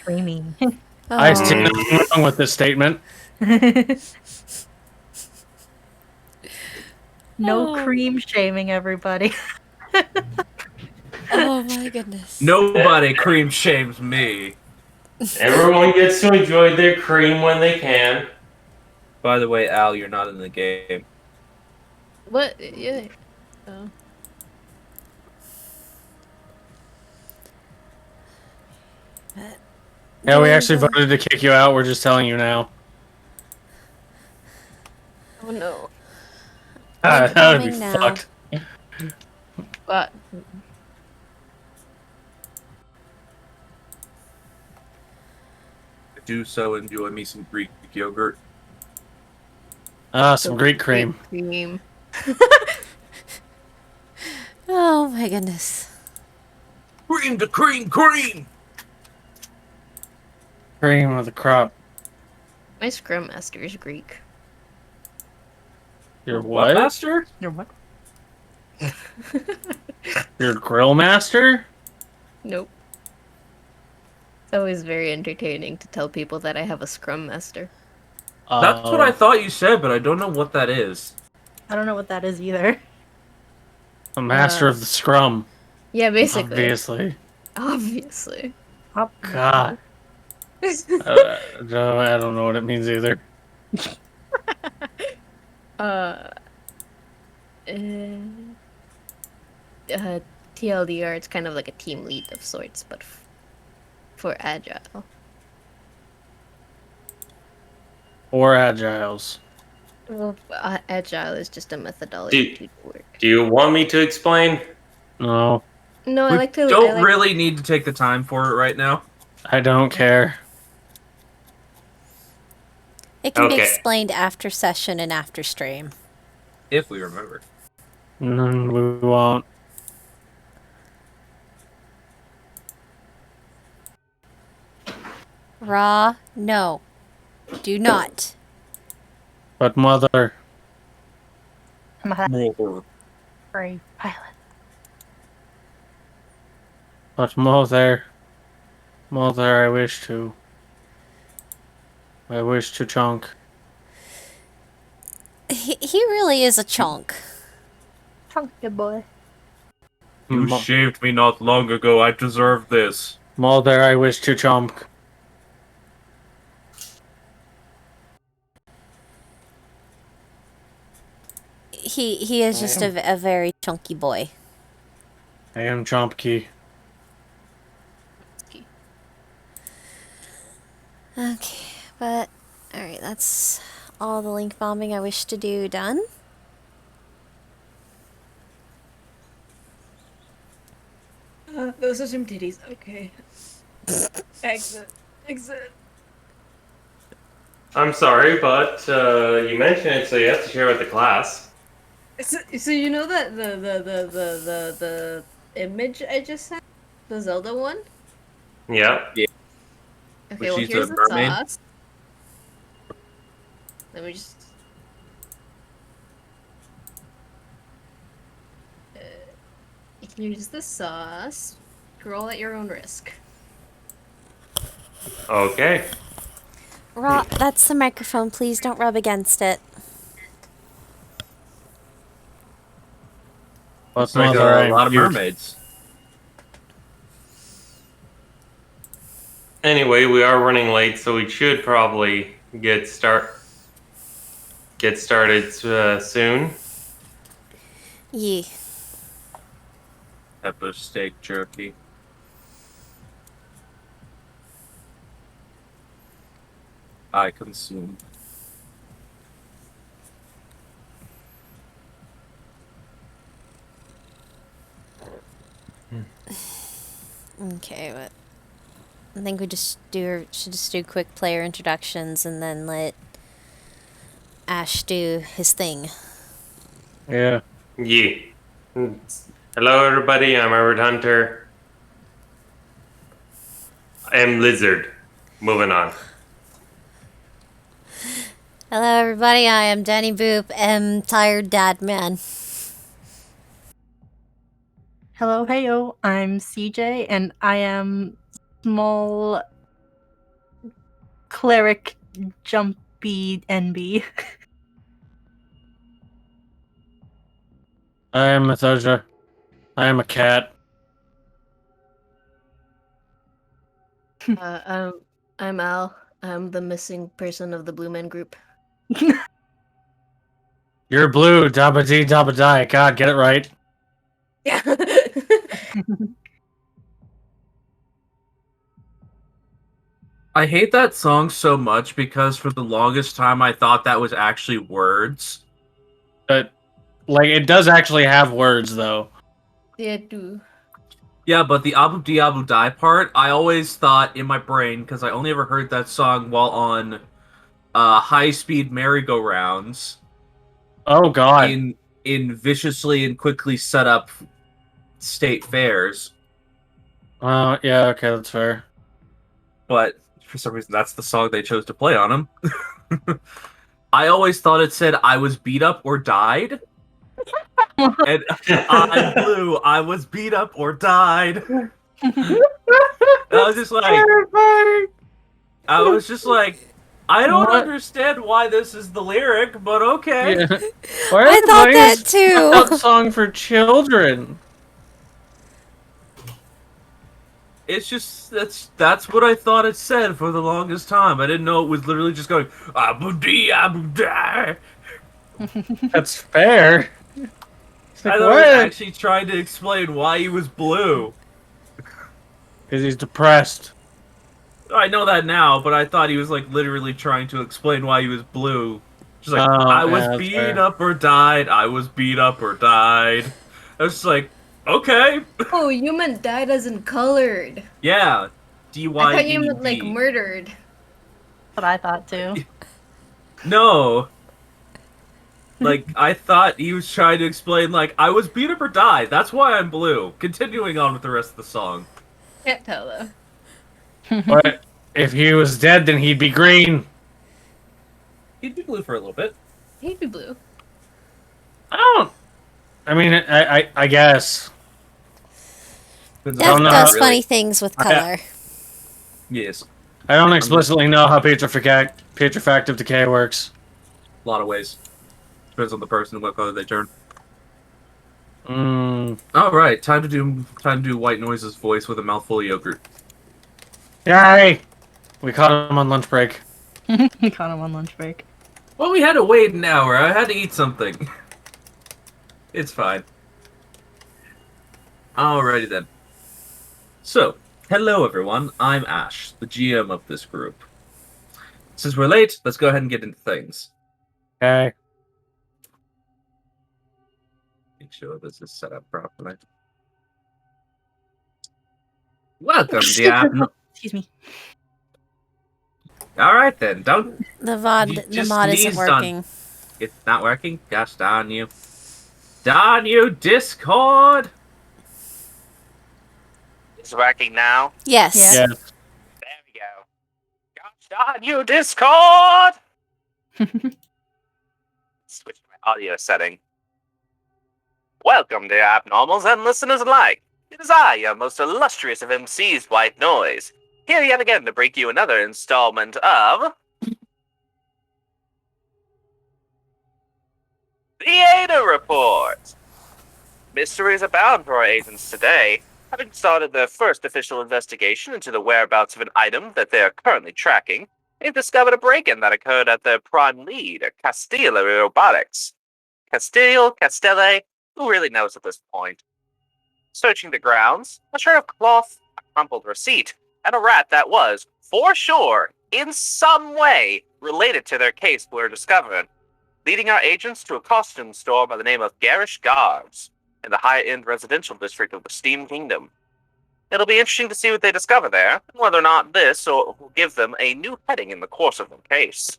Creamy. I see nothing wrong with this statement. No cream shaming, everybody. Oh my goodness. Nobody cream shames me. Everyone gets to enjoy their cream when they can. By the way, Al, you're not in the game. What? Yeah. Oh. Yeah, we actually voted to kick you out. We're just telling you now. Oh no. That would be now. fucked. But I do so enjoy me some Greek yogurt. Some Greek cream. Cream. Oh my goodness. Cream to cream, cream! Cream of the crop. My Scrum Master is Greek. Your what? Master? Your what? Your grill master? Nope. It's always very entertaining to tell people that I have a Scrum Master. That's what I thought you said, but I don't know what that is. I don't know what that is either. A master of the scrum. Yeah, basically. Obviously. Obviously. God. No, I don't know what it means either. TLDR, it's kind of like a team lead of sorts, but for Agile. Or agiles. Well, Agile is just a methodology to work. Do you want me to explain? No. No, We don't really need to take the time for it right now. I don't care. It can be explained after session and after stream. If we remember. We won't. Raw, no. Do not. But mother. Brave pilot. But mother. Mother, I wish to chunk. He really is a chunk. Chunky boy. You shaved me not long ago. I deserve this. Mother, I wish to chunk. He is just a very chunky boy. I am Chompkey. Okay, but alright, that's all the link bombing I wish to do done. Those are some titties, okay. Exit. I'm sorry, but you mentioned it, so you have to share with the class. So you know that the image I just sent? The Zelda one? Yeah. Okay, well here's the sauce. Let me just... here's the sauce. Roll at your own risk. Okay. Raw, that's the microphone. Please don't rub against it. Looks like a lot of mermaids. Anyway, we are running late, so we should probably get started soon. Yeah. Pepper steak jerky. I consume. Okay, but I think we should just do quick player introductions and then let Ash do his thing. Yeah. Yeah. Hello, everybody. I'm Edward Hunter. I am Lizard. Moving on. Hello, everybody. I am Danny Boop, Tired Dad Man. Hello, heyo. I'm CJ, and I am small cleric jumpy NB. I am Methosia. I am a cat. I'm Al. I'm the missing person of the Blue Men group. You're blue, dabba dee dabba die. God, get it right. Yeah. I hate that song so much because for the longest time I thought that was actually words. But like, it does actually have words, though. Yeah, do. Yeah, but the Abu Diabu Die part, I always thought in my brain, because I only ever heard that song while on high-speed merry-go-rounds Oh God. in viciously and quickly set up state fairs. Yeah. Okay, that's fair. But for some reason, that's the song they chose to play on them. I always thought it said I was beat up or died. And I'm blue, I was beat up or died. I was just like, Terrifying. I don't What? understand why this is the lyric, but okay. Yeah. Why are I they thought playing that this too. fucked up song for children? It's just that's what I thought it said for the longest time. I didn't know it was literally just going Abu Di Abu Di. That's fair. It's I like, thought it was what? actually trying to explain why he was blue. Because he's depressed. I know that now, but I thought he was like literally trying to explain why he was blue. Just like Oh, I yeah, was that's beat fair. up or died. I was beat up or died. I was just like, okay, Oh, you meant died as in colored. yeah. I thought you meant like DYED. murdered. That's what I thought too. No. Like, I thought he was trying to explain, like, I was beat up or died. That's why I'm blue. Continuing on with the rest of the song. Can't tell though. But if he was dead, then he'd be green. He'd be blue for a little bit. He'd be blue. I don't. I mean, I guess. Depends Death on know does how- funny things with I- color. Yes. I don't explicitly know how putrefactive decay works. A lot of ways. Depends on the person and what color they turn. Alright, time to do White Noise's voice with a mouthful of yogurt. Yay! We caught him on lunch break. We caught him on lunch break. Well, we had to wait an hour. I had to eat something. It's fine. Alrighty then. So, hello everyone. I'm Ash, the GM of this group. Since we're late, let's go ahead and get into things. Okay. Make sure this is set up properly. Welcome, Diablo. Excuse me. Alright then, don't... The You the just mod isn't sneezed on- working. It's not working? Gosh darn you. Darn you, Discord! It's working now. Yes. Yeah. Yes. There we go. Gosh darn you, Discord! Switch my audio setting. Welcome, dear abnormals and listeners alike. It is I, your most illustrious of MCs, White Noise, here yet again to bring you another installment of the Ada Report. Mysteries abound for our agents today, having started their first official investigation into the whereabouts of an item that they are currently tracking. They've discovered a break-in that occurred at their prime lead, Castile Robotics. Castile, who really knows at this point? Searching the grounds, a shred of cloth, a crumpled receipt, and a rat that was, for sure, in some way related to their case were discovered, leading our agents to a costume store by the name of Garish Garbs in the high-end residential district of the Steam Kingdom. It'll be interesting to see what they discover there, and whether or not this will give them a new heading in the course of their case.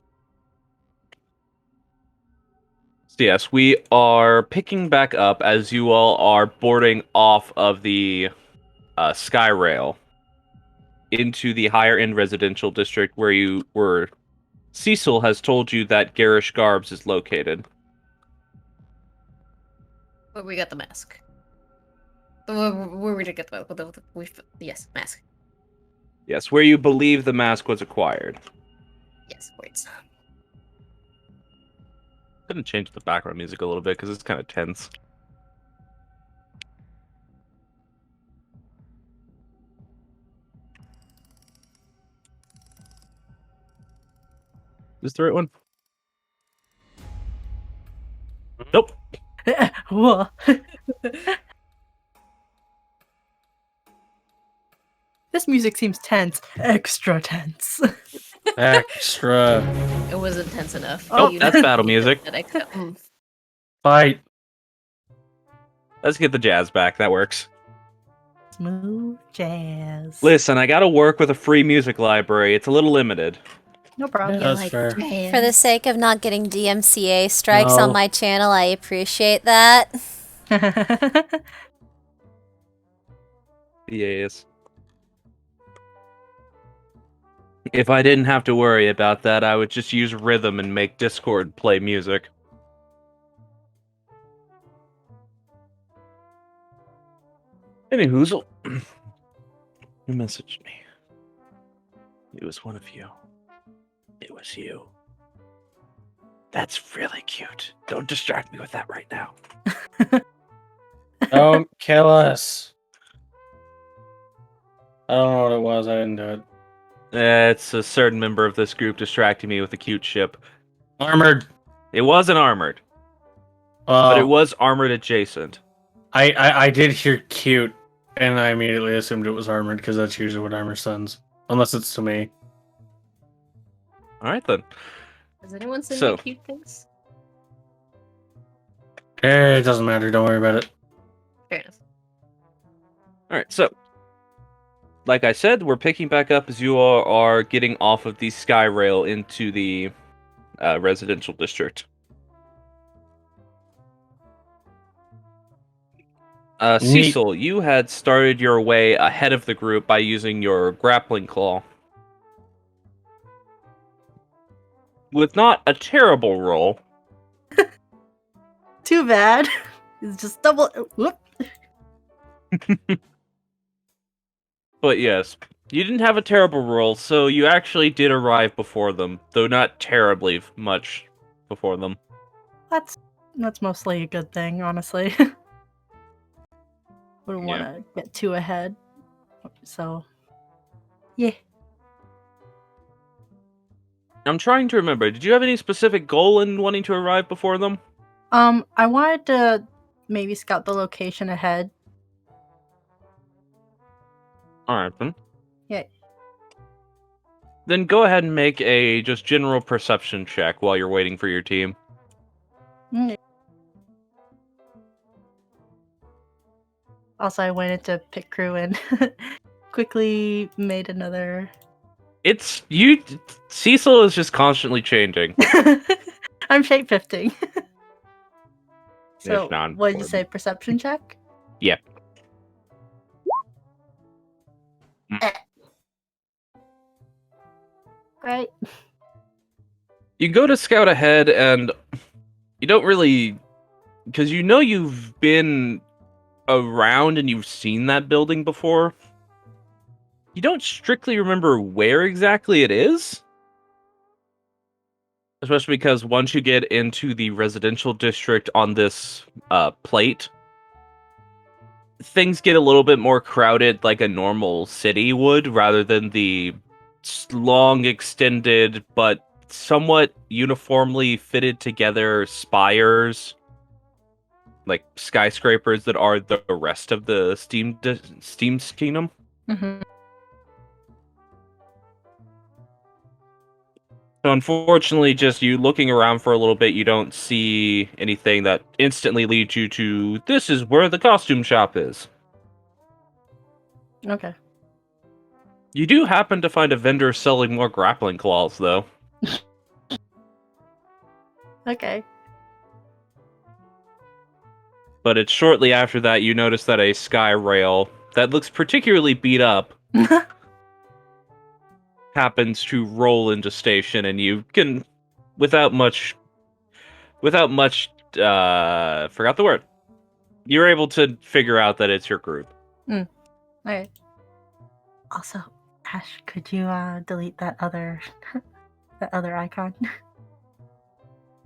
So yes, we are picking back up as you all are boarding off of the Sky Rail into the higher end residential district where Cecil has told you that Garish Garbs is located. Where we got the mask. Where we did get the mask. Yes, mask. Yes, where you believe the mask was acquired. Yes, words. I'm gonna change the background music a little bit because it's kind of tense. Is this the right one? Nope. Whoa. This music seems tense. Extra tense. Extra. It wasn't tense enough. Oh, You that's battle needed music. that extra oomph. Fight. Let's get the jazz back. That works. Smooth jazz. Listen, I gotta work with a free music library. It's a little limited. No problem. Yeah, that's like, fair. For the sake of not getting DMCA strikes on No. my channel, I appreciate that. Yes. If I didn't have to worry about that, I would just use rhythm and make Discord play music. Anywhoozle. You messaged me. It was one of you. It was you. That's really cute. Don't distract me with that right now. Don't kill us. I don't know what it was. I didn't do it. It's a certain member of this group distracting me with a cute ship. Armored. It wasn't armored, but it was armored adjacent. I did hear cute, and I immediately assumed it was armored because that's usually what armor sends, unless it's to me. All right then. Has anyone sent So- me cute things? It doesn't matter. Don't worry about it. Fair enough. All right, so like I said, we're picking back up as you all are getting off of the sky rail into the residential district. Neat. Cecil, you had started your way ahead of the group by using your grappling claw. With not a terrible roll, Too bad. It's just double. Whoop. but yes, you didn't have a terrible roll, so you actually did arrive before them, though not terribly much before them. That's mostly a good thing, honestly. Wouldn't want to get too ahead. So, yeah. I'm trying to remember, did you have any specific goal in wanting to arrive before them? I wanted to maybe scout the location ahead. Alright then. Yeah. Then go ahead and make a just general perception check while you're waiting for your team. Mm. Also, I went into pit crew and quickly made another. It's you. Cecil is just constantly changing. I'm shapeshifting. So, It's not what did you important. say? Perception check? Yeah. Great. You go to scout ahead, and you don't really, because you know you've been around and you've seen that building before. You don't strictly remember where exactly it is. Especially because once you get into the residential district on this plate, things get a little bit more crowded like a normal city would, rather than the long, extended, but somewhat uniformly fitted together spires, like skyscrapers that are the rest of the Steam's kingdom. Mm-hmm. So unfortunately, just you looking around for a little bit, you don't see anything that instantly leads you to, this is where the costume shop is. Okay. You do happen to find a vendor selling more grappling claws, though. Okay. But it's shortly after that you notice that a sky rail that looks particularly beat up happens to roll into station, and you can, without much, forgot the word. You're able to figure out that it's your group. Okay. Also, Ash, could you delete that other that other icon?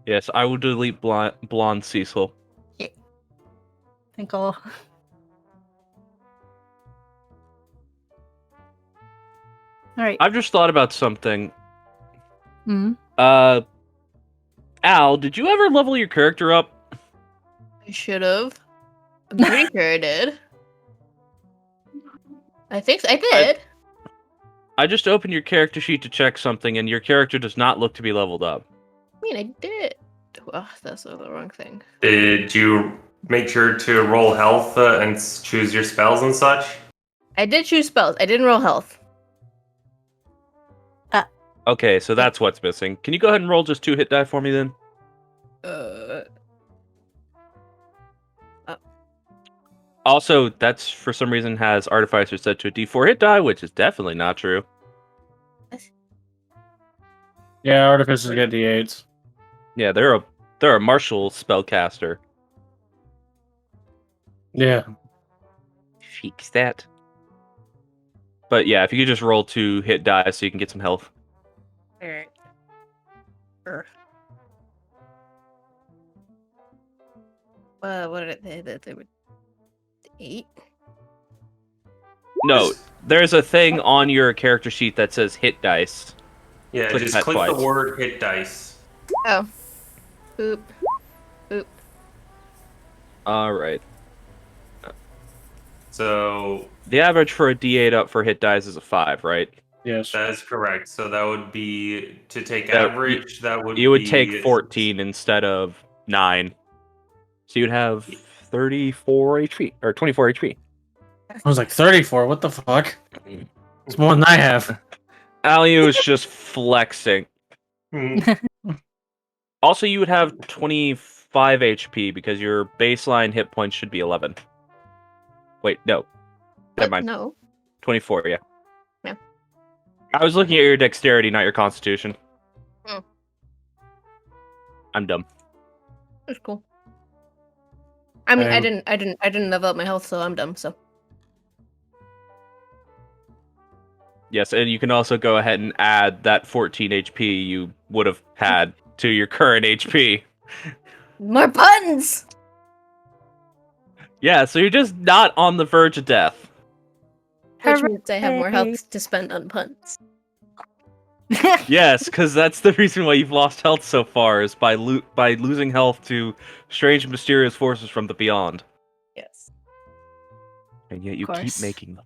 Yes, I will delete blonde Cecil. Tinkle. All right. I've just thought about something. Mm. Al, did you ever level your character up? I should have. I'm pretty sure I did. I think I did. I just opened your character sheet to check something, and your character does not look to be leveled up. I mean, I did. Oh, that's the wrong thing. Did you make sure to roll health and choose your spells and such? I did choose spells. I didn't roll health. Okay, so that's what's missing. Can you go ahead and roll just 2 hit die for me then? Also, that's for some reason has Artificer set to a D4 hit die, which is definitely not true. Yeah, artificers get D8s. Yeah, they're a martial spellcaster. Yeah. Fix that. But yeah, if you could just roll 2 hit die so you can get some health. Alright. What did they were 8? No, there's a thing on your character sheet that says hit dice. Yeah, Click just that click twice. the word hit dice. Oh. Boop. Boop. Alright. So The average for a D8 up for hit dice is a 5, right? Yes. that is correct. So that would be to take That- average. That would You would be take 14 instead of 9. So you'd have 34 HP, or 24 HP. I was like 34. What the fuck? It's more than I have. Aliu is just flexing. Hmm. Also, you would have 25 HP because your baseline hit points should be 11. Wait, no. Never mind. No. 24, yeah. Yeah. I was looking at your dexterity, not your constitution. Hmm. I'm dumb. That's cool. I mean, I Um, didn't level up my health, so I'm dumb. So Yes, and you can also go ahead and add that 14 HP you would have had to your current HP. more buttons. Yeah, so you're just not on the verge of death. Which means I have more Hooray. health to spend on puns. Yes, because that's the reason why you've lost health so far, is by losing health to strange and mysterious forces from the beyond. Yes. And yet you keep course. making them.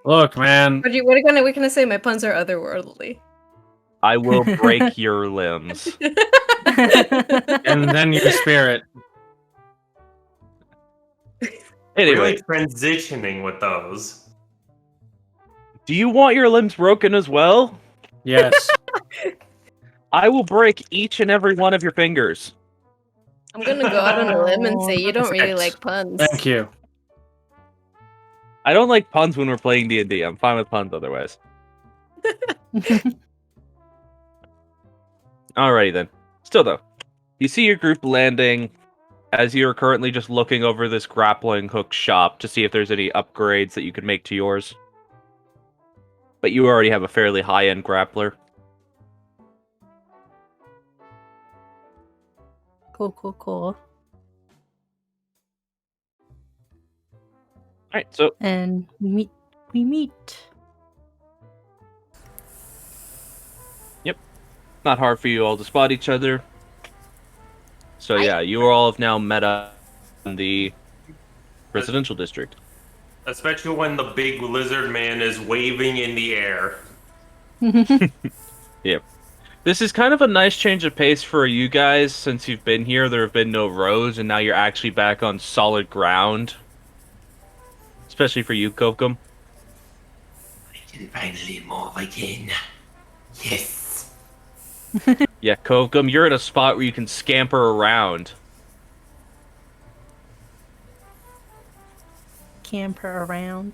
Look, man. What are we gonna say? My puns are otherworldly. I will break your limbs. And then your spirit. Anyway, Really transitioning with those. do you want your limbs broken as well? Yes. I will break each and every one of your fingers. I'm gonna go out on a limb and say you don't really Perfect. like puns. Thank you. I don't like puns when we're playing D&D. I'm fine with puns otherwise. Alrighty then. Still though, you see your group landing as you're currently just looking over this grappling hook shop to see if there's any upgrades that you could make to yours. But you already have a fairly high-end grappler. Cool. Alright, so And we meet. not hard for you all to spot each other. So yeah, you all have now met up in the residential district. Especially when the big lizard man is waving in the air. Yep. This is kind of a nice change of pace for you guys since you've been here. There have been no roads, and now you're actually back on solid ground. Especially for you, Kokum. I can finally move again. Yes. Yeah, Kokum, you're in a spot where you can scamper around. Camper around.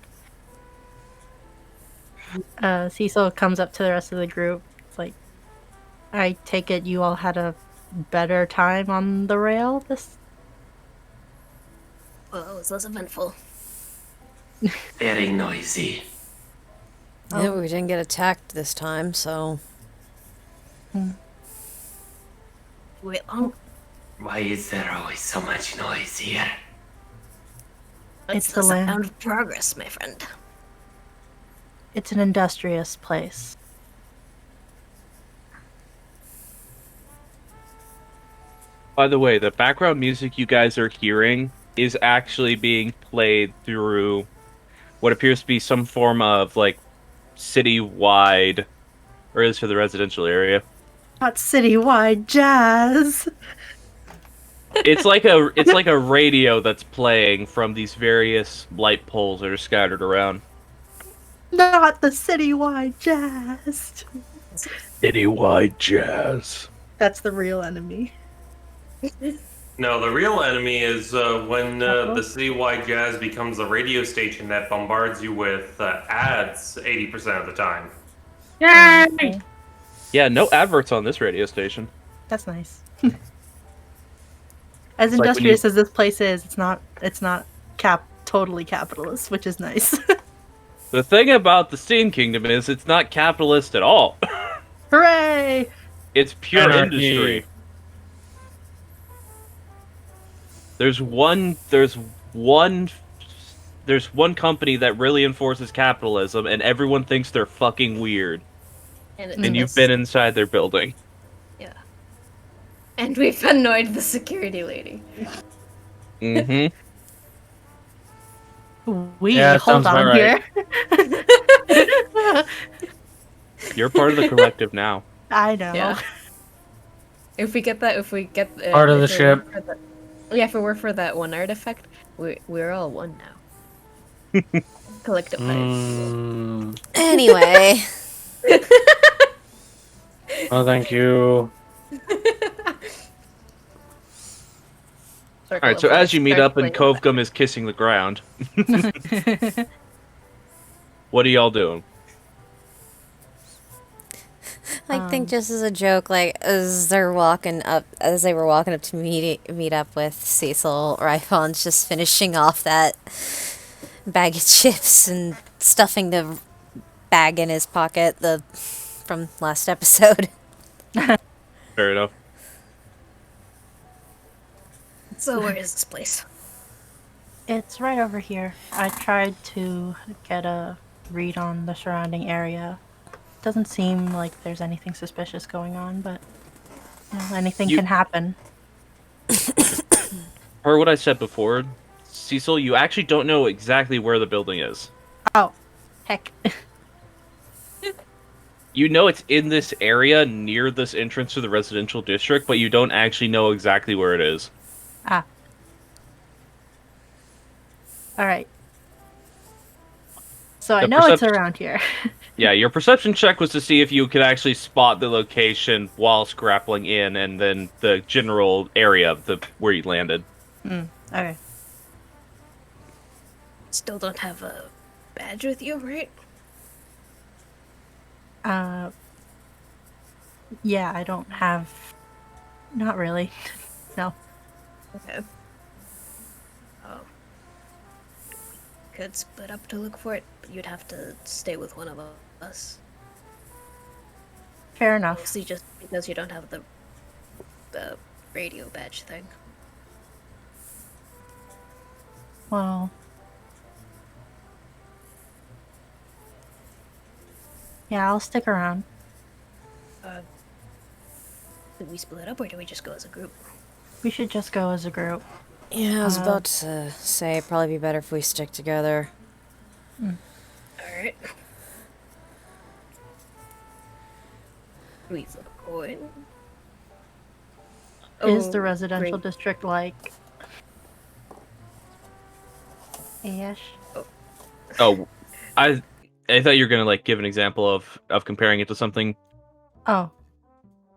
Cecil comes up to the rest of the group. It's like, I take it you all had a better time on the rail this. Well, it was less eventful. Very noisy. Yeah, we didn't get attacked this time, so Wait long. Why is there always so much noise here? It's the sound of progress, my friend. It's an industrious place. By the way, the background music you guys are hearing is actually being played through what appears to be some form of like citywide, or is for the residential area. Not citywide jazz. It's like a radio that's playing from these various light poles that are scattered around. Not the citywide jazz. Citywide jazz. That's the real enemy. No, the real enemy is when the citywide jazz becomes a radio station that bombards you with ads 80% of the time. Yay! Yeah, no adverts on this radio station. That's nice. As It's like when industrious as this place is, it's not totally capitalist, which is nice. The thing about the Steam Kingdom is it's not capitalist at all. Hooray! It's pure Anarchy. industry. There's one company that really enforces capitalism, and everyone thinks they're fucking weird. And you've been inside their building. Yeah. And we've annoyed the security lady. Mm-hmm. Yeah, Hold sounds about on right. here. You're part of the collective now. I know. Yeah. If we get Part of the if it ship. were for that- yeah, if it were for that one artifact, we're all one now. Collective vibes. anyway. Oh, thank you. Circle Alright, of so as life you meet starts up and playing Kovgum is kissing the ground, what are y'all doing? I think just as a joke, like as they were walking up to meet up with Cecil, Ryphon's just finishing off that bag of chips and stuffing the bag in his pocket from last episode. Fair enough. So where is this place? It's right over here. I tried to get a read on the surrounding area. Doesn't seem like there's anything suspicious going on, but anything can happen. Per what I said before, Cecil, you actually don't know exactly where the building is. Oh, heck. You know it's in this area near this entrance to the residential district, but you don't actually know exactly where it is. Ah. Alright. So I The know it's percep- around here. Yeah, your perception check was to see if you could actually spot the location whilst grappling in, and then the general area of where you landed. Okay. Still don't have a badge with you, right? Yeah, I don't have... Not really. No. Okay. Oh. Could split up to look for it, but you'd have to stay with one of us. Fair enough. Mostly just because you don't have the radio badge thing. Well... Yeah, I'll stick around. Do we split up or do we just go as a group? We should just go as a group. Yeah, I was about to say it'd probably be better if we stick together. Alright. We flip a coin. Is Oh, the residential great. district like... Ash? Oh, I thought you were gonna like give an example of comparing it to something. Oh.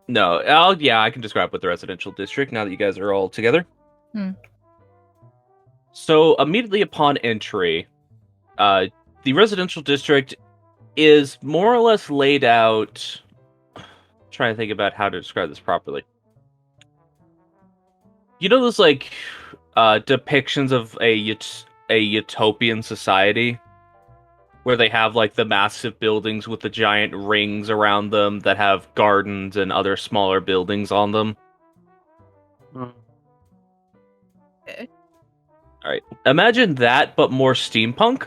No, yeah, I can describe what the residential district now that you guys are all together. So immediately upon entry, the residential district is more or less laid out. Trying to think about how to describe this properly. You know those like depictions of a utopian society where they have like the massive buildings with the giant rings around them that have gardens and other smaller buildings on them. Okay. All right. Imagine that, but more steampunk.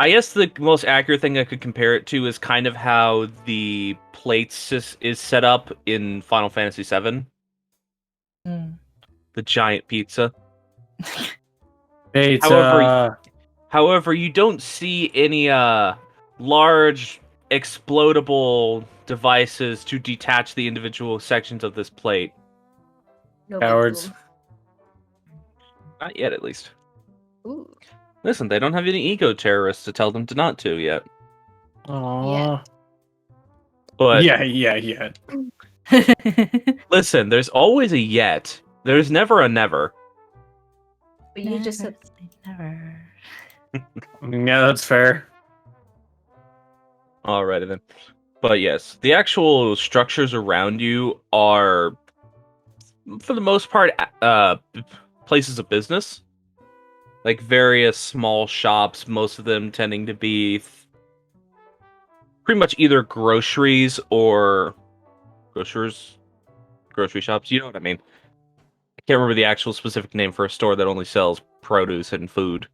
I guess the most accurate thing I could compare it to is kind of how the plates is set up in Final Fantasy VII. Mm. The giant pizza. It's However, you don't see any large explodable devices to detach the individual sections of this plate. No big cowards. boom. Not yet, at least. Ooh. Listen, they don't have any eco-terrorists to tell them to not to yet. Aww. But Yeah. listen, there's always a yet. There's never a never. But you just said never. Yeah, that's fair. Alrighty then. But yes, the actual structures around you are, for the most part, places of business. Like various small shops, most of them tending to be pretty much either groceries or grocery shops. You know what I mean? I can't remember the actual specific name for a store that only sells produce and food.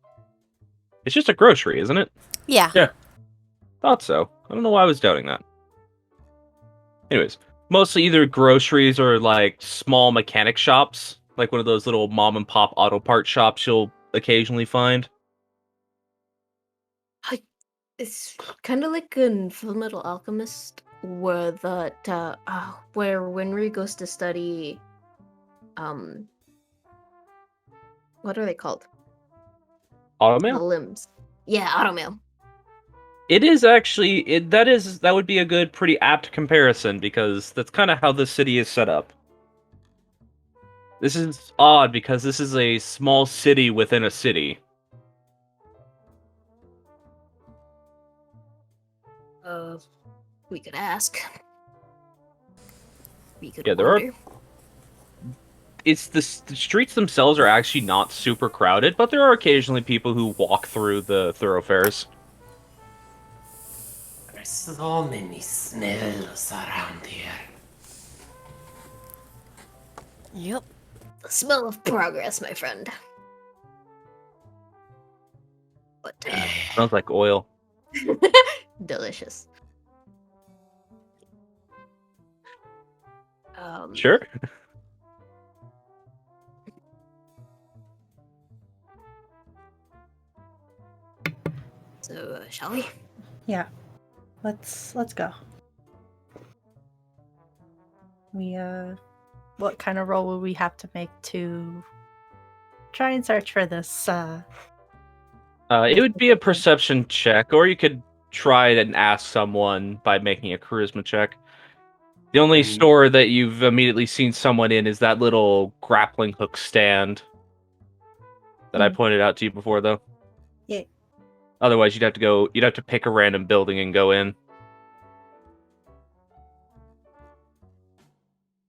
It's just a grocery, isn't it? Yeah. Yeah. Thought so. I don't know why I was doubting that. Anyways, mostly either groceries or like small mechanic shops, like one of those little mom and pop auto part shops you'll occasionally find. it's kind of like in Full Metal Alchemist, where where Winry goes to study, what are they called? The Automail? limbs. Yeah, automail. It is actually that would be a good, pretty apt comparison because that's kind of how the city is set up. This is odd because this is a small city within a city. We could ask. We could Yeah, there are. wonder. It's the streets themselves are actually not super crowded, but there are occasionally people who walk through the thoroughfares. There's so many snails around here. Yep. The smell of progress, my friend. But Smells like oil. delicious. Sure. So, shall we? Yeah. Let's go. We what kind of roll would we have to make to try and search for this It would be a perception check, or you could try and ask someone by making a charisma check. The only store that you've immediately seen someone in is that little grappling hook stand that I pointed out to you before, though. Yeah. Otherwise, you'd have to pick a random building and go in.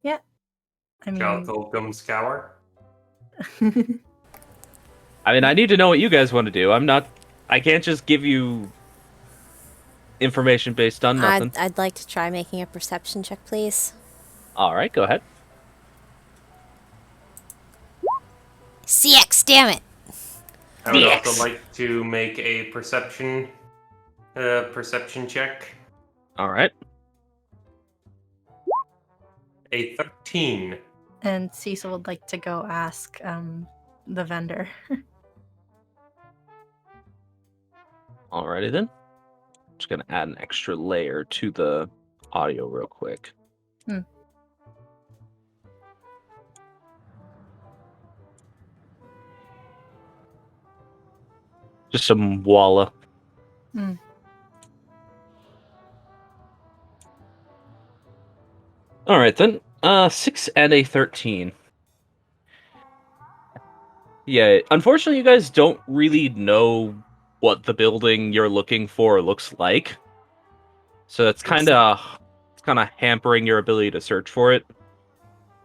Yeah. I mean, Welcome, Scour. I mean, I need to know what you guys want to do. I can't just give you information based on nothing. I'd like to try making a perception check, please. Alright, go ahead. CX, damn it! I would also like to make a perception check. Alright. A 13. and Cecil would like to go ask the vendor. Alrighty then. Just gonna add an extra layer to the audio real quick. Just some walla. Alright then. 6 and a 13. Yeah, unfortunately you guys don't really know what the building you're looking for looks like. So it's kinda hampering your ability to search for it.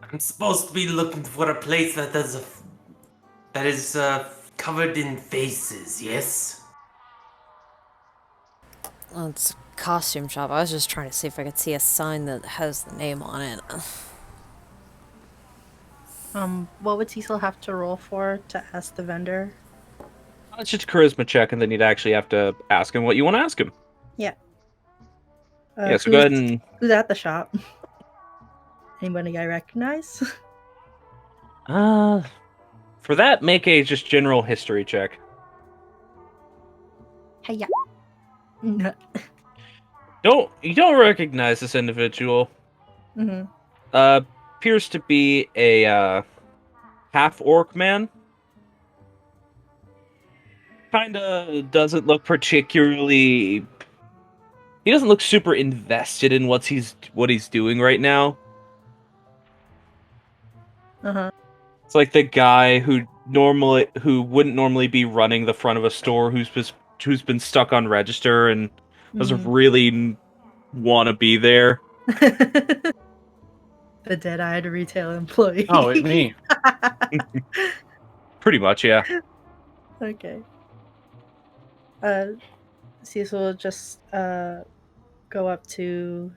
I'm supposed to be looking for a place that has That is covered in faces, yes? Well, it's a costume shop. I was just trying to see if I could see a sign that has the name on it. What would Cecil have to roll for to ask the vendor? It's just a charisma check, and then you'd actually have to ask him what you want to ask him. Yeah. Yeah, so go ahead and... Who's at the shop? Anybody I recognize? For that, make a just general history check. Hey, yeah. No. You don't recognize this individual. Mm-hmm. Appears to be a half orc man. Kinda doesn't look particularly. He doesn't look super invested in what he's doing right now. Uh-huh. It's like the guy who wouldn't normally be running the front of a store, who's been stuck on register and doesn't really want to be there. The dead-eyed retail employee. Oh, it's me. Pretty much, yeah. Okay. Cecil will just go up to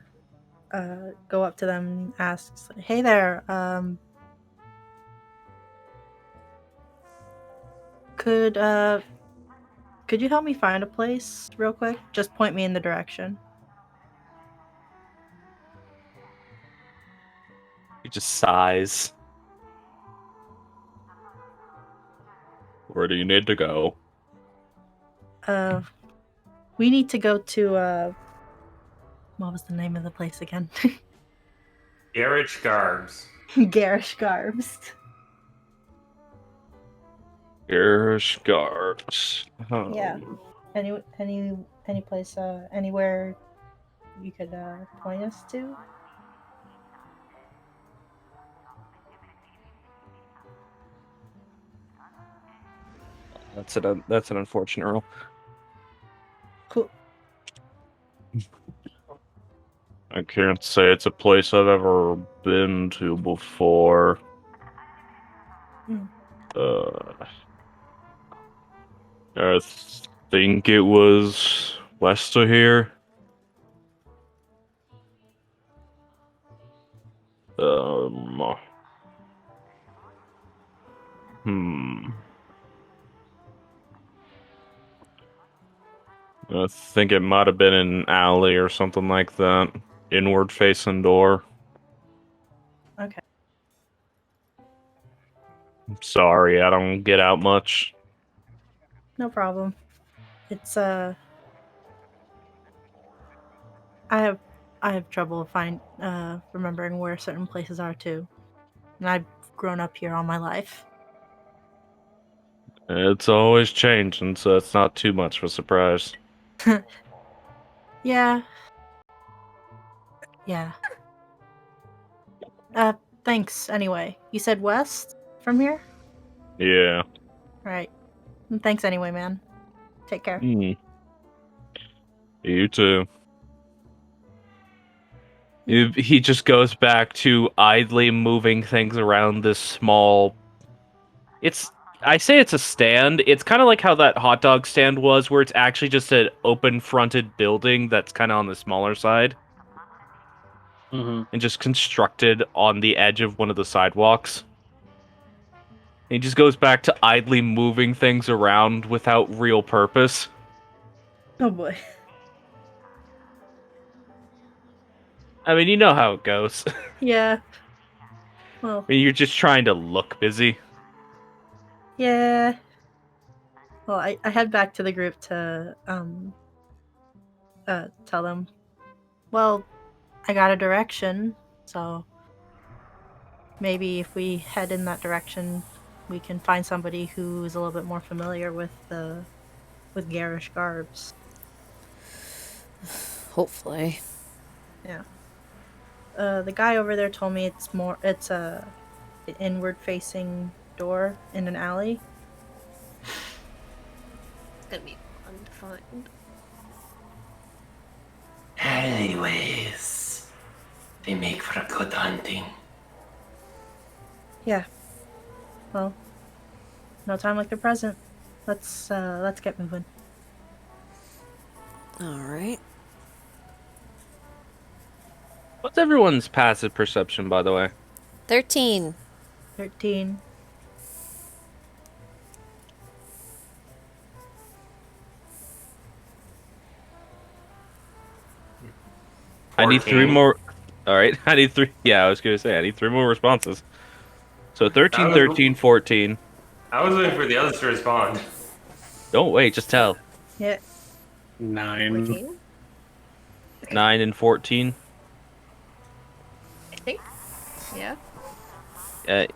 them and asks, "Hey there, could you help me find a place real quick? Just point me in the direction." He just sighs. Where do you need to go? We need to go to what was the name of the place again? Garage Garbs. Garish Garbs. Scarves. Yeah. Any place, anywhere you could point us to? That's an unfortunate roll. Cool. I can't say it's a place I've ever been to before. Mm. I think it was west of here. Hmm. I think it might have been an alley or something like that. Inward facing door. Okay. I'm sorry, I don't get out much. No problem. It's I have trouble remembering where certain places are too. And I've grown up here all my life. It's always changing, so it's not too much of a surprise. Yeah. Yeah. Thanks anyway. You said west from here? Yeah. Right. Thanks anyway, man. Take care. You too. He just goes back to idly moving things around this small... I say it's a stand. It's kind of like how that hot dog stand was, where it's actually just an open-fronted building that's kind of on the smaller side. Mm-hmm. And just constructed on the edge of one of the sidewalks. He just goes back to idly moving things around without real purpose. Oh boy. I mean, you know how it goes. Yeah. Well, I mean, you're just trying to look busy. yeah. Well, I head back to the group to tell them, well, I got a direction, so maybe if we head in that direction, we can find somebody who's a little bit more familiar with garish garbs. Hopefully. Yeah. The guy over there told me it's an inward facing door in an alley. It's gonna be fun to find. Anyways, they make for good hunting. Yeah. Well, No time like the present. Let's get moving. All right. What's everyone's passive perception, by the way? 13. 13. I need 3 14. more. All right, I need 3. Yeah, I was gonna say I need 3 more responses. So 13, I was, 13, 14. I was waiting for the others to respond. Don't wait, just tell. Yeah. 9. 14? 9 and 14. I think. Yeah.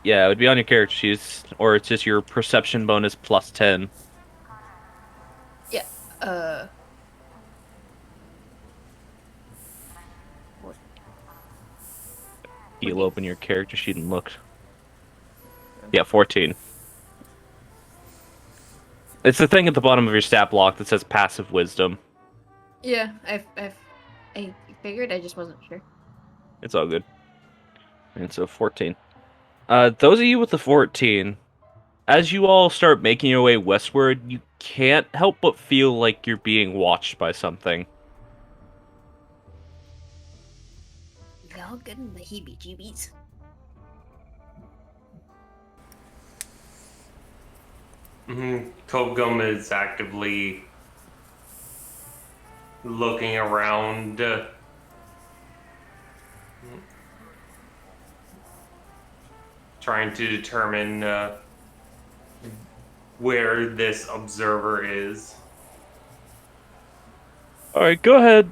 Yeah, it would be on your character sheet, or it's just your perception bonus plus 10. Yeah. You'll open your character sheet and look. Yeah, 14. It's the thing at the bottom of your stat block that says passive wisdom. Yeah, I figured, I just wasn't sure. It's all good. And so 14. Those of you with the 14, as you all start making your way westward, you can't help but feel like you're being watched by something. Y'all getting the heebie-jeebies? Kogum is actively looking around. Trying to determine where this observer is. Alright, go ahead.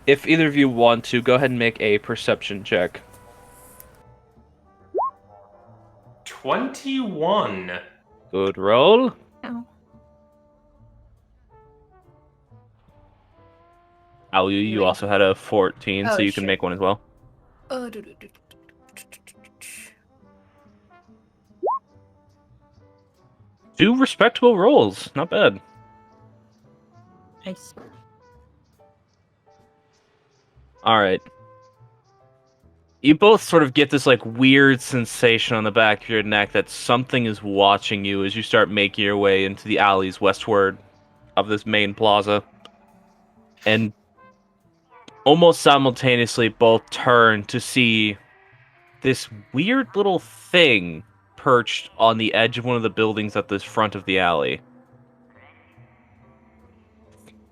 If either of you want to, go ahead and make a perception check. 21. Good roll. Ow. Ow, you also had a 14, so Oh, you can shit. make one as well. Oh, 2 respectable rolls. Not bad. Nice. Alright. You both sort of get this, like, weird sensation on the back of your neck that something is watching you as you start making your way into the alleys westward of this main plaza. And almost simultaneously, both turn to see this weird little thing perched on the edge of one of the buildings at the front of the alley.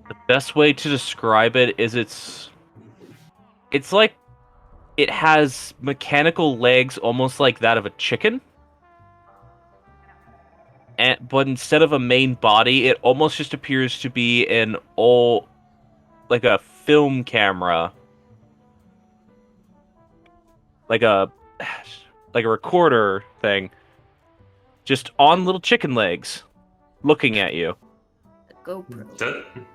The best way to describe it is it's like it has mechanical legs almost like that of a chicken. But instead of a main body, it almost just appears to be an old, like a film camera. Like a recorder thing. Just on little chicken legs. Looking at you. GoPro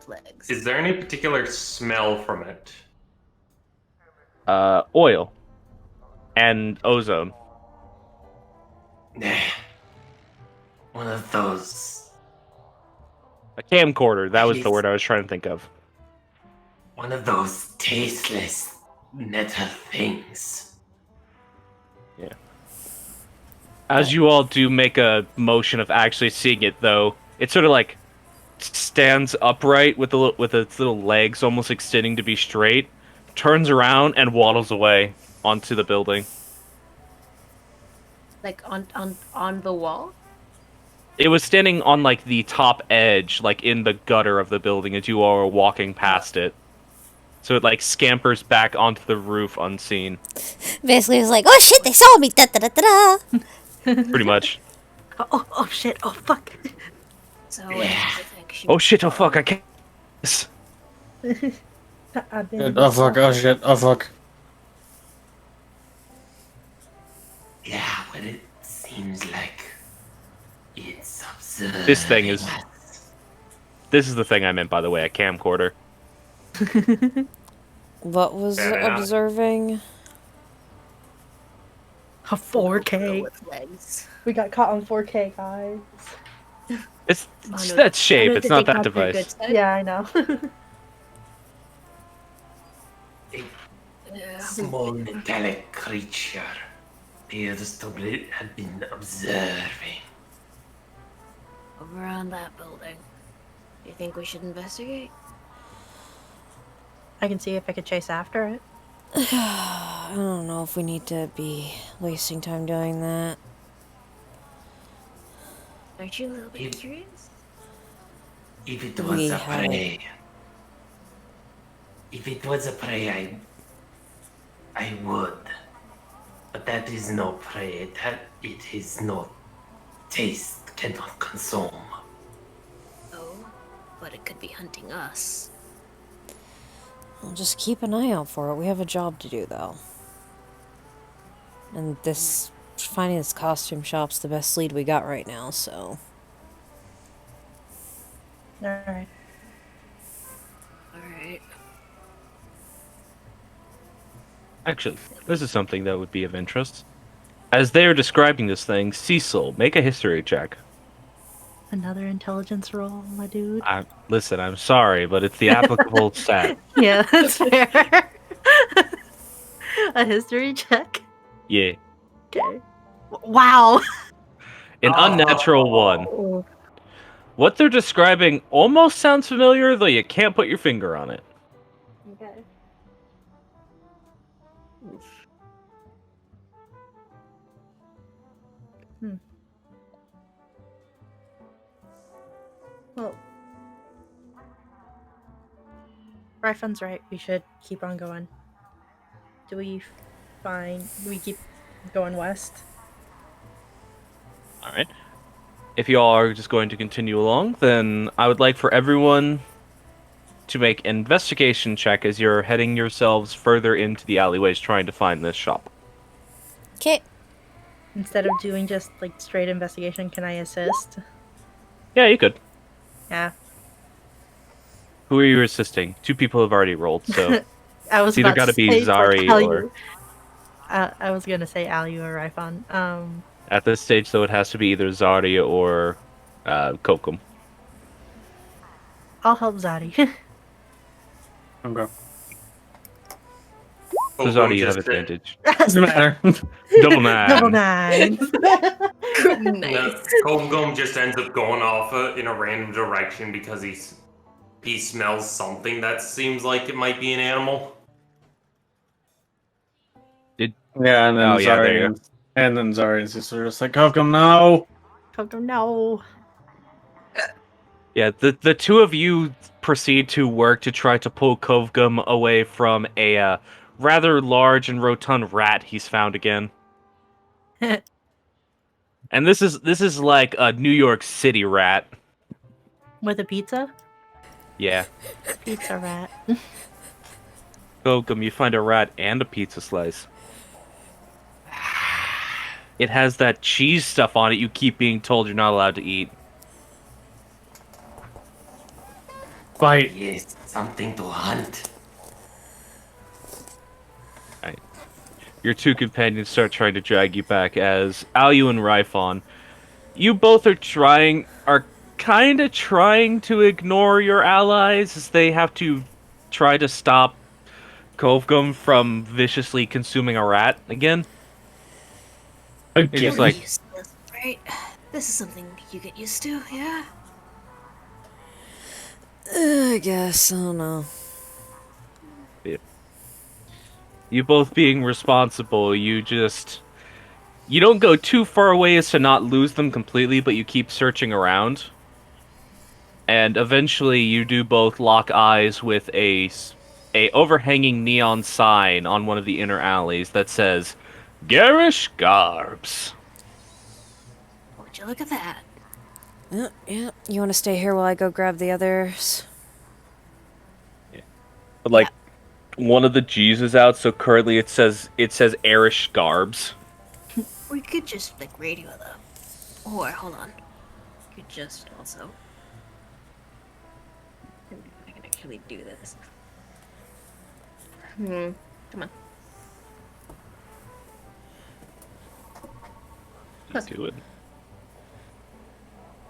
legs. Is there any particular smell from it? Oil. And ozone. Nah. One of those. A camcorder, that was the word I was trying to think of. One of those tasteless metal things. Yeah. As you all do make a motion of actually seeing it, though, it sort of like stands upright with its little legs almost extending to be straight, turns around and waddles away onto the building. Like on the wall? It was standing on like the top edge, like in the gutter of the building as you all were walking past it. So it like scampers back onto the roof unseen. Basically, it's like, oh shit, they saw me. Da da da da da. Pretty much. Oh shit! Oh fuck! So Oh shit! Oh fuck! I can't. I've been Oh fuck, oh shit, oh fuck. Yeah, but it seems like it's observing This thing is. us. This is the thing I meant, by the way, a camcorder. What was Fair enough. observing? A 4K. with legs. We got caught on 4K, guys. It's no, that shape. wanted It's to not take that off your device. good side. Yeah, I know. A small metallic creature appears to have been observing. Over on that building. Do you think we should investigate? I can see if I could chase after it. I don't know if we need to be wasting time doing that. Aren't you a little bit curious? If it We was a haven't. prey, if it was a prey, I would. But that is no prey. It is no taste, cannot consume. Oh, but it could be hunting us. Well, just keep an eye out for it. We have a job to do, though. And finding this costume shop's the best lead we got right now, so. Alright. Alright. Actually, this is something that would be of interest. As they are describing this thing, Cecil, make a history check. Another intelligence roll, my dude. Listen, I'm sorry, but it's the applicable stat. Yeah, that's fair. A history check? Yeah. Okay. Wow! An unnatural one. Oh. What they're describing almost sounds familiar, though you can't put your finger on it. Okay. Well, Ryfon's right. We should keep on going. Do we keep going west? Alright. If you all are just going to continue along, then I would like for everyone to make an investigation check as you're heading yourselves further into the alleyways trying to find this shop. Okay. Instead of doing just like straight investigation, can I assist? Yeah, you could. Yeah. Who are you assisting? 2 people have already rolled, so I was it's either about got to be say, Zari like, or... I was gonna say Alu or Ryfon. At this stage, though, it has to be either Zarya or Kokum. I'll help Zari. Okay. So Zarya, you have advantage. Doesn't matter. Double 9. Double 9. Nice. Gum just ends up going off in a random direction because he smells something that seems like it might be an animal. Yeah, and then Oh, yeah, there you go. and then Zari's just sort of just like, Kokum, no! Coco, no. Yeah, the 2 of you proceed to work to try to pull Kovgum away from a rather large and rotund rat he's found again. And this is like a New York City rat. With a pizza? Yeah. Pizza rat. Kovgum, you find a rat and a pizza slice. It has that cheese stuff on it you keep being told you're not allowed to eat. Bite. Yes, something to hunt. Right. Your 2 companions start trying to drag you back as Alu and Ryfon, you both are kind of trying to ignore your allies as they have to try to stop Kovgum from viciously consuming a rat again. Again. It's like, Used to this, right? This is something you get used to, yeah? I guess. I don't know. you both being responsible, you don't go too far away as to not lose them completely, but you keep searching around. And eventually you do both lock eyes with a overhanging neon sign on one of the inner alleys that says, Garish Garbs. Would you look at that? Yeah. You want to stay here while I go grab the others? But like, one of the G's is out, so currently it says Arish Garbs. We could just, like, radio them. Or, hold on. We could just also... I can actually do this. Come on. Let's do it.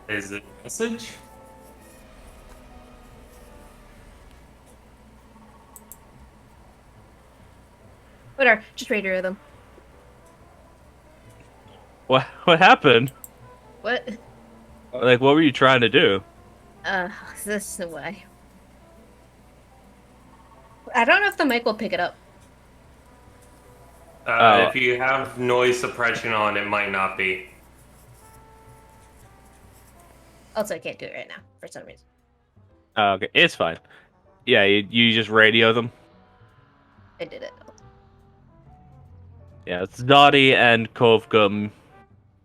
Is it a message? Whatever, just radio them. What happened? What? Like, what were you trying to do? This is the way. I don't know if the mic will pick it up. Oh. If you have noise suppression on, it might not be. Also, I can't do it right now for some reason. Oh, okay, it's fine. Yeah, you just radio them. I did it. Yeah, it's Dottie and Kovgum.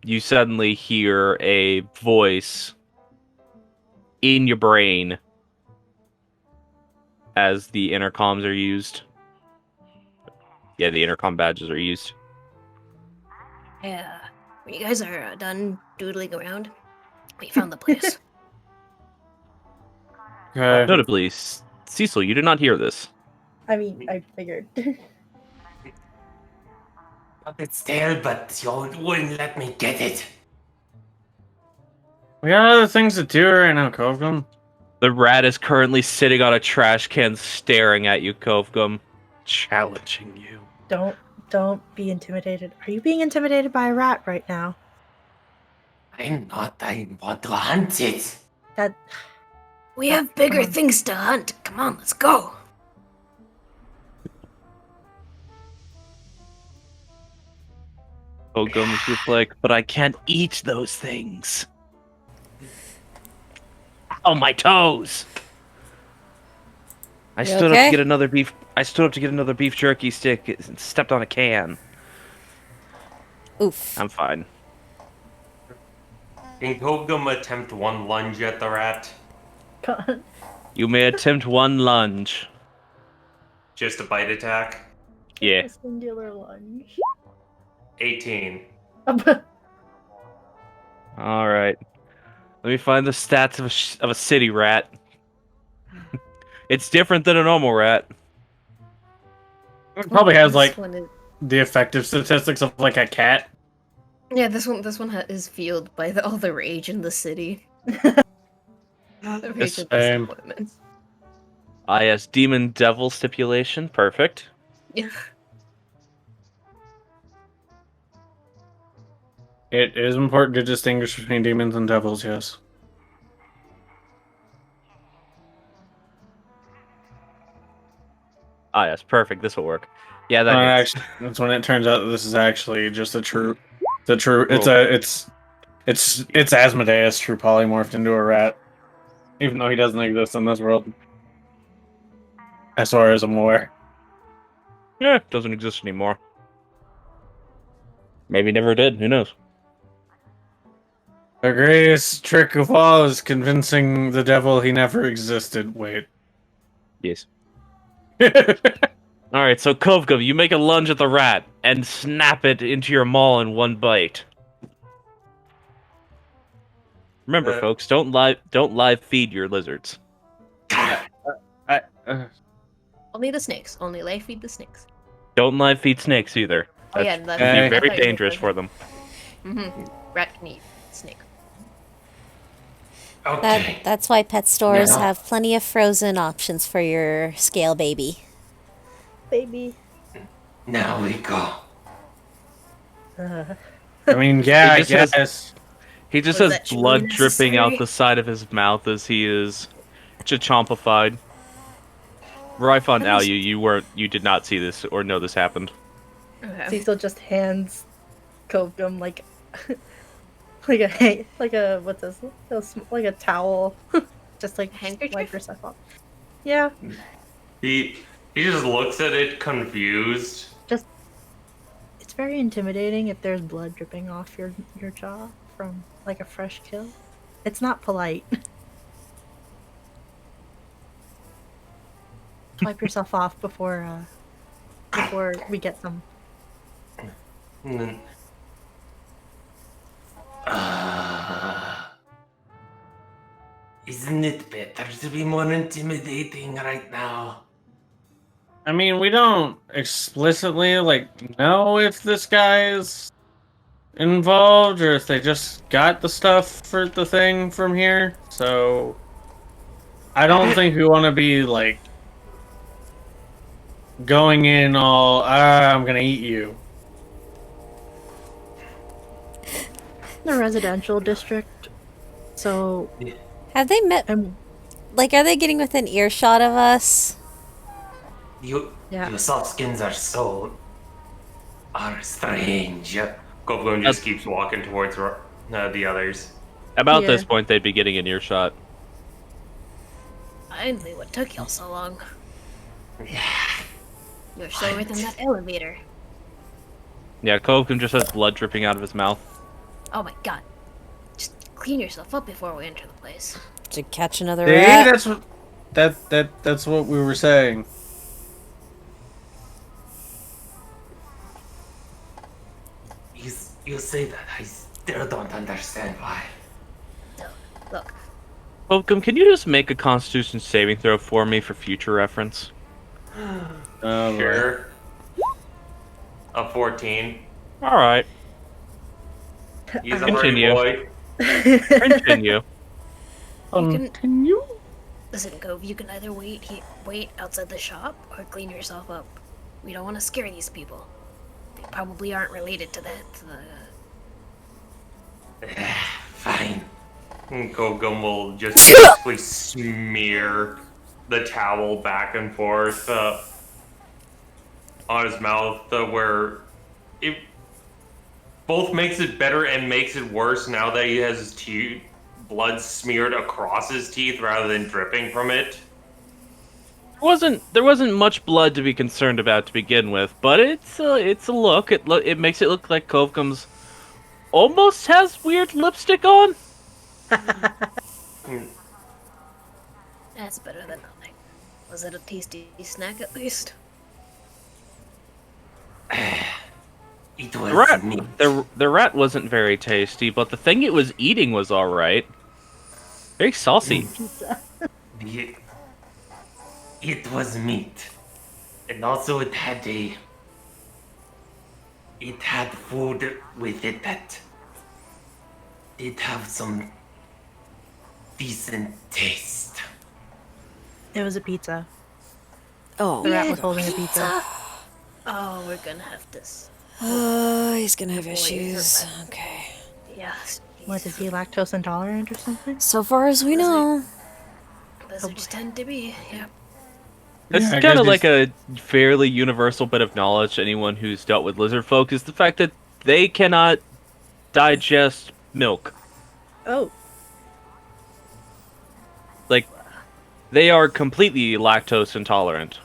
You suddenly hear a voice in your brain as the intercoms are used. Yeah, the intercom badges are used. Yeah. When you guys are done doodling around, we found the place. Okay. Notably, Cecil, you did not hear this. I mean, I figured. It's there, but you wouldn't let me get it. We got other things to do right now, Kovgum. The rat is currently sitting on a trash can staring at you, Kovgum, challenging you. Don't be intimidated. Are you being intimidated by a rat right now? I'm not. I want to hunt it. That We have bigger things to hunt. Come on, let's go. Kovgum is just like, but I can't eat those things. Oh, my toes! I stood up okay? to get another beef. I stood up to get another beef jerky stick and stepped on a can. Oof. I'm fine. Can Kogum attempt one lunge at the rat? God. You may attempt one lunge. Just a bite attack? Yeah. A singular lunge. 18. All right. Let me find the stats of a city rat. It's different than a normal rat. It probably has This like one is- the effective statistics of like a cat. Yeah, this one is fueled by all the rage in the city. The rage of Same. disappointment. IS demon devil stipulation. Perfect. Yeah. It is important to distinguish between demons and devils, yes. Ah, yes, perfect. This will work. Yeah, that hits. Actually, that's when it turns out that this is actually just the true. It's Asmodeus true polymorphed into a rat, even though he doesn't exist in this world, as far as I'm aware. Yeah, doesn't exist anymore. Maybe never did. Who knows? The greatest trick of all is convincing the devil he never existed. Wait. Yes. All right, so Kovgov, you make a lunge at the rat and snap it into your maw in one bite. Remember, folks, don't live feed your lizards. Only the snakes. Only life feed the snakes. Don't live feed snakes either. Oh yeah, That that would Okay. be very dangerous for them. Rat can eat snake. Okay. That's why pet stores No. have plenty of frozen options for your scale baby. Baby. Now we go. I mean, yeah, I He just guess. He just Was has that truly blood dripping out necessary? the side of his mouth as he is chompified. Ryfon Al, you did not see this or know this happened. Okay. Cecil just hands Kovgum like like a what's this? Like a towel. Just like Handkerchief? wipe yourself off. Yeah. He just looks at it confused. It's very intimidating if there's blood dripping off your jaw from like a fresh kill. It's not polite. Wipe yourself off before we get some. And then, Isn't it better to be more intimidating right now? I mean, we don't explicitly like know if this guy is involved or if they just got the stuff for the thing from here. So I don't think we want to be like going in all I'm gonna eat you. The residential district So, Have they met? Like, are they getting within earshot of us? You yeah. soft skins are strange. Goblin just keeps walking towards the others. About Yeah. this point, they'd be getting in earshot. Finally, what took y'all so long? You're slower than that elevator. Yeah, Kokum just has blood dripping out of his mouth. Oh my god. Just clean yourself up before we enter the place. To catch another See, rat? that's what that's what we were saying. You say that, I still don't understand why. Look, Kokum, can you just make a Constitution saving throw for me for future reference? Oh, boy. Sure. A 14. All right. He's a Continue. hard boy. Continue. Continue. listen, Cove, you can either wait outside the shop or clean yourself up. We don't want to scare these people. They probably aren't related to Fine. Gogum will just basically smear the towel back and forth on his mouth, where it both makes it better and makes it worse now that he has his blood smeared across his teeth rather than dripping from it. There wasn't much blood to be concerned about to begin with, but it's a look. It makes it look like Kokum's almost has weird lipstick on. That's better than nothing. Was it a tasty snack at least? It The was rat, meat. the rat wasn't very tasty, but the thing it was eating was all right. Very saucy. It was meat. And also it had food with it that did have some decent taste. It was a pizza. Oh, The rat was holding a pizza. Oh, we're gonna have this. he's gonna have issues. Okay. Yeah. What, is he lactose intolerant or something? So far as we know. Lizards tend to be, yeah. It's Yeah, I kind of guess like a fairly universal bit of knowledge to anyone who's dealt with lizard folk is the fact that they cannot digest milk. Oh. Like, they are completely lactose intolerant.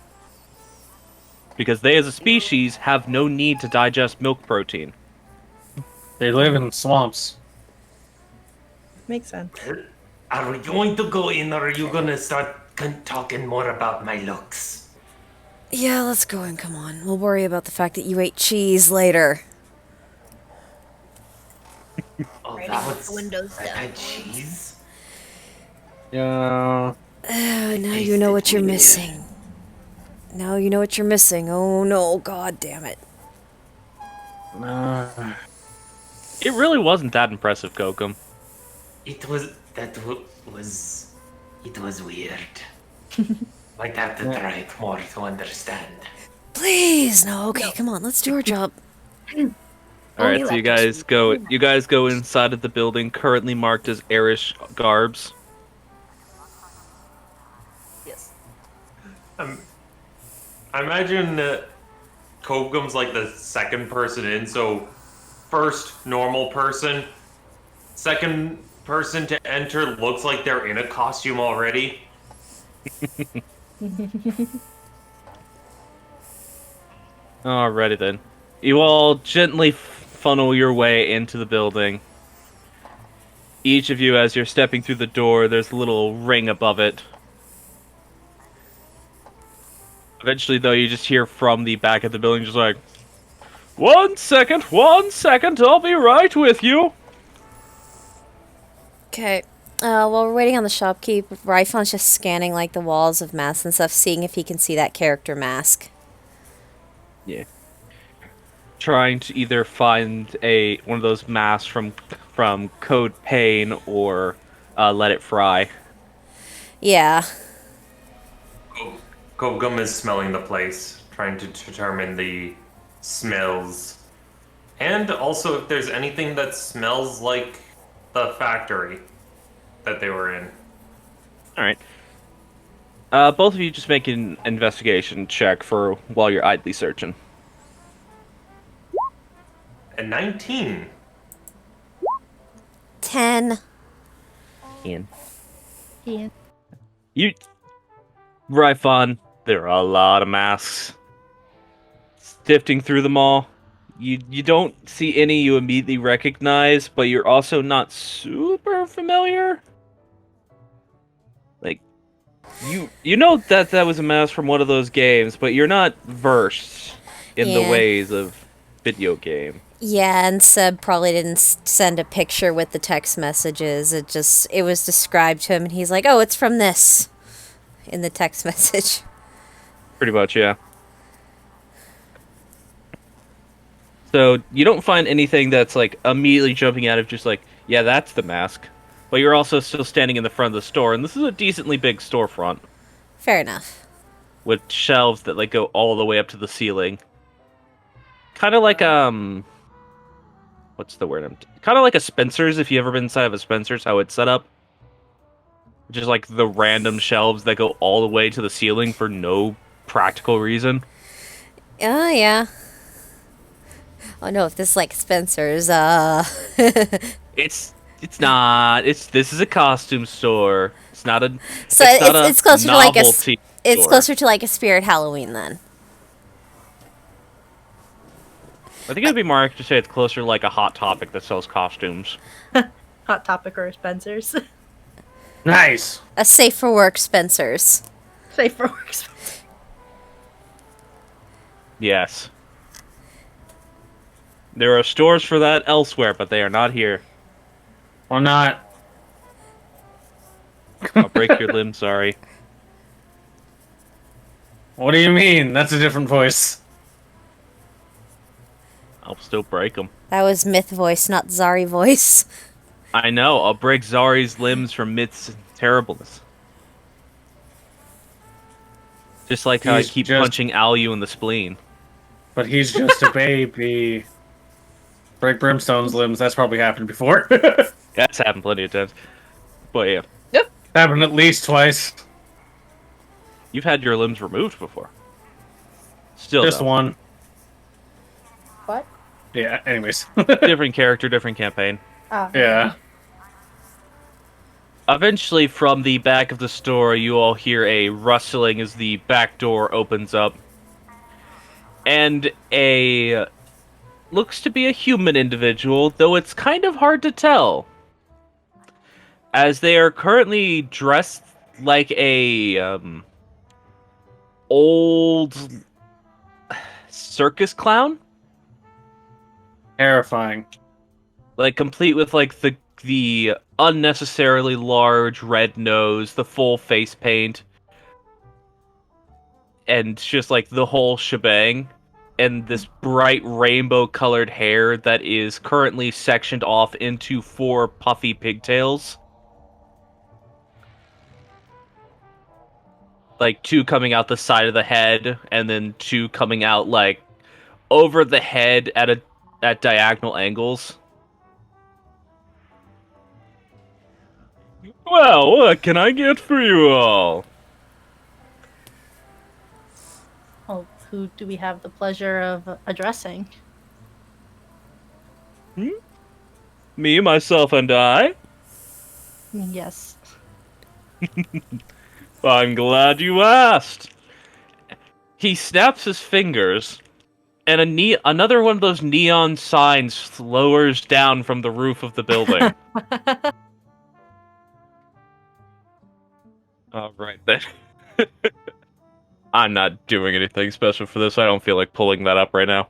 Because they, as a species, have no need to digest milk protein. They live in swamps. Makes sense. Are we going to go in, or are you gonna start talking more about my looks? Yeah, let's go and come on. We'll worry about the fact that you ate cheese later. Oh, Right, that with was the windows I down. had cheese. Yeah. Now you know what you're missing. Now you know what you're missing. Oh no, god damn it. It really wasn't that impressive, Kokum. It was it was weird. Might have to try it more to understand. Please, no, okay, come on, let's do our job. Alright, so you guys go inside of the building currently marked as Arish Garbs. Yes. I imagine that Kogum's like the second person in, so first normal person, second person to enter looks like they're in a costume already. Alrighty then. You all gently funnel your way into the building. Each of you, as you're stepping through the door, there's a little ring above it. Eventually, though, you just hear from the back of the building, just like, 1 second, I'll be right with you. Okay. While we're waiting on the shopkeep, Ryfon's just scanning like the walls of masks and stuff, seeing if he can see that character mask. Yeah. Trying to either find one of those masks from Code Pain or Let It Fry. Yeah. Kogum is smelling the place, trying to determine the smells. And also if there's anything that smells like the factory. that they were in. All right. Both of you just make an investigation check for while you're idly searching. And 19. 10. Ian. Ian. You, Ryphon, there are a lot of masks. Sifting through them all, you don't see any you immediately recognize, but you're also not super familiar. Like, you know that was a mask from one of those games, but you're not versed in the Yeah. ways of video game. Yeah, and Seb probably didn't send a picture with the text messages. It was described to him, and he's like, "Oh, it's from this," in the text message. Pretty much, yeah. So you don't find anything that's like immediately jumping out of just like, yeah, that's the mask. But you're also still standing in the front of the store, and this is a decently big storefront Fair enough. with shelves that like go all the way up to the ceiling. Kind of like what's the word? Kind of like a Spencer's. If you ever been inside of a Spencer's, how it's set up, just like the random shelves that go all the way to the ceiling for no practical reason. Oh, yeah. Oh, no, if this is like Spencer's, It's not. This is a costume store. It's not a. So it's closer to like novelty it's store. closer to like a Spirit Halloween then. I think it'd be more accurate to say it's closer to like a Hot Topic that sells costumes. Hot Topic or Spencer's. Nice. A safe for work Spencer's. Safe for work. Yes. There are stores for that elsewhere, but they are not here. Or not. I'll break your limb, sorry. What do you mean? That's a different voice. I'll still break them. That was Myth voice, not Zari voice. I know, I'll break Zari's limbs from Myth's terribleness. Just like how I He's keep just- punching Alu in the spleen. But he's just a baby. Break Brimstone's limbs. That's probably happened before. That's happened plenty of times. But yeah. Happened at least twice. You've had your limbs removed before. Still, Just though. one. What? Yeah, anyways. Different character, different campaign. Oh. Yeah. Eventually, from the back of the store, you all hear a rustling as the back door opens up. And looks to be a human individual, though it's kind of hard to tell. As they are currently dressed like a old circus clown, Terrifying. like complete with like the unnecessarily large red nose, the full face paint, and just like the whole shebang, and this bright rainbow colored hair that is currently sectioned off into 4 puffy pigtails. Like 2 coming out the side of the head, and then 2 coming out like over the head at diagonal angles. Well, what can I get for you all? Well, who do we have the pleasure of addressing? Me, myself, and I? Yes. I'm glad you asked. He snaps his fingers, and another one of those neon signs lowers down from the roof of the building. All right then. I'm not doing anything special for this. I don't feel like pulling that up right now.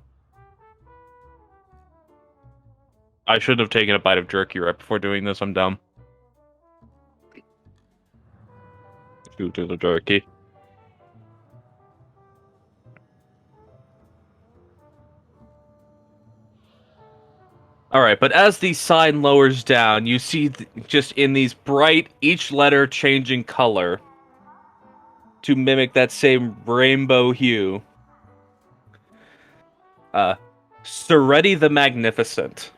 I should have taken a bite of jerky right before doing this. I'm dumb. Due to the jerky. Alright, but as the sign lowers down, you see just in these bright, each letter changing color to mimic that same rainbow hue. Soretti the Magnificent.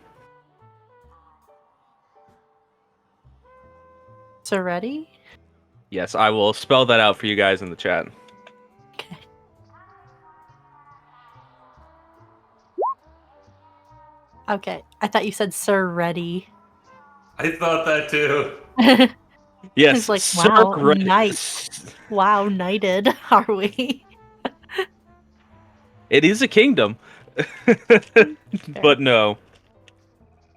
Soretti? Yes, I will spell that out for you guys in the chat. Okay. Okay, I thought you said Soretti. I thought that too. Yes, It's like, Sir wow, Red- knight. Wow, knighted, are we? It is a kingdom. But no.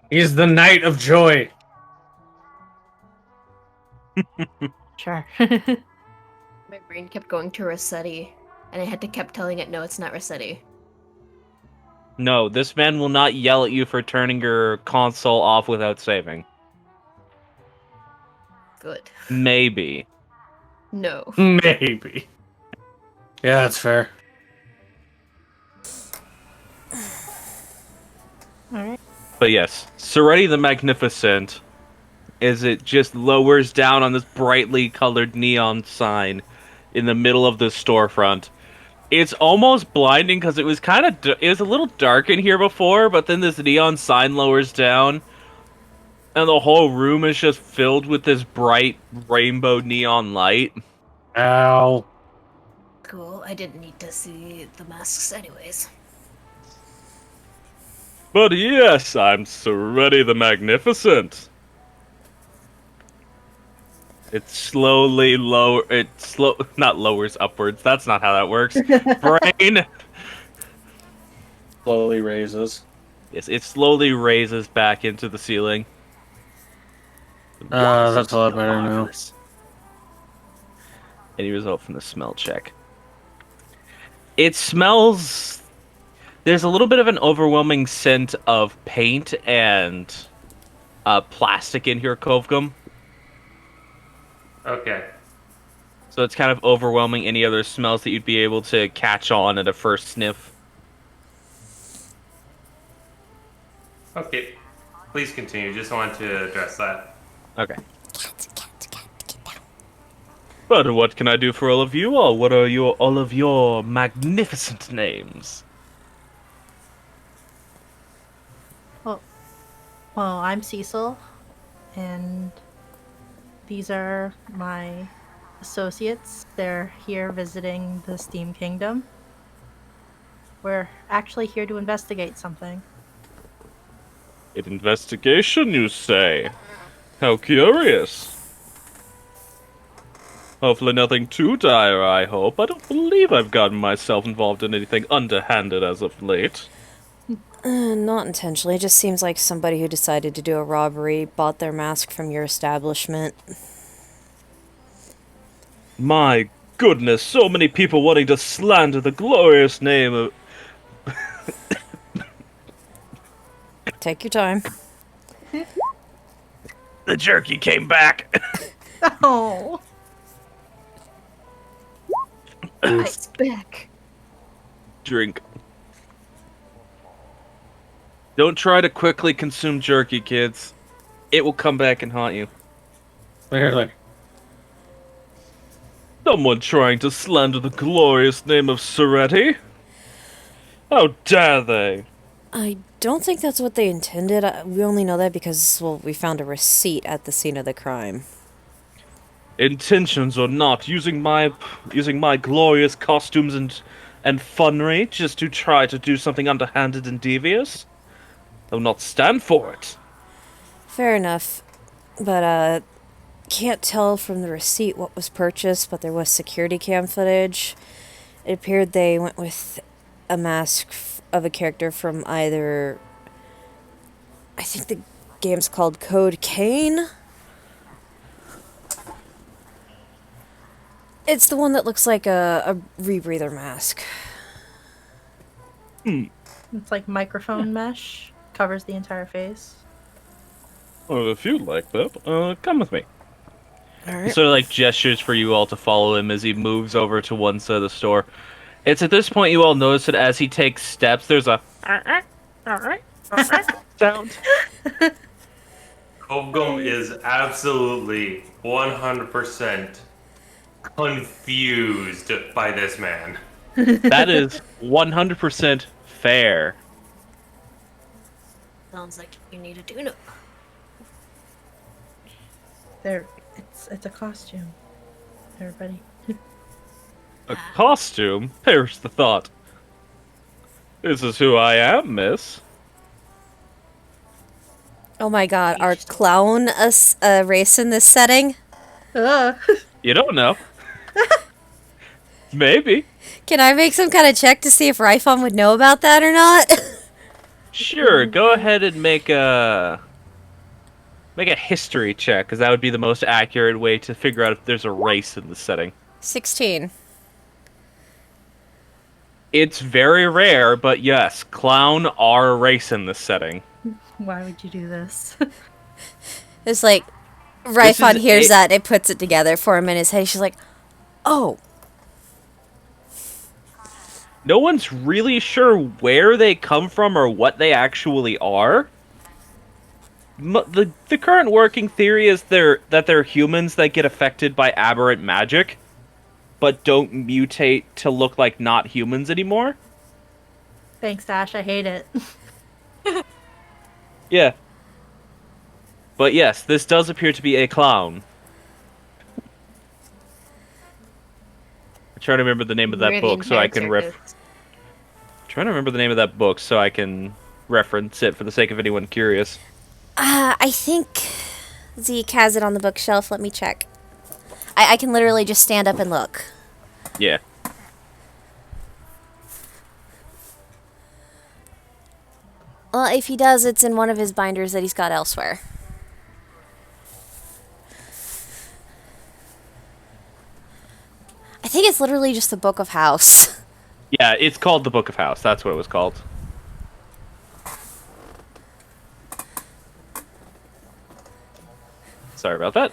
He's the Knight of Joy. Sure. My brain kept going to Rossetti, and I had to kept telling it, no, it's not Rossetti. No, this man will not yell at you for turning your console off without saving. Good. Maybe. No. Maybe. Yeah, that's fair. Alright. But yes, Soretti the Magnificent, as it just lowers down on this brightly colored neon sign in the middle of the storefront. It's almost blinding because it was it was a little dark in here before, but then this neon sign lowers down, and the whole room is just filled with this bright rainbow neon light. Ow. Cool, I didn't need to see the masks anyways. But yes, I'm Soretti the Magnificent. It slowly not lowers upwards. That's not how that works. Brain. Slowly raises. Yes, it slowly raises back into the ceiling. That's a lot better now. Any result from the smell check? It smells. There's a little bit of an overwhelming scent of paint and plastic in here, Kovgum. Okay. So it's kind of overwhelming any other smells that you'd be able to catch on at a first sniff. Okay. Please continue. Just wanted to address that. Okay. But what can I do for all of you all? What are all of your magnificent names? Well, I'm Cecil, and these are my associates. They're here visiting the Steam Kingdom. We're actually here to investigate something. An investigation, you say? How curious. Hopefully nothing too dire, I hope. I don't believe I've gotten myself involved in anything underhanded as of late. Not intentionally. It just seems like somebody who decided to do a robbery bought their mask from your establishment. My goodness, so many people wanting to slander the glorious name of... Take your time. The jerky came back! Oh! It's back. Drink. Don't try to quickly consume jerky, kids. It will come back and haunt you. Clearly. Someone trying to slander the glorious name of Soretti? How dare they? I don't think that's what they intended. We only know that because, well, we found a receipt at the scene of the crime. Intentions or not, using my glorious costumes and funnery just to try to do something underhanded and devious? I will not stand for it. Fair enough. But, can't tell from the receipt what was purchased, but there was security cam footage. It appeared they went with a mask of a character from either... I think the game's called Code Cain? It's the one that looks like a rebreather mask. It's like microphone mesh, covers the entire face. Well, if you'd like that, come with me. Alright. He sort of like gestures for you all to follow him as he moves over to one side of the store. It's at this point you all notice that as he takes steps, there's a sound. Kovgum is absolutely 100% confused by this man. That is 100% fair. Sounds like you need a tune-up. There It's a costume. Everybody. A costume? Perish the thought. This is who I am, miss. Oh my god, are clown a race in this setting? You don't know. Maybe. Can I make some kind of check to see if Ryphon would know about that or not? Sure, go ahead and make a history check, because that would be the most accurate way to figure out if there's a race in the setting. 16. It's very rare, but yes, clown are a race in this setting. Why would you do this? It's like, Ryphon hears that and it puts it together for him in his head. She's like, oh. No one's really sure where they come from or what they actually are. The current working theory is that they're humans that get affected by aberrant magic, but don't mutate to look like not humans anymore. Thanks, Ash. I hate it. Yeah. But yes, this does appear to be a clown. I'm trying to remember the name of that book so I can trying to remember the name of that book so I can reference it for the sake of anyone curious. I think Zeke has it on the bookshelf. Let me check. I can literally just stand up and look. Yeah. Well, if he does, it's in one of his binders that he's got elsewhere. I think it's literally just the Book of House. Yeah, it's called the Book of House. That's what it was called. Sorry about that.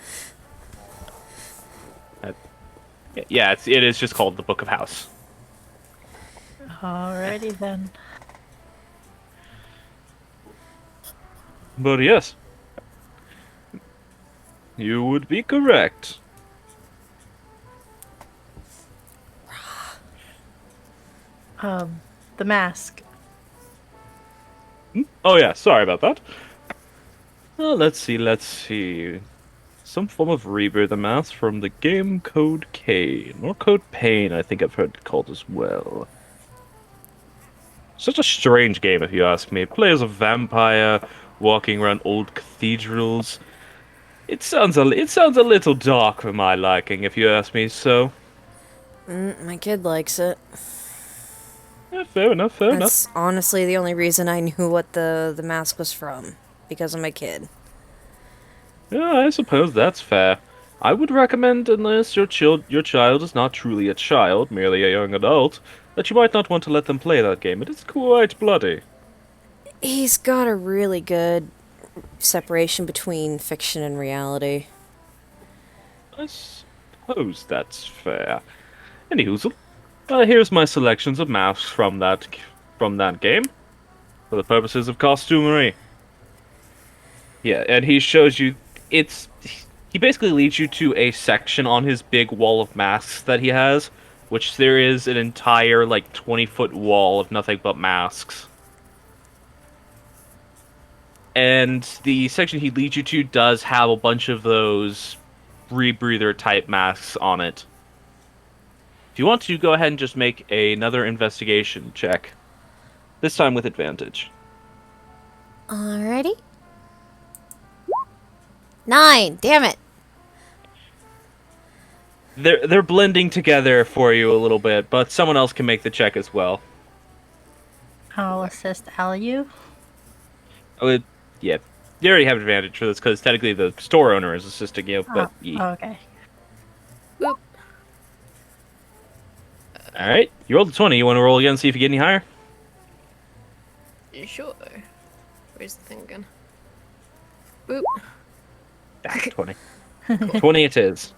Yeah, it is just called the Book of House. Alrighty then. But yes. You would be correct. The mask. Oh yeah, sorry about that. Let's see. Some form of rebirth mask from the game Code Cain, or Code Pain, I think I've heard it called as well. Such a strange game, if you ask me. It plays a vampire walking around old cathedrals. It sounds a little dark for my liking, if you ask me so. My kid likes it. Yeah, fair enough. That's honestly the only reason I knew what the mask was from. Because of my kid. Yeah, I suppose that's fair. I would recommend, unless your child is not truly a child, merely a young adult, that you might not want to let them play that game. It is quite bloody. He's got a really good separation between fiction and reality. I suppose that's fair. Anywho, here's my selections of masks from that game, for the purposes of costumery. Yeah, and he shows you. He basically leads you to a section on his big wall of masks that he has, which there is an entire, 20-foot wall of nothing but masks. And the section he leads you to does have a bunch of those rebreather type masks on it. If you want to, go ahead and just make another investigation check. This time with advantage. Alrighty. 9! Damn it! They're blending together for you a little bit, but someone else can make the check as well. I'll assist Aliu. Oh, yeah. You already have advantage for this, because technically the store owner is assisting you, but... Okay. Alright, you rolled a 20. You want to roll again and see if you get any higher? Sure. Where's the thing again? Boop. Back 20. 20 it is.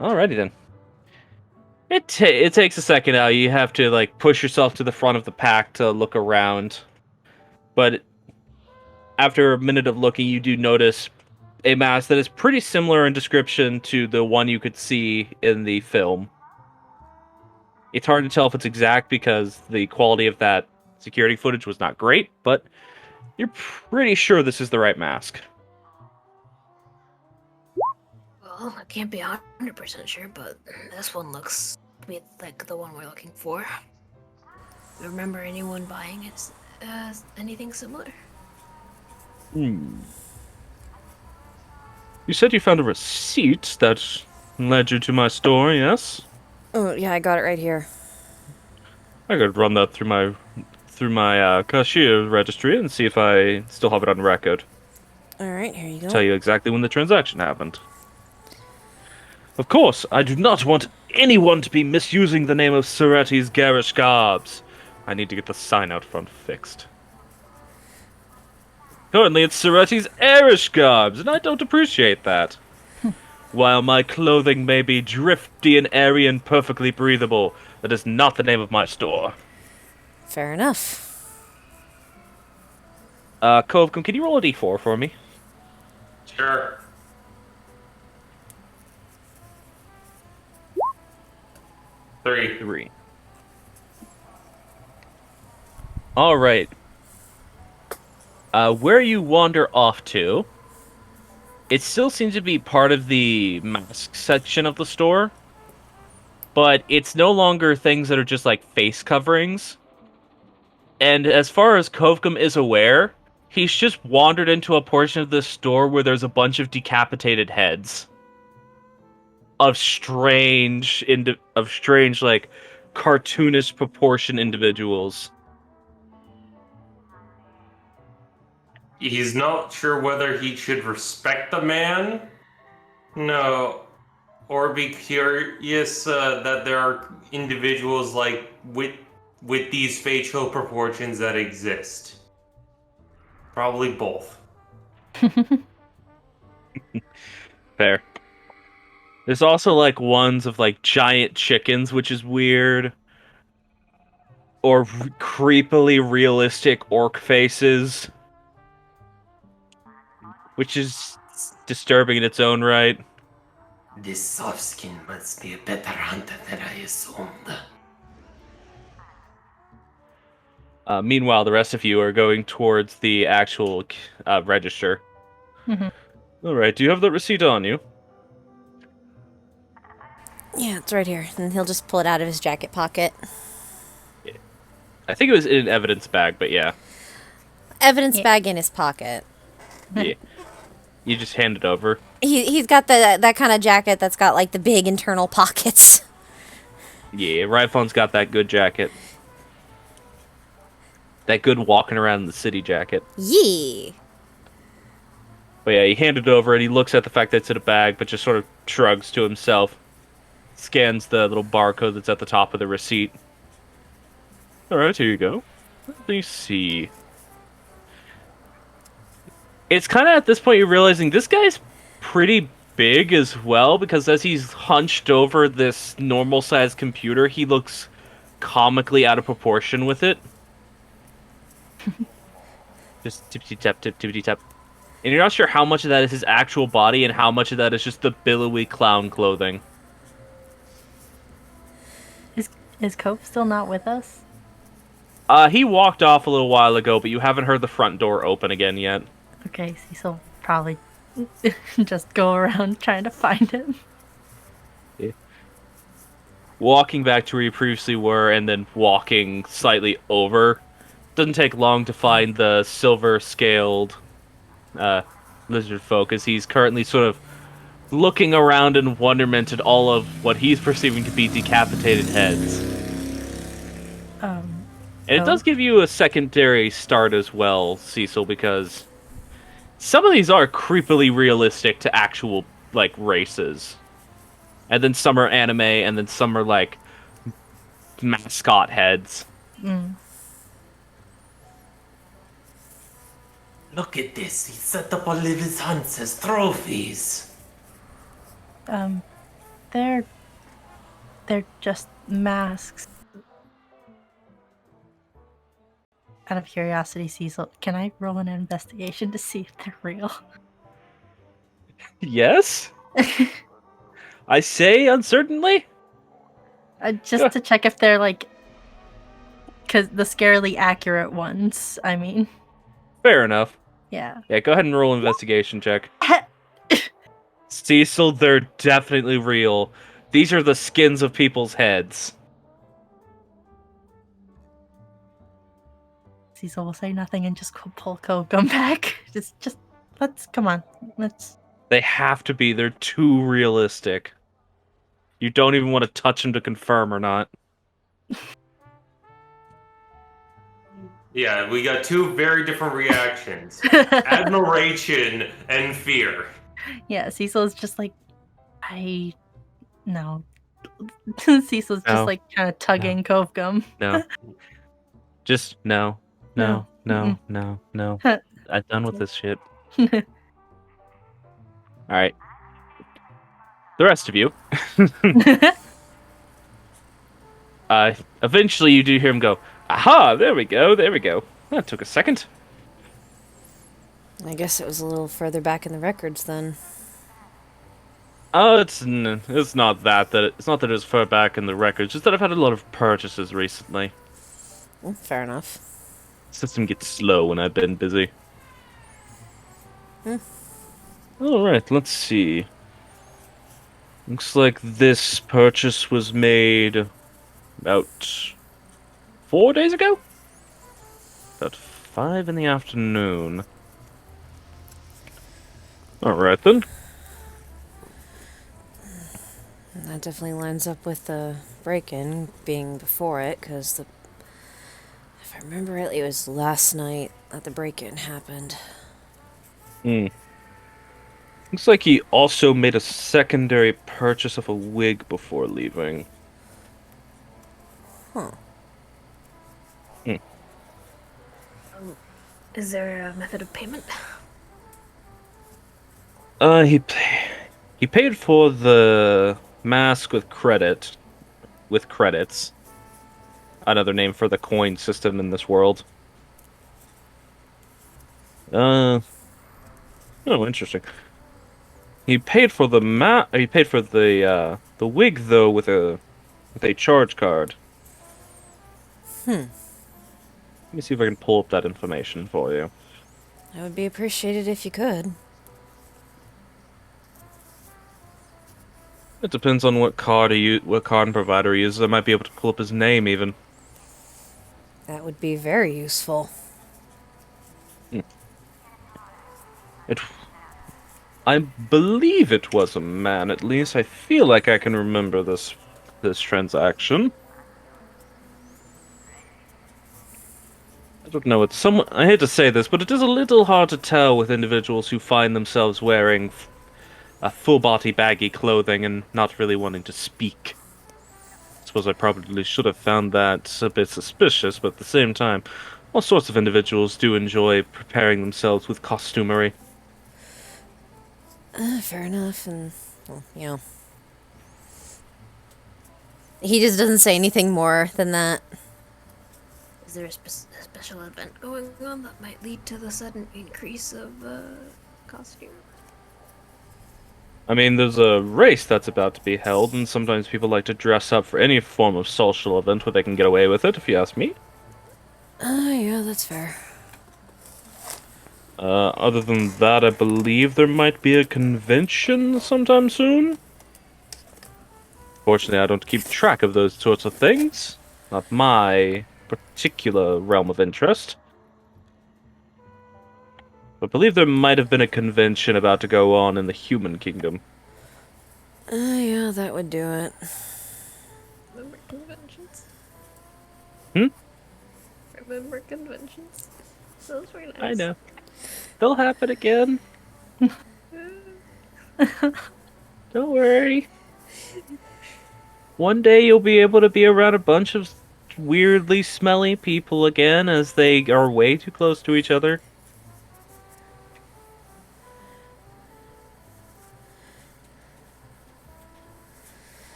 Alrighty then. It takes a second now. You have to, push yourself to the front of the pack to look around. But after a minute of looking, you do notice a mask that is pretty similar in description to the one you could see in the film. It's hard to tell if it's exact because the quality of that security footage was not great, but you're pretty sure this is the right mask. Well, I can't be 100% sure, but this one looks to be like the one we're looking for. Remember anyone buying it? Anything similar? You said you found a receipt that led you to my store, yes? Oh, yeah, I got it right here. I could run that through my cashier registry and see if I still have it on record. Alright, here you go. Tell you exactly when the transaction happened. Of course, I do not want anyone to be misusing the name of Soretti's garish garbs. I need to get the sign out front fixed. Currently, it's Soretti's airish garbs, and I don't appreciate that. While my clothing may be drifty and airy and perfectly breathable, that is not the name of my store. Fair enough. Kovcom, can you roll a d4 for me? Sure. Three. Alright. Where you wander off to, it still seems to be part of the mask section of the store, but it's no longer things that are just like face coverings. And as far as Kovcom is aware, he's just wandered into a portion of this store where there's a bunch of decapitated heads of strange like cartoonish proportion individuals. He's not sure whether he should respect the man, no, or be curious that there are individuals like with these facial proportions that exist. Probably both. Fair. There's also like ones of like giant chickens, which is weird. Or creepily realistic orc faces, which is disturbing in its own right. This soft skin must be a better hunter than I assumed. Meanwhile, the rest of you are going towards the actual register. All right, do you have the receipt on you? Yeah, it's right here. And he'll just pull it out of his jacket pocket. I think it was in an evidence bag, but yeah. Evidence bag in his pocket. Yeah. You just hand it over. He's got that kind of jacket that's got like the big internal pockets. Yeah, Ryphon's got that good jacket. That good walking around the city jacket. Yeah. But yeah, he handed it over and he looks at the fact that it's in a bag, but just sort of shrugs to himself. Scans the little barcode that's at the top of the receipt. Alright, here you go. Let me see. It's kind of at this point you're realizing this guy's pretty big as well, because as he's hunched over this normal-sized computer, he looks comically out of proportion with it. Just tippity-tap, tippity-tap. And you're not sure how much of that is his actual body and how much of that is just the billowy clown clothing. Is Cope still not with us? He walked off a little while ago, but you haven't heard the front door open again yet. Okay, Cecil probably just go around trying to find him. Yeah. Walking back to where you previously were and then walking slightly over. Doesn't take long to find the silver-scaled lizard folk, as he's currently sort of looking around in wonderment at all of what he's perceiving to be decapitated heads. And it does give you a secondary start as well, Cecil, because some of these are creepily realistic to actual, like, races. And then some are anime, and then some are, like, mascot heads. Look at this. He set up all of his hunts as trophies. They're just masks. Out of curiosity, Cecil, can I roll an investigation to see if they're real? Yes? I say uncertainly? Just to check if they're like, because the scarily accurate ones, I mean. Fair enough. Yeah. Yeah, go ahead and roll an investigation check. Cecil, they're definitely real. These are the skins of people's heads. Cecil will say nothing and just pull Kokum back. Just come on. Let's. They have to be. They're too realistic. You don't even want to touch them to confirm or not. Yeah, we got two very different reactions: admiration and fear. Yeah, Cecil's just like, no. Cecil's just No. like kind of tugging Kokum. No. Just no. No. No. No. No. No. I'm done with this shit. Alright. The rest of you. Eventually you do hear him go, aha, there we go. That took a second. I guess it was a little further back in the records then. Oh, it's not that it's not that it's far back in the records, just that I've had a lot of purchases recently. Well, fair enough. System gets slow when I've been busy. Hmm. Alright, let's see. Looks like this purchase was made about 4 days ago? About 5 in the afternoon. Alright then. That definitely lines up with the break-in being before it, because if I remember rightly, it was last night that the break-in happened. Looks like he also made a secondary purchase of a wig before leaving. Huh. Is there a method of payment? He paid for the mask with credits. Another name for the coin system in this world. Oh, interesting. He paid for the wig though with a charge card. Let me see if I can pull up that information for you. That would be appreciated if you could. It depends on what card provider he uses. I might be able to pull up his name even. That would be very useful. I believe it was a man, at least. I feel like I can remember this transaction. I don't know, I hate to say this, but it is a little hard to tell with individuals who find themselves wearing a full-body baggy clothing and not really wanting to speak. I suppose I probably should have found that a bit suspicious, but at the same time, all sorts of individuals do enjoy preparing themselves with costumery. Fair enough, and, well, he just doesn't say anything more than that. Is there a special event going on that might lead to the sudden increase of costume? I mean, there's a race that's about to be held, and sometimes people like to dress up for any form of social event where they can get away with it, if you ask me. Yeah, that's fair. Other than that, I believe there might be a convention sometime soon. Fortunately, I don't keep track of those sorts of things. Not my particular realm of interest. I believe there might have been a convention about to go on in the human kingdom. Yeah, that would do it. Remember conventions? Hmm? Remember conventions? Those were nice. I know. They'll happen again. Don't worry. One day you'll be able to be around a bunch of weirdly smelly people again as they are way too close to each other.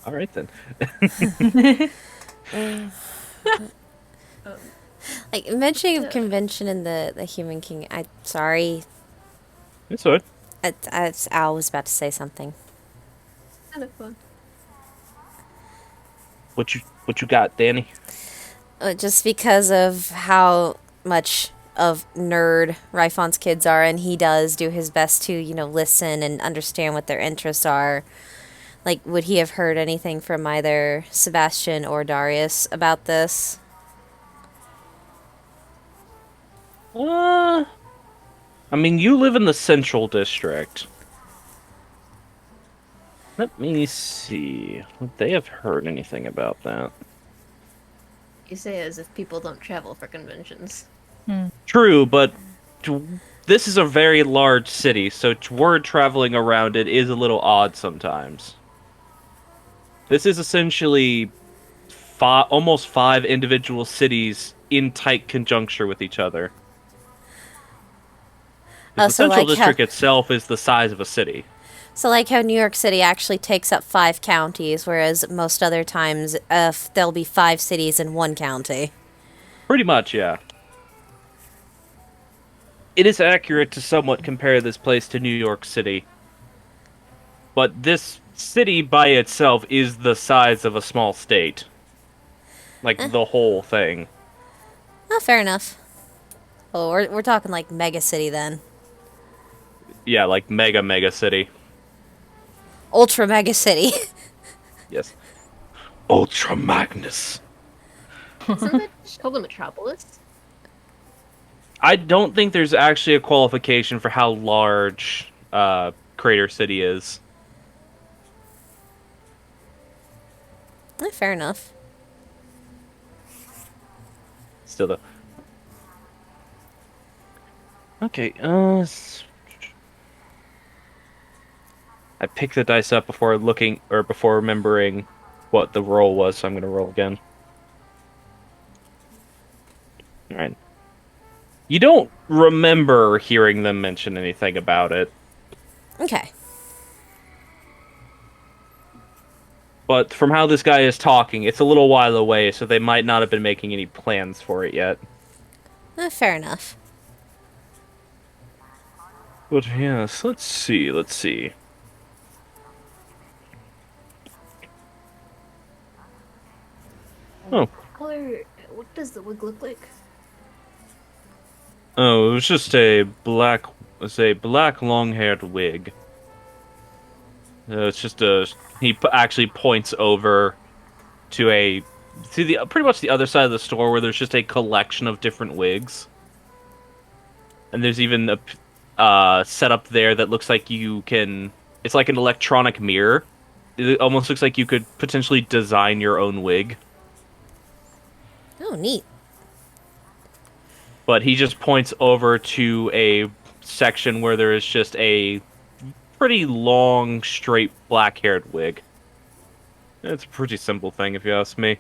Alright then. Like, mentioning of convention in the Human King, I'm sorry. It's alright. Al was about to say something. Kind of fun. What you got, Danny? Just because of how much of nerd Ryfon's kids are, and he does do his best to, listen and understand what their interests are. Like, would he have heard anything from either Sebastian or Darius about this? I mean, you live in the Central District. Let me see. Would they have heard anything about that? You say as if people don't travel for conventions. True, but this is a very large city, so word traveling around it is a little odd sometimes. This is essentially almost 5 individual cities in tight conjuncture with each other. Oh, The so Central like how, District itself is the size of a city. so like how New York City actually takes up 5 counties, whereas most other times, there'll be 5 cities in 1 county. Pretty much, yeah. It is accurate to somewhat compare this place to New York City. But this city by itself is the size of a small state. Like, the whole thing. Oh, fair enough. Oh, we're talking like mega city then. Yeah, like mega city. Ultra mega city. Yes. Ultra Magnus. Isn't that just called a metropolis? I don't think there's actually a qualification for how large Crater City is. Fair enough. Still though. Okay, I picked the dice up before before remembering what the roll was, so I'm gonna roll again. Alright. You don't remember hearing them mention anything about it, Okay. but from how this guy is talking, it's a little while away, so they might not have been making any plans for it yet. Fair enough. But yes, let's see. Oh. What does the wig look like? Oh, it was just a black long-haired wig. It's just actually points over to the pretty much the other side of the store where there's just a collection of different wigs, and there's even a setup there that looks like it's like an electronic mirror. It almost looks like you could potentially design your own wig. Oh, neat. But he just points over to a section where there is just a pretty long, straight, black-haired wig. It's a pretty simple thing, if you ask me.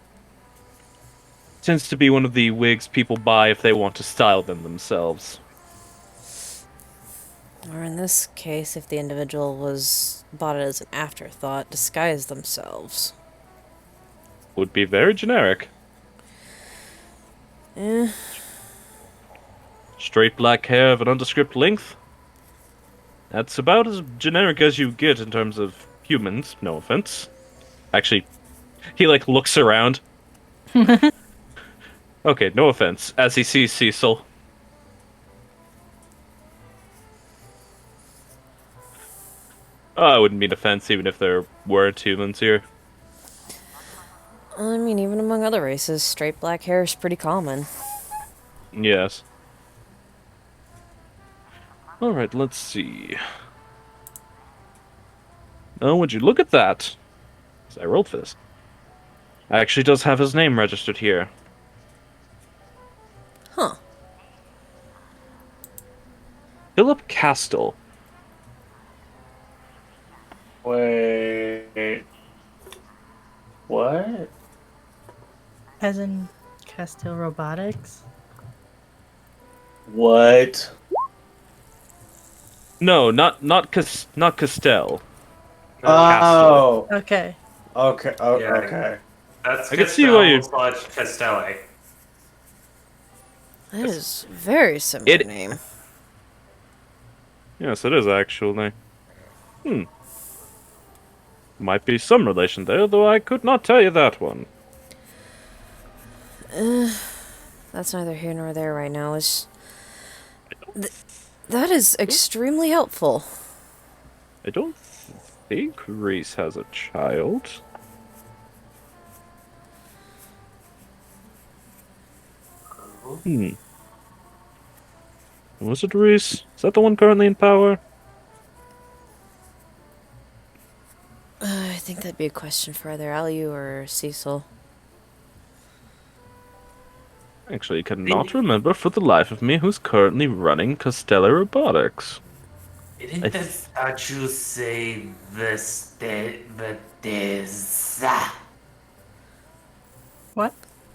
Tends to be one of the wigs people buy if they want to style them themselves. Or in this case, if the individual bought it as an afterthought, disguised themselves. Would be very generic. Eh. Straight black hair of an nondescript length. That's about as generic as you get in terms of humans, no offense. Actually, he looks around. Okay, no offense, as he sees Cecil. I wouldn't mean offense even if there weren't humans here. I mean, even among other races, straight black hair is pretty common. Yes. Alright, let's see. Oh, would you look at that? I rolled for this. Actually does have his name registered here. Huh. Philip Castell. Wait. What? As in Castile Robotics? What? No, not Castell. Oh. Okay. Okay. Yeah. Okay. That's I can see why you- Castelli. That is a very similar name. Yes, it is actually. Might be some relation there, though I could not tell you that one. That's neither here nor there right now. That is extremely helpful. I don't think Reese has a child. Was it Reese? Is that the one currently in power? I think that'd be a question for either Alu or Cecil. Actually, cannot remember for the life of me who's currently running Costello Robotics. Didn't the statue say the What?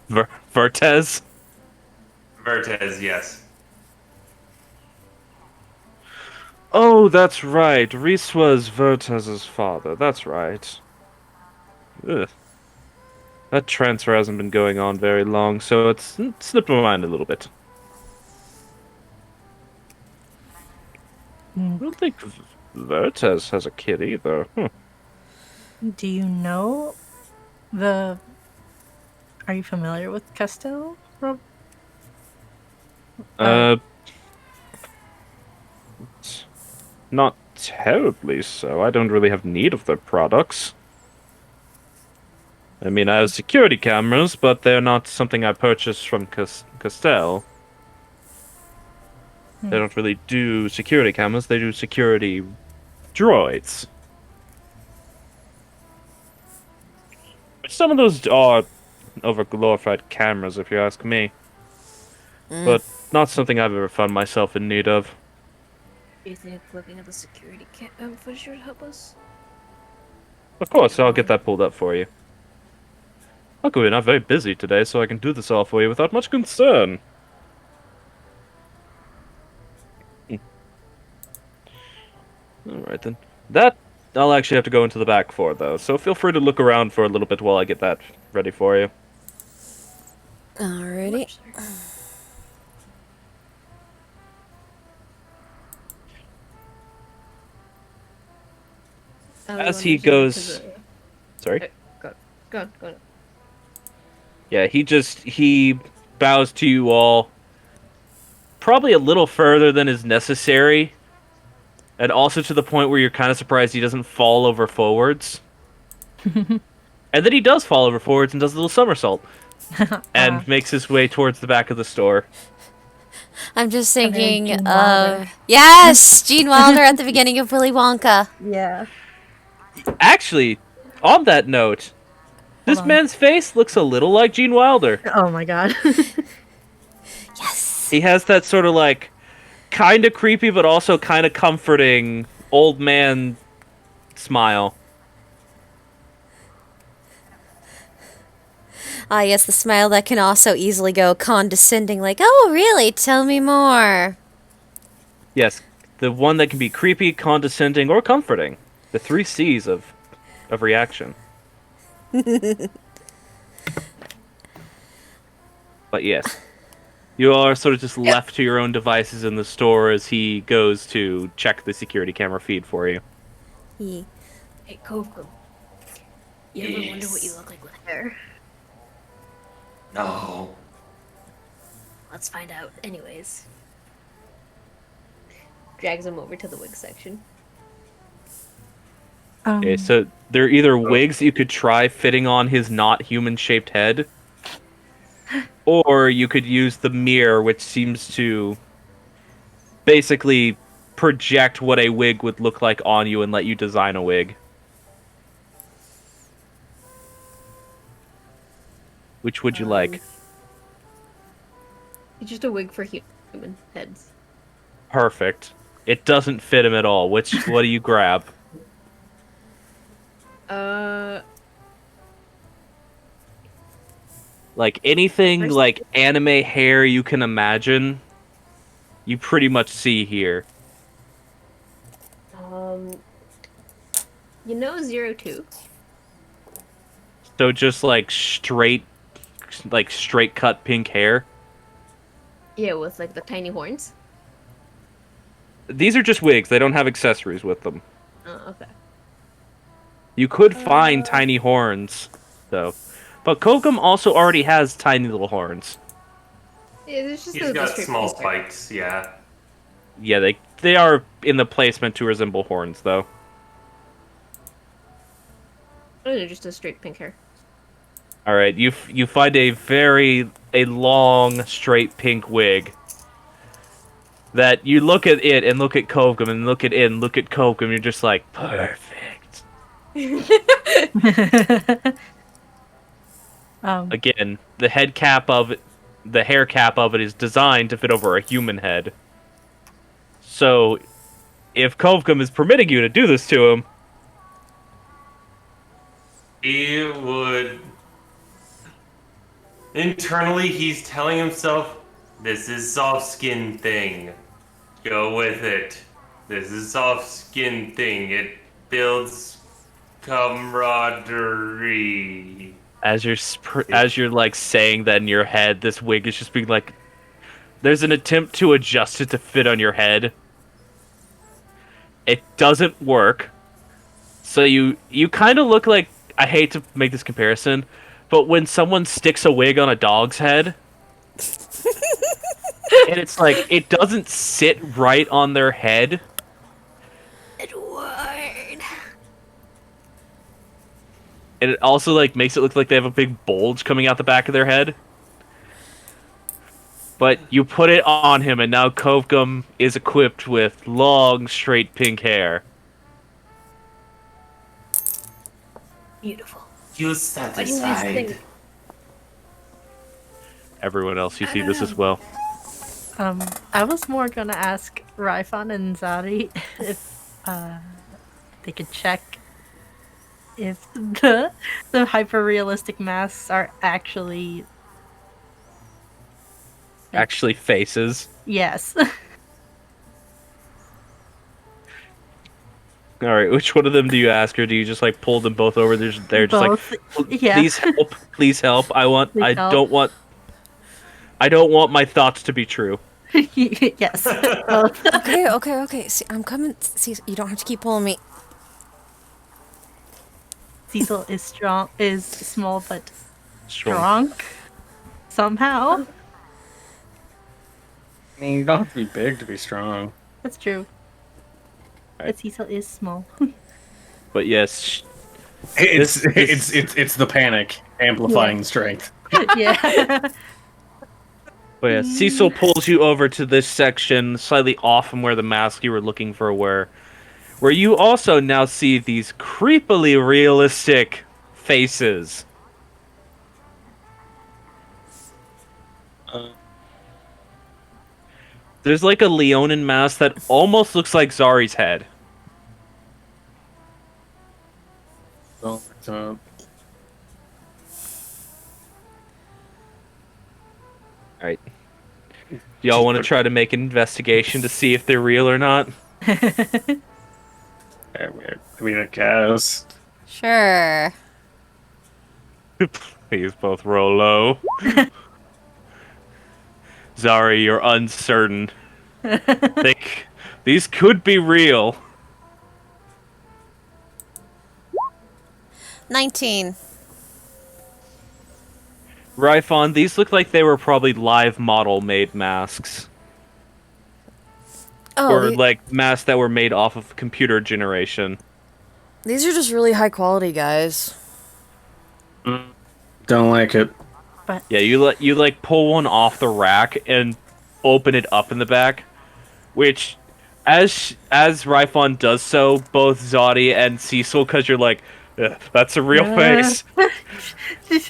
Vertez? Vertez, yes. Oh, that's right. Reese was Vertez's father. That's right. Ugh. That transfer hasn't been going on very long, so it's slipped my mind a little bit. I don't think Vertez has a kid either. Do you know the... Are you familiar with Castell, Rob? Not terribly so. I don't really have need of their products. I mean, I have security cameras, but they're not something I purchased from Castell. They don't really do security cameras, they do security droids. Some of those are overglorified cameras, if you ask me. But not something I've ever found myself in need of. Do you think looking at the security footage would help us? Of course, I'll get that pulled up for you. Luckily, we're not very busy today, so I can do this all for you without much concern. Alright then. That I'll actually have to go into the back for, though, so feel free to look around for a little bit while I get that ready for you. Alrighty. As he goes... Sorry? Go on. Yeah, he bows to you all. Probably a little further than is necessary. And also to the point where you're kind of surprised he doesn't fall over forwards. And then he does fall over forwards and does a little somersault. And makes his way towards the back of the store. I'm just thinking Gene of... Wilder. Yes! Gene Wilder at the beginning of Willy Wonka. Yeah. Actually, on that note, this on. man's face looks a little like Gene Wilder. Oh my god. Yes! He has that sort of like, kind of creepy but also kind of comforting old man smile. Ah, yes, the smile that can also easily go condescending, like, oh, really? Tell me more. Yes, the one that can be creepy, condescending, or comforting. The 3 C's of reaction. But yes, you are sort of just left to your own devices in the store as he goes to check the security camera feed for you. Yeah. Hey, Cove. You ever wonder what you look like with hair? No. Let's find out. Anyways. Drags him over to the wig section. Okay, so there are either wigs you could try fitting on his not human-shaped head, or you could use the mirror, which seems to basically project what a wig would look like on you and let you design a wig. Which would you like? It's just a wig for human heads. Perfect. It doesn't fit him at all. What do you grab? Like anything like anime hair you can imagine, you pretty much see here. You know 02? So just like straight cut pink hair. Yeah, with like the tiny horns. These are just wigs. They don't have accessories with them. Oh, okay. You could find tiny horns, though. But Kokum also already has tiny little horns. Yeah, there's just He's got small spikes, yeah. Yeah, they are in the placement to resemble horns, though. Oh, they're just a straight pink hair. All right, you find a long straight pink wig. That you look at it and look at Kovgum and look at it and look at Kovgum, you're just like perfect. Again, the hair cap of it is designed to fit over a human head. So, if Kovgum is permitting you to do this to him, He would. Internally, he's telling himself, "This is soft skin thing. Go with it. This is soft skin thing. It builds camaraderie." as you're like saying that in your head, this wig is just being like, there's an attempt to adjust it to fit on your head. It doesn't work. So you kind of look like, I hate to make this comparison, but when someone sticks a wig on a dog's head, and it's like it doesn't sit right on their head. Edward. And it also like makes it look like they have a big bulge coming out the back of their head. But you put it on him, and now Kovgum is equipped with long, straight pink hair. Beautiful. You What do you guys satisfied? think? Everyone else, you see this as well. I was more gonna ask Raifan and Zari if they could check if the hyper realistic masks are actually Actually, faces. yes. All right, which one of them do you ask, or do you just like pull them both over? They're just Both. like, Yeah. please help, please help. Please help. I don't want my thoughts to be true. Yes. Both. Okay. See, I'm coming. See, you don't have to keep pulling me. Cecil is small but Strong. strong somehow. I mean, you don't have to be big to be strong. That's true. Right. But Cecil is small. But yes, It's This- it's the panic amplifying strength. Yeah. but yeah, Cecil pulls you over to this section, slightly off from where the mask you were looking for were, where you also now see these creepily realistic faces. There's like a Leonin mask that almost looks like Zari's head. So, Alright. Y'all want to try to make an investigation to see if they're real or not? I mean, I guess. Sure. Please both roll low. Zari, you're uncertain. Think these could be real. 19. Raifon, these look like they were probably live model made masks. Oh, Or like masks that were made off of computer generation. these are just really high quality, guys. Don't like it. Yeah, you like pull one off the rack and open it up in the back, which as Raifon does so, both Zodi and Cecil, because you're like, "Ugh, that's a real face.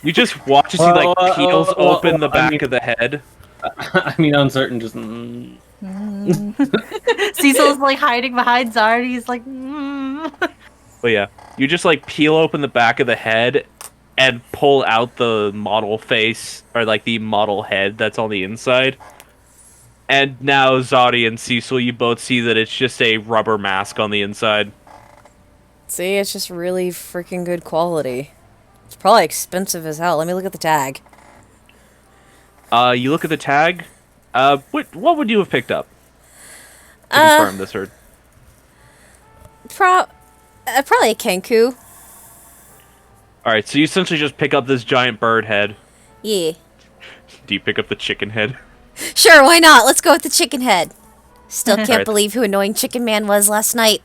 You just watch as he like peels open the back of the head. I mean, uncertain just. Cecil's like hiding behind Zari. He's like, But yeah, you just like peel open the back of the head and pull out the model face, or like the model head that's on the inside. And now Zodi and Cecil, you both see that it's just a rubber mask on the inside. See, it's just really freaking good quality. It's probably expensive as hell. Let me look at the tag. You look at the tag. What would you have picked up? To confirm this, or Probably a Kenku. all right, so you essentially just pick up this giant bird head. Yeah. Do you pick up the chicken head? Sure, why not? Let's go with the chicken head. Still can't Right. believe who Annoying Chicken Man was last night.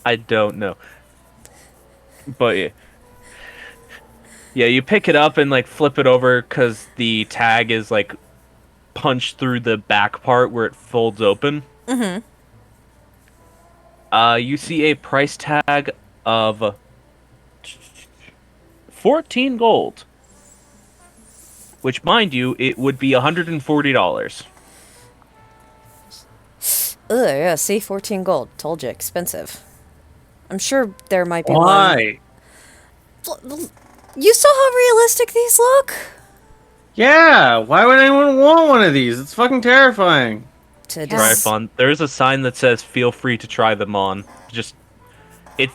I don't know. But yeah. Yeah, you pick it up and like flip it over because the tag is like punched through the back part where it folds open. Mm-hmm. You see a price tag of 14 gold. Which, mind you, it would be $140. Ugh, yeah, see, 14 gold. Told you, expensive. I'm sure there might be Why? one. You saw how realistic these look? Yeah, why would anyone want one of these? It's fucking terrifying. To Right, Fun. There's a sign that says "Feel free to try them on."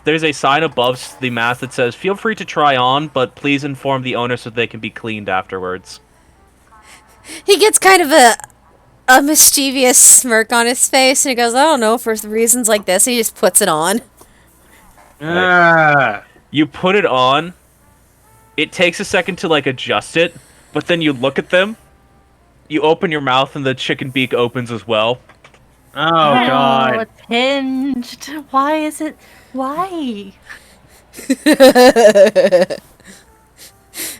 There's a sign above the mask that says "Feel free to try on, but please inform the owner so they can be cleaned afterwards." He gets kind of a mischievous smirk on his face, and he goes, I don't know, for reasons like this, he just puts it on. Ah. You put it on. It takes a second to like adjust it, but then you look at them. You open your mouth, and the chicken beak opens as well. Oh, Oh, God. it's hinged. Why is it? Why?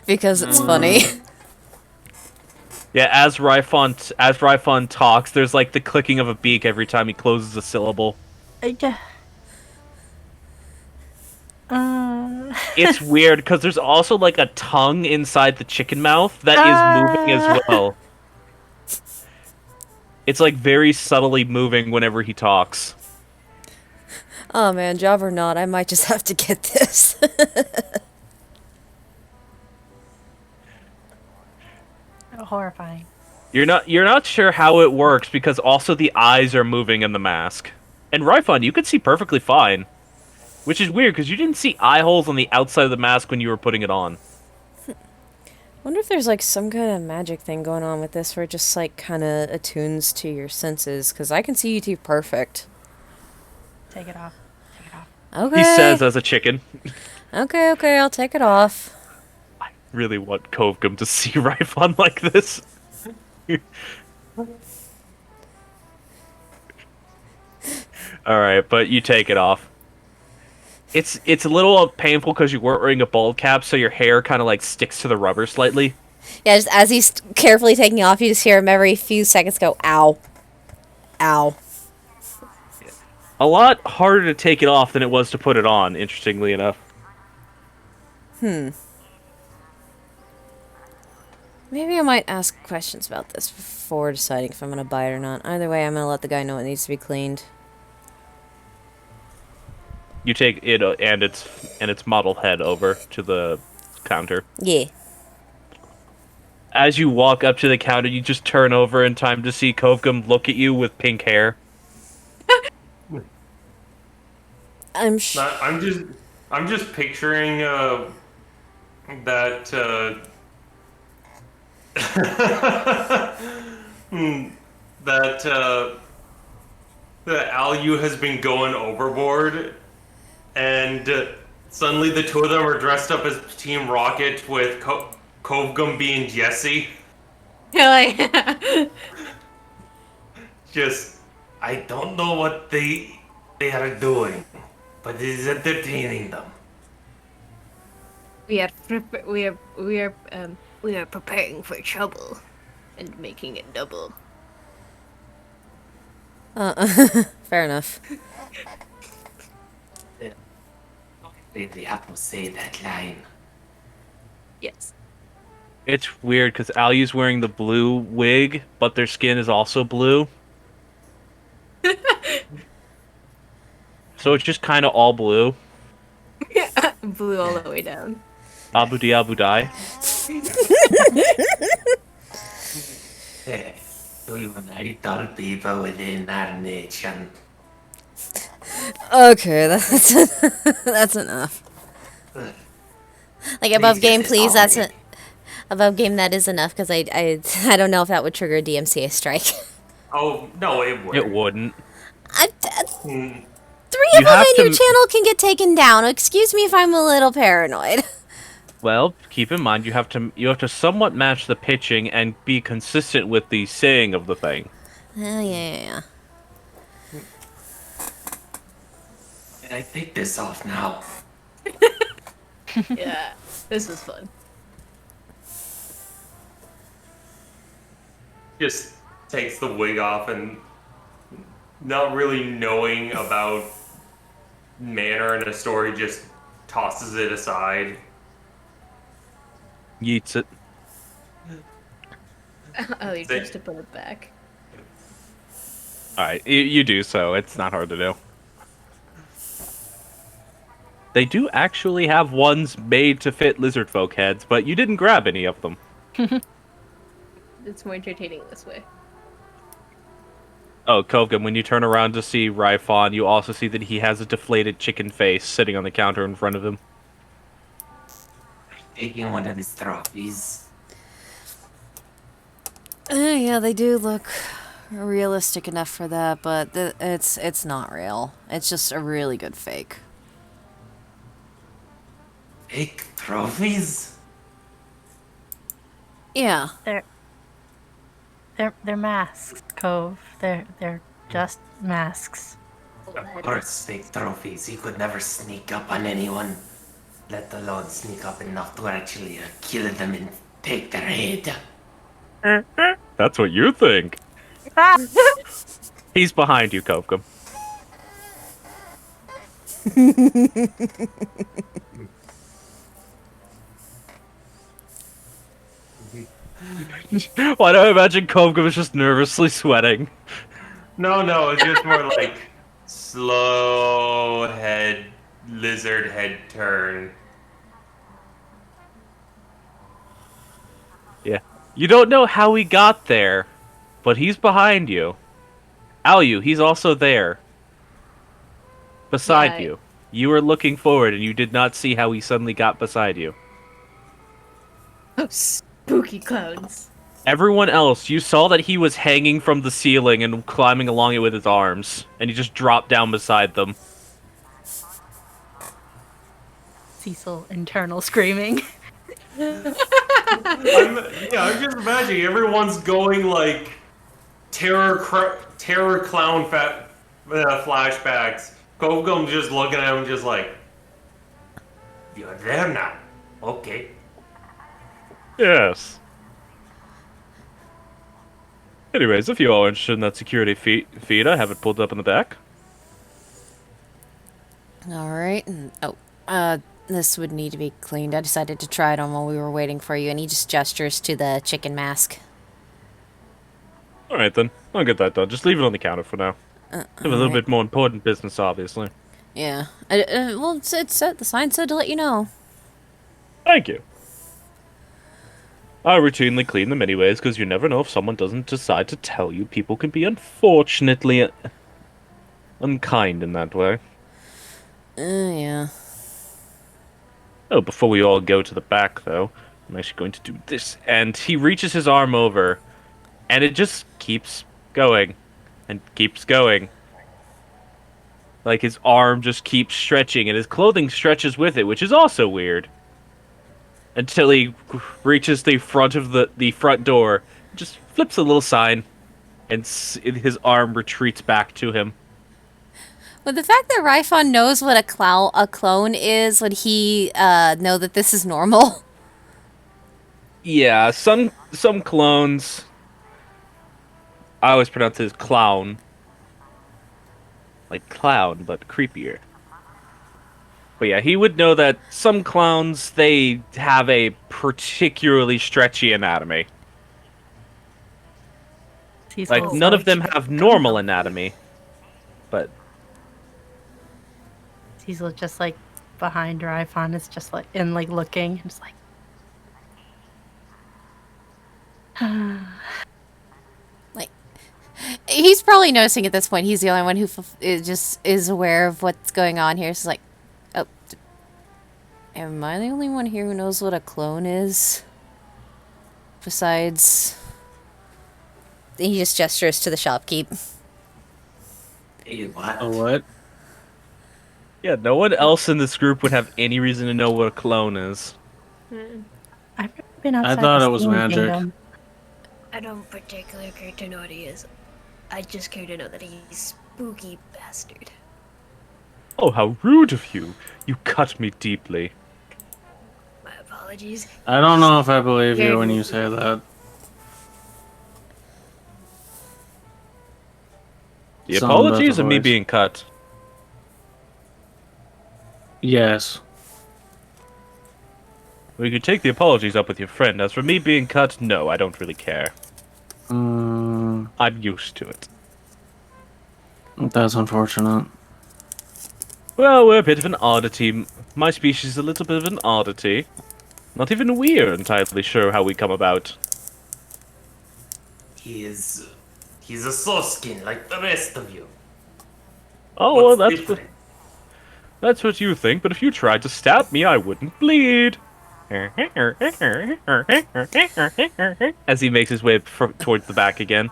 Because it's funny. Yeah, as Ryphon talks, there's like the clicking of a beak every time he closes a syllable. It's weird because there's also like a tongue inside the chicken mouth that is moving as well. It's like very subtly moving whenever he talks. Oh man, job or not, I might just have to get this. Horrifying. You're not sure how it works because also the eyes are moving in the mask. And Ryphon, you could see perfectly fine. Which is weird because you didn't see eye holes on the outside of the mask when you were putting it on. Wonder if there's like some kind of magic thing going on with this where it just like kind of attunes to your senses, because I can see you two perfect. Take it off. Take it off. Okay. He says as a chicken. Okay, I'll take it off. I really want Kovgum to see Ryphon like this. Alright, but you take it off. It's a little painful because you weren't wearing a bald cap, so your hair kind of like sticks to the rubber slightly. Yeah, just as he's carefully taking off, you just hear him every few seconds go, ow. Ow. A lot harder to take it off than it was to put it on, interestingly enough. Maybe I might ask questions about this before deciding if I'm going to buy it or not. Either way, I'm going to let the guy know it needs to be cleaned. You take it and its model head over to the counter. Yeah. As you walk up to the counter, you just turn over in time to see Kovgum look at you with pink hair. I'm just picturing that that Alu has been going overboard, and suddenly the two of them are dressed up as Team Rocket with Kovgum being Jesse. Like, Just, I don't know what they are doing, but it is entertaining them. we are preparing for trouble and making it double. fair enough. Really have to say that line. Yes. It's weird because Alu's wearing the blue wig, but their skin is also blue. So it's just kind of all blue. Blue all the way down. Abu di Abu Dai. You little people within our nation. Okay, that's that's enough. Like above Please game, get please. this off me. Above game. That is enough because I don't know if that would trigger a DMCA strike. Oh no, it would. It wouldn't. Three of You them have in to your channel can get taken down. Excuse me if I'm a little paranoid. Well, keep in mind you have to somewhat match the pitching and be consistent with the saying of the thing. Yeah. Can I take this off now? Yeah, this was fun. Just takes the wig off and not really knowing about manner in a story, just tosses it aside. Yeets it. Oh, you tries to put it back. Alright, you do so. It's not hard to do. They do actually have ones made to fit lizard folk heads, but you didn't grab any of them. It's more entertaining this way. Oh, Kovgan, when you turn around to see Ryphon, you also see that he has a deflated chicken face sitting on the counter in front of him. Taking one of these trophies. Yeah, they do look realistic enough for that, but it's not real. It's just a really good fake. Fake trophies? Yeah. They're masks, Cove. They're just masks. Of course, fake trophies. You could never sneak up on anyone. Let alone sneak up enough to actually kill them and take their head. That's what you think. Ah! He's behind you, Kovgan. Why do I imagine Kovgan is just nervously sweating? No, it's just more like slow lizard head turn. Yeah. You don't know how he got there, but he's behind you. Alyu, he's also there. Beside Yeah, you. You were looking forward and you did not see how he suddenly got beside you. Oh, spooky clouds. Everyone else, you saw that he was hanging from the ceiling and climbing along it with his arms, and he just dropped down beside them. Cecil internal screaming. I'm just imagining everyone's going like terror clown flashbacks. Kogum just looking at him, just like, You're there now. Okay. Yes. Anyways, if you all are interested in that security feed, I have it pulled up in the back. Alright. This would need to be cleaned. I decided to try it on while we were waiting for you, and he just gestures to the chicken mask. Alright then, I'll get that done. Just leave it on the counter for now. I have a little bit more important business, obviously. Yeah. Well, it said, the sign said to let you know. Thank you. I routinely clean them anyways, because you never know if someone doesn't decide to tell you. People can be unfortunately unkind in that way. Yeah. Oh, before we all go to the back, though, I'm actually going to do this. And he reaches his arm over, and it just keeps going, and keeps going. Like, his arm just keeps stretching, and his clothing stretches with it, which is also weird. Until he reaches the front of the front door, just flips a little sign, and his arm retreats back to him. Well, the fact that Ryphon knows what a clone is, would he know that this is normal? Yeah, some clones. I always pronounce it as clown. Like clown, but creepier. But yeah, he would know that some clowns, they have a particularly stretchy anatomy. Cecil, Like, none of them have normal anatomy. But Cecil just like behind Ryphon is just like and like looking, just like He's probably noticing at this point. He's the only one who just is aware of what's going on here. So it's like, oh, am I the only one here who knows what a clone is? Besides, he just gestures to the shopkeep. Hey, what? A what? yeah, no one else in this group would have any reason to know what a clone is. I've never been outside thought the it was Steam magic. Kingdom. I don't particularly care to know what he is. I just care to know that he's spooky bastard. Oh, how rude of you! You cut me deeply. My apologies. I don't know if I believe you Very when you rude. say that. The Some better apologies of me voice. being cut. Yes. We could take the apologies up with your friend. As for me being cut, no, I don't really care. Mm, I'm used to it. that's unfortunate. Well, we're a bit of an oddity. My species is a little bit of an oddity. Not even we are entirely sure how we come about. He's a skin like the rest of you. Oh, What's well, different? that's what you think, but if you tried to stab me, I wouldn't bleed. As he makes his way towards the back again.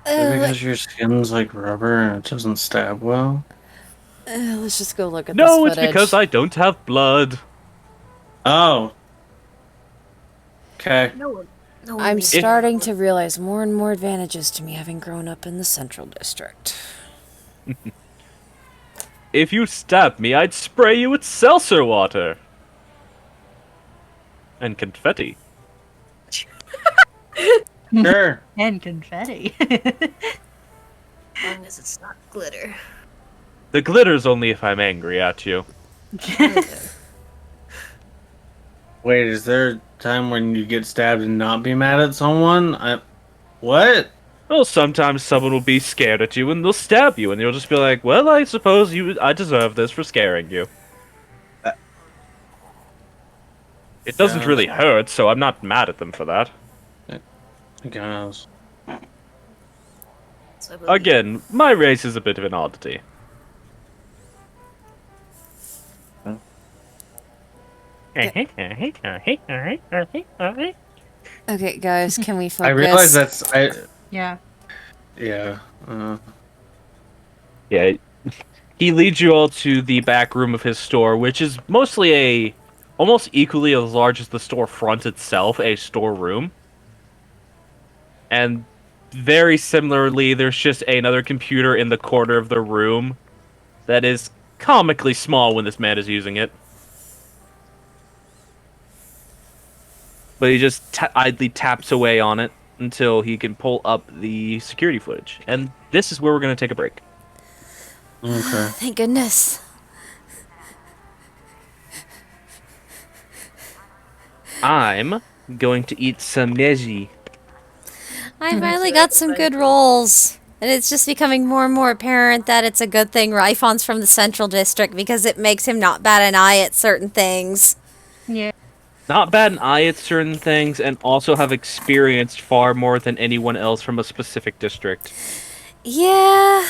Is it because your skin's like rubber and it doesn't stab well? Let's just go look at this No, it's footage. because I don't have blood. Oh. Okay. No one. I'm needs starting to realize more and more advantages to me having grown up in the Central District. If you stabbed me, I'd spray you with seltzer water. And confetti. Sure. And confetti. As long as it's not glitter. The glitter's only if I'm angry at you. Wait, is there a time when you get stabbed and not be mad at someone? What? Well, sometimes someone will be scared at you and they'll stab you, and you'll just be like, well, I suppose I deserve this for scaring you. It doesn't really hurt, so I'm not mad at them for that. I guess. Again, my race is a bit of an oddity. Okay, guys, can we focus? I realize that's... Yeah. Yeah. Yeah. He leads you all to the back room of his store, which is mostly almost equally as large as the storefront itself, a storeroom. And very similarly, there's just another computer in the corner of the room that is comically small when this man is using it. But he just idly taps away on it until he can pull up the security footage. And this is where we're going to take a break. Okay. Thank goodness. I'm going to eat some neji. I finally got some good rolls. And it's just becoming more and more apparent that it's a good thing Ryphon's from the Central District because it makes him not bat an eye at certain things. Yeah. Not bat an eye at certain things, and also have experienced far more than anyone else from a specific district. Yeah.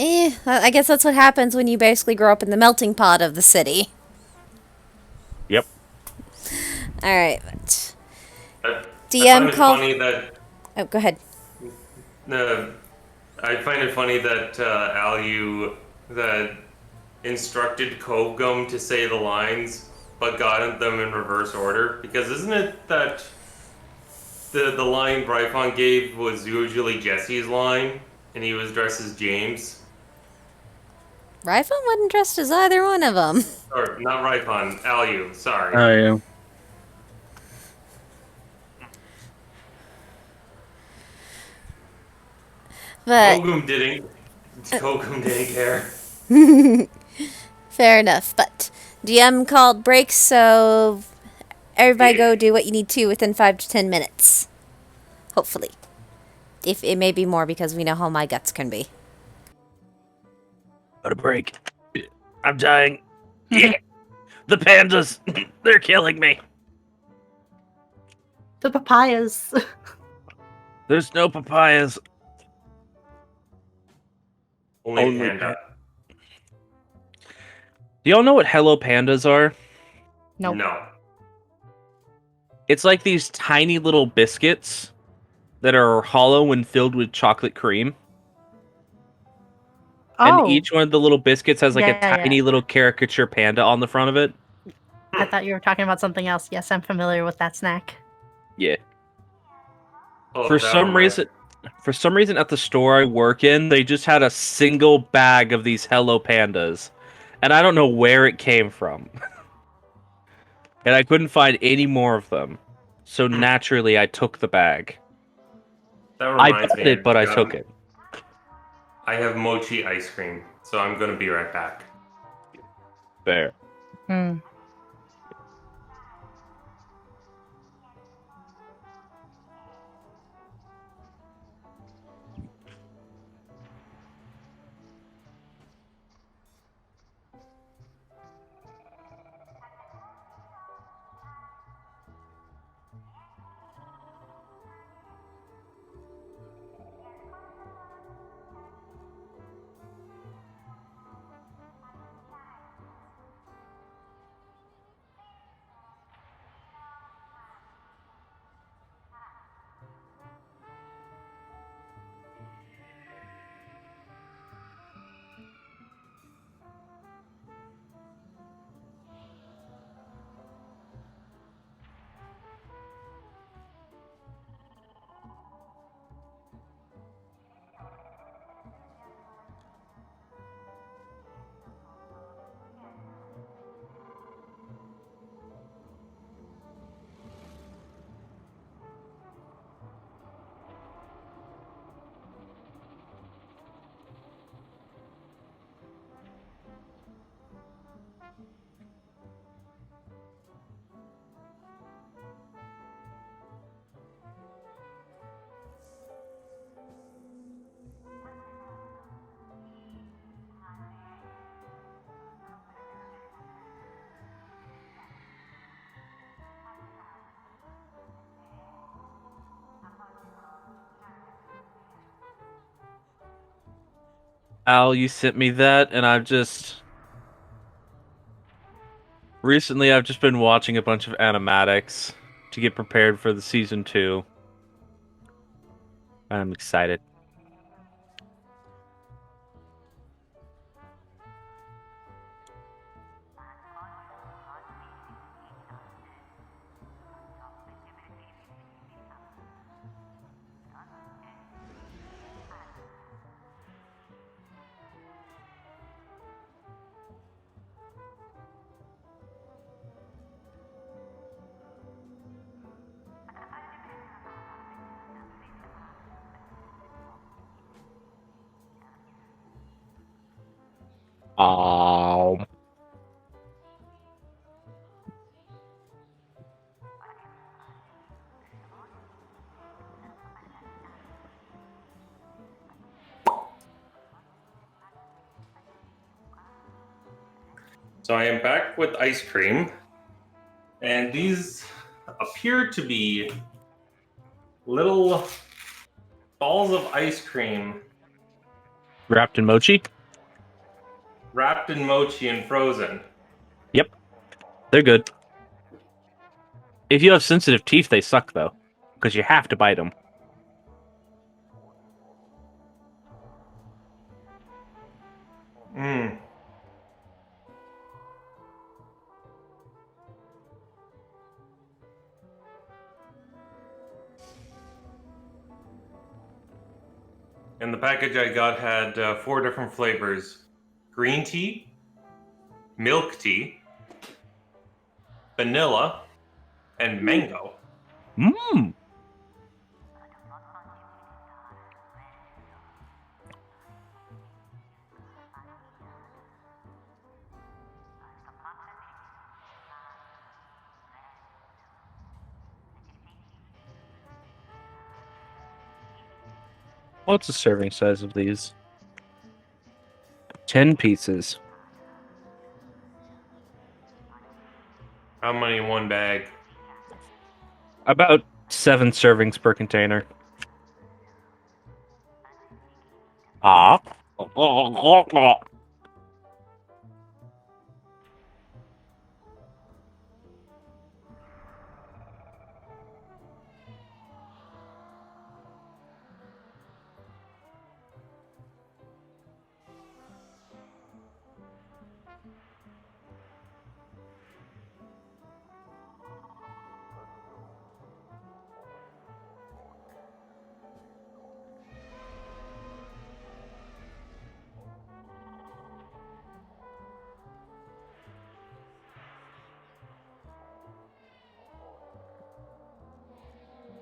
I guess that's what happens when you basically grow up in the melting pot of the city. Yep. Alright. I DM find it call... funny that... Oh, go ahead. I find it funny that Alu that instructed Kogum to say the lines, but got them in reverse order. Because isn't it that the line Bryphon gave was usually Jesse's line, and he was dressed as James? Ryphon wasn't dressed as either one of them. Or not Bryphon, Alu. Sorry. Oh, yeah. But Kogum didn't care. fair enough. But DM called break, so everybody go do what you need to within 5 to 10 minutes. Hopefully. If it may be more because we know how my guts can be. Got a break. I'm dying. The pandas, they're killing me. The papayas. There's no papayas. Only panda. Do y'all know what Hello Pandas are? Nope. No. It's like these tiny little biscuits that are hollow and filled with chocolate cream. Oh. And each one of the little biscuits has like a Yeah, tiny little caricature panda on the front of it. I thought you were talking about something else. Yes, I'm familiar with that snack. Yeah. Oh, For that some one, reason, For some reason, at the store I work in, they just had a single bag of these Hello Pandas, and I don't know where it came from. And I couldn't find any more of them, so naturally I took the bag. That I reminds bought me, it, but I took it. I have mochi ice cream, so I'm gonna be right back. Fair. Hmm. Al, you sent me that, and recently I've just been watching a bunch of animatics to get prepared for the season 2. I'm excited. Oh. So I am back with ice cream, and these appear to be little balls of ice cream Wrapped in mochi? wrapped in mochi and frozen. Yep. They're good. If you have sensitive teeth, they suck, though. Because you have to bite them. Mmm. And the package I got had 4 different flavors: green tea, milk tea, vanilla, and mango. Mmm. What's the serving size of these? 10 pieces. How many in one bag? About 7 servings per container. Ah.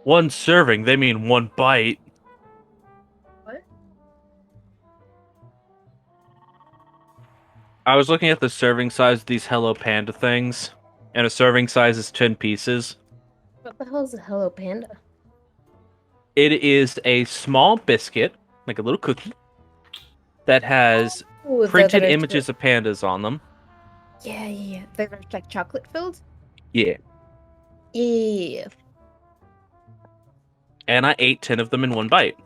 One serving, they mean one bite. What? I was looking at the serving size of these Hello Panda things, and a serving size is 10 pieces. What the hell is a Hello Panda? It is a small biscuit, like a little cookie, that has Ooh, printed images of pandas on them. Yeah. They're like chocolate filled? Yeah. Yeah. And I ate 10 of them in one bite.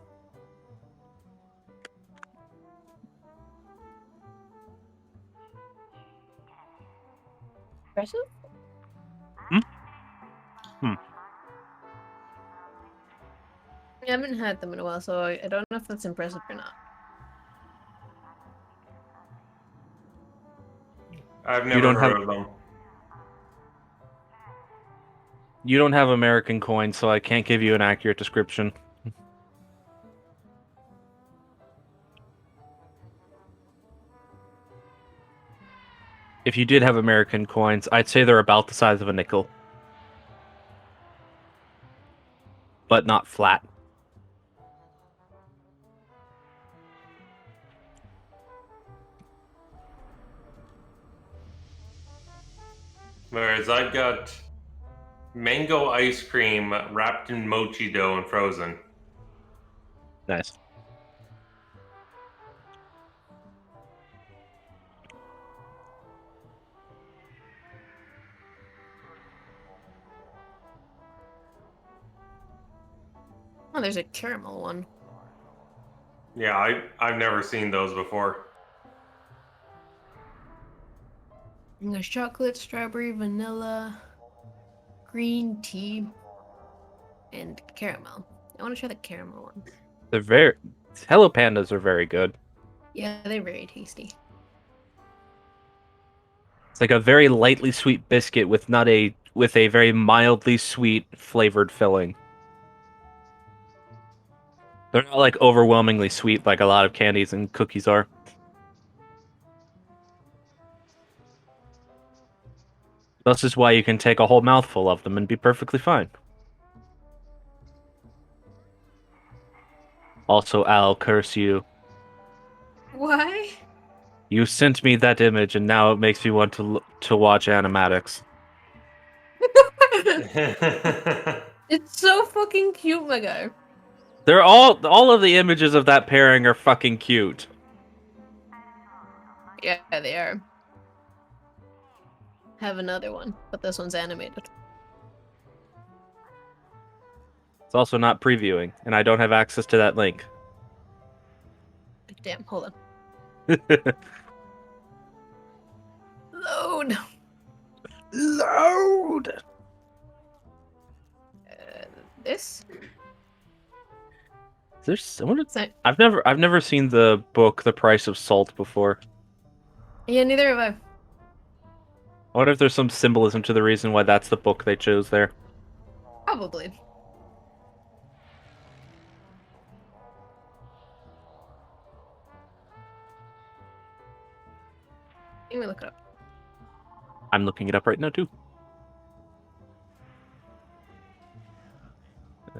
Impressive? I haven't had them in a while, so I don't know if that's impressive or not. I've You never don't heard have- of them. You don't have American coins, so I can't give you an accurate description. If you did have American coins, I'd say they're about the size of a nickel. But not flat. Whereas I've got mango ice cream wrapped in mochi dough and frozen. Nice. Oh, there's a caramel one. Yeah, I've never seen those before. And there's chocolate, strawberry, vanilla, green tea, and caramel. I want to try the caramel one. They're very... Hello Pandas are very good. Yeah, they're very tasty. It's like a very lightly sweet biscuit with a very mildly sweet flavored filling. They're not like overwhelmingly sweet like a lot of candies and cookies are. This is why you can take a whole mouthful of them and be perfectly fine. Also, I'll curse you. Why? You sent me that image, and now it makes me want to watch animatics. It's so fucking cute, my guy. They're all of the images of that pairing are fucking cute. Yeah, they are. Have another one, but this one's animated. It's also not previewing, and I don't have access to that link. Damn, hold on. Load. Load. This? There's someone. So, I've never seen the book The Price of Salt before. yeah, neither have I. I wonder if there's some symbolism to the reason why that's the book they chose there. Probably. Let me look it up. I'm looking it up right now too.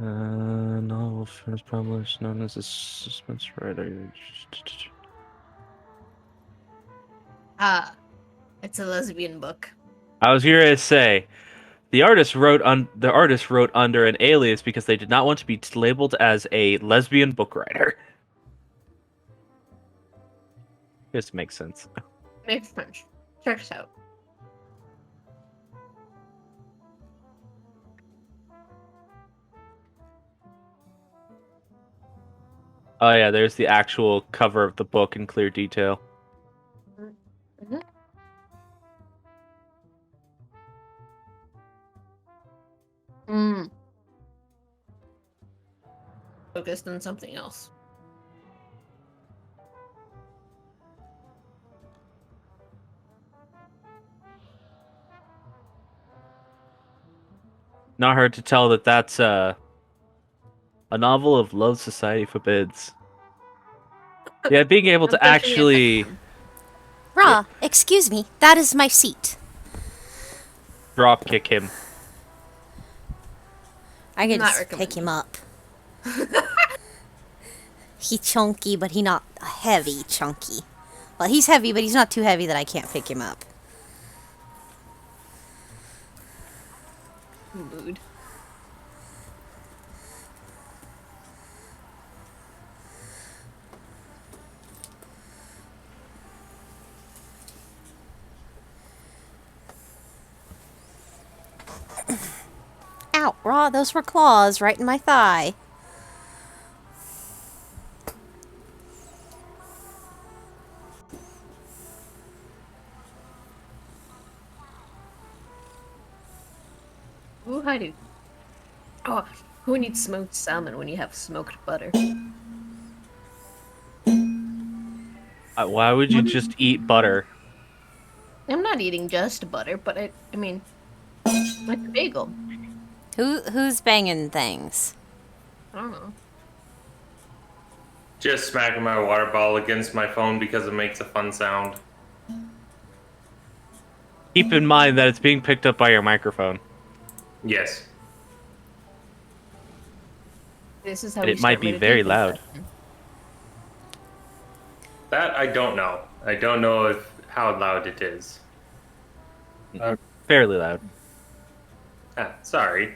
Novel first published, known as a suspense writer. Ah, it's a lesbian book. I was here to say, the artist wrote under an alias because they did not want to be labeled as a lesbian book writer. This makes sense. Makes sense. Check this out. Oh yeah, there's the actual cover of the book in clear detail. Mm-hmm. Focused on something else. Not hard to tell that that's a novel of Love Society Forbids. Yeah, being able to actually Ra, excuse me, that is my seat. drop kick him. I could Not just pick recommended. him up. He chunky, but he not heavy chunky. Well, he's heavy, but he's not too heavy that I can't pick him up. Mood. Ow, Raw, those were claws right in my thigh. Ooh, Heidi. Oh, who needs smoked salmon when you have smoked butter? Why would you just eat butter? I'm not eating just butter, but I mean, like a bagel. Who's banging things? I don't know. Just smacking my water bottle against my phone because it makes a fun sound. Keep in mind that it's being picked up by your microphone. Yes. This is how And we it might start be very meditating loud. session. That I don't know. I don't know if how loud it is. Fairly loud. Ah, sorry.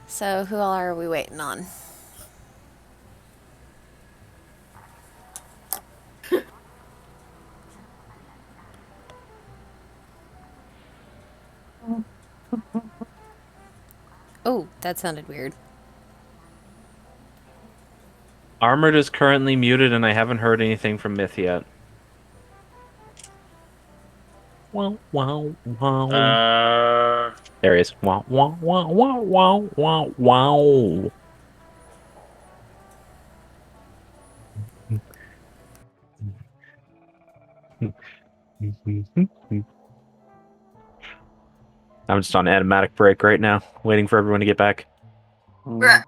So, who all are we waiting on? Oh, that sounded weird. Armored is currently muted, and I haven't heard anything from Myth yet. Wow, wow, wow. There he is. Wow, wow, wow, wow, wow, wow, wow. I'm just on automatic break right now, waiting for everyone to get back. Wrap.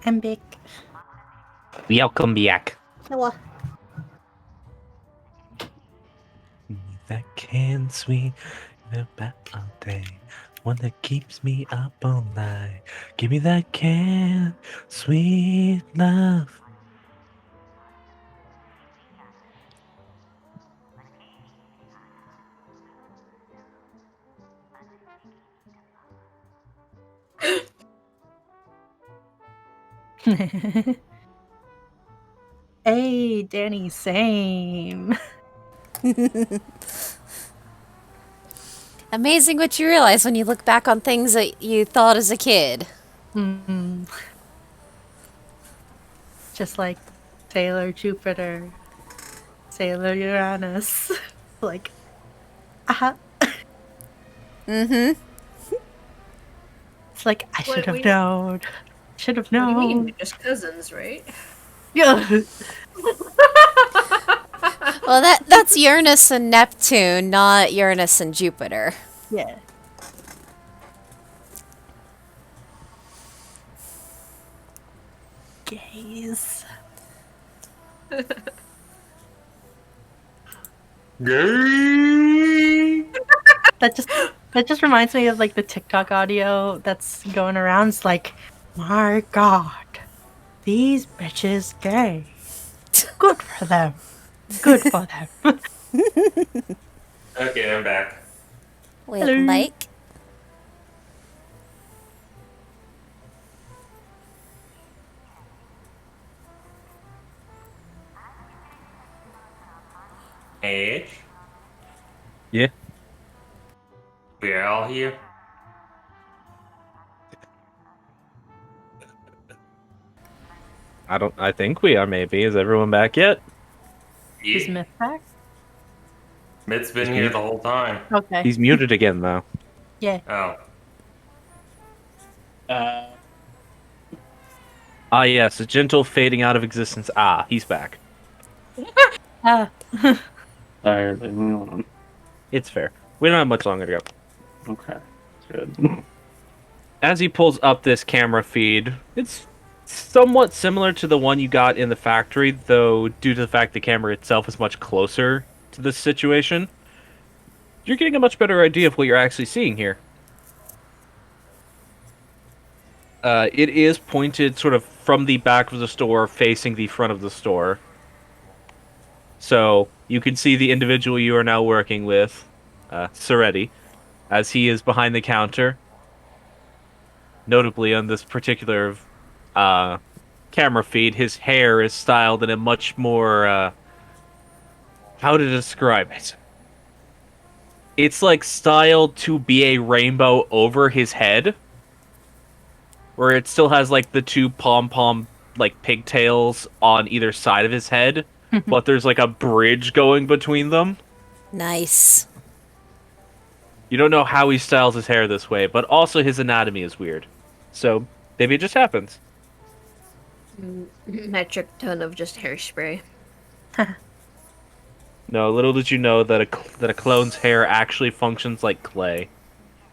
I'm big. Welcome back. Hello. That can sweet about all day. One that keeps me up all night. Give me that can, sweet love. Hey, Danny, same. Amazing what you realize when you look back on things that you thought as a kid. Hmm. Just like Sailor Jupiter, Sailor Uranus. Like, aha. Mm-hmm. It's like, I should have wait. known. Should have What do you mean? known. We're just cousins, right? Yeah. Well, that's Uranus and Neptune, not Uranus and Jupiter. Yeah. Gays. Gay. That just reminds me of like the TikTok audio that's going around. It's like, my God, these bitches gay. Good for them. Good for them. Okay, I'm back. Welcome Hello. back. Edge. Yeah. We're all here. I think we are, maybe. Is everyone back yet? Is Yeah. Myth back? Mitt's been He's here mute. the whole time. Okay. He's muted again, though. Yeah. Oh. Ah, yes, a gentle fading out of existence. Ah, he's back. Ah. Tired, leave me alone. It's fair. We don't have much longer to go. Okay, good. As he pulls up this camera feed, it's somewhat similar to the one you got in the factory, though due to the fact the camera itself is much closer to this situation, you're getting a much better idea of what you're actually seeing here. It is pointed sort of from the back of the store, facing the front of the store. So you can see the individual you are now working with, Soretti, as he is behind the counter. Notably, on this particular camera feed, his hair is styled in a much more how to describe it. It's like styled to be a rainbow over his head, where it still has like the two pom-pom like pigtails on either side of his head, but there's like a bridge going between them. Nice. You don't know how he styles his hair this way, but also his anatomy is weird. So maybe it just happens. Metric ton of just hairspray. No, little did you know that a clone's hair actually functions like clay.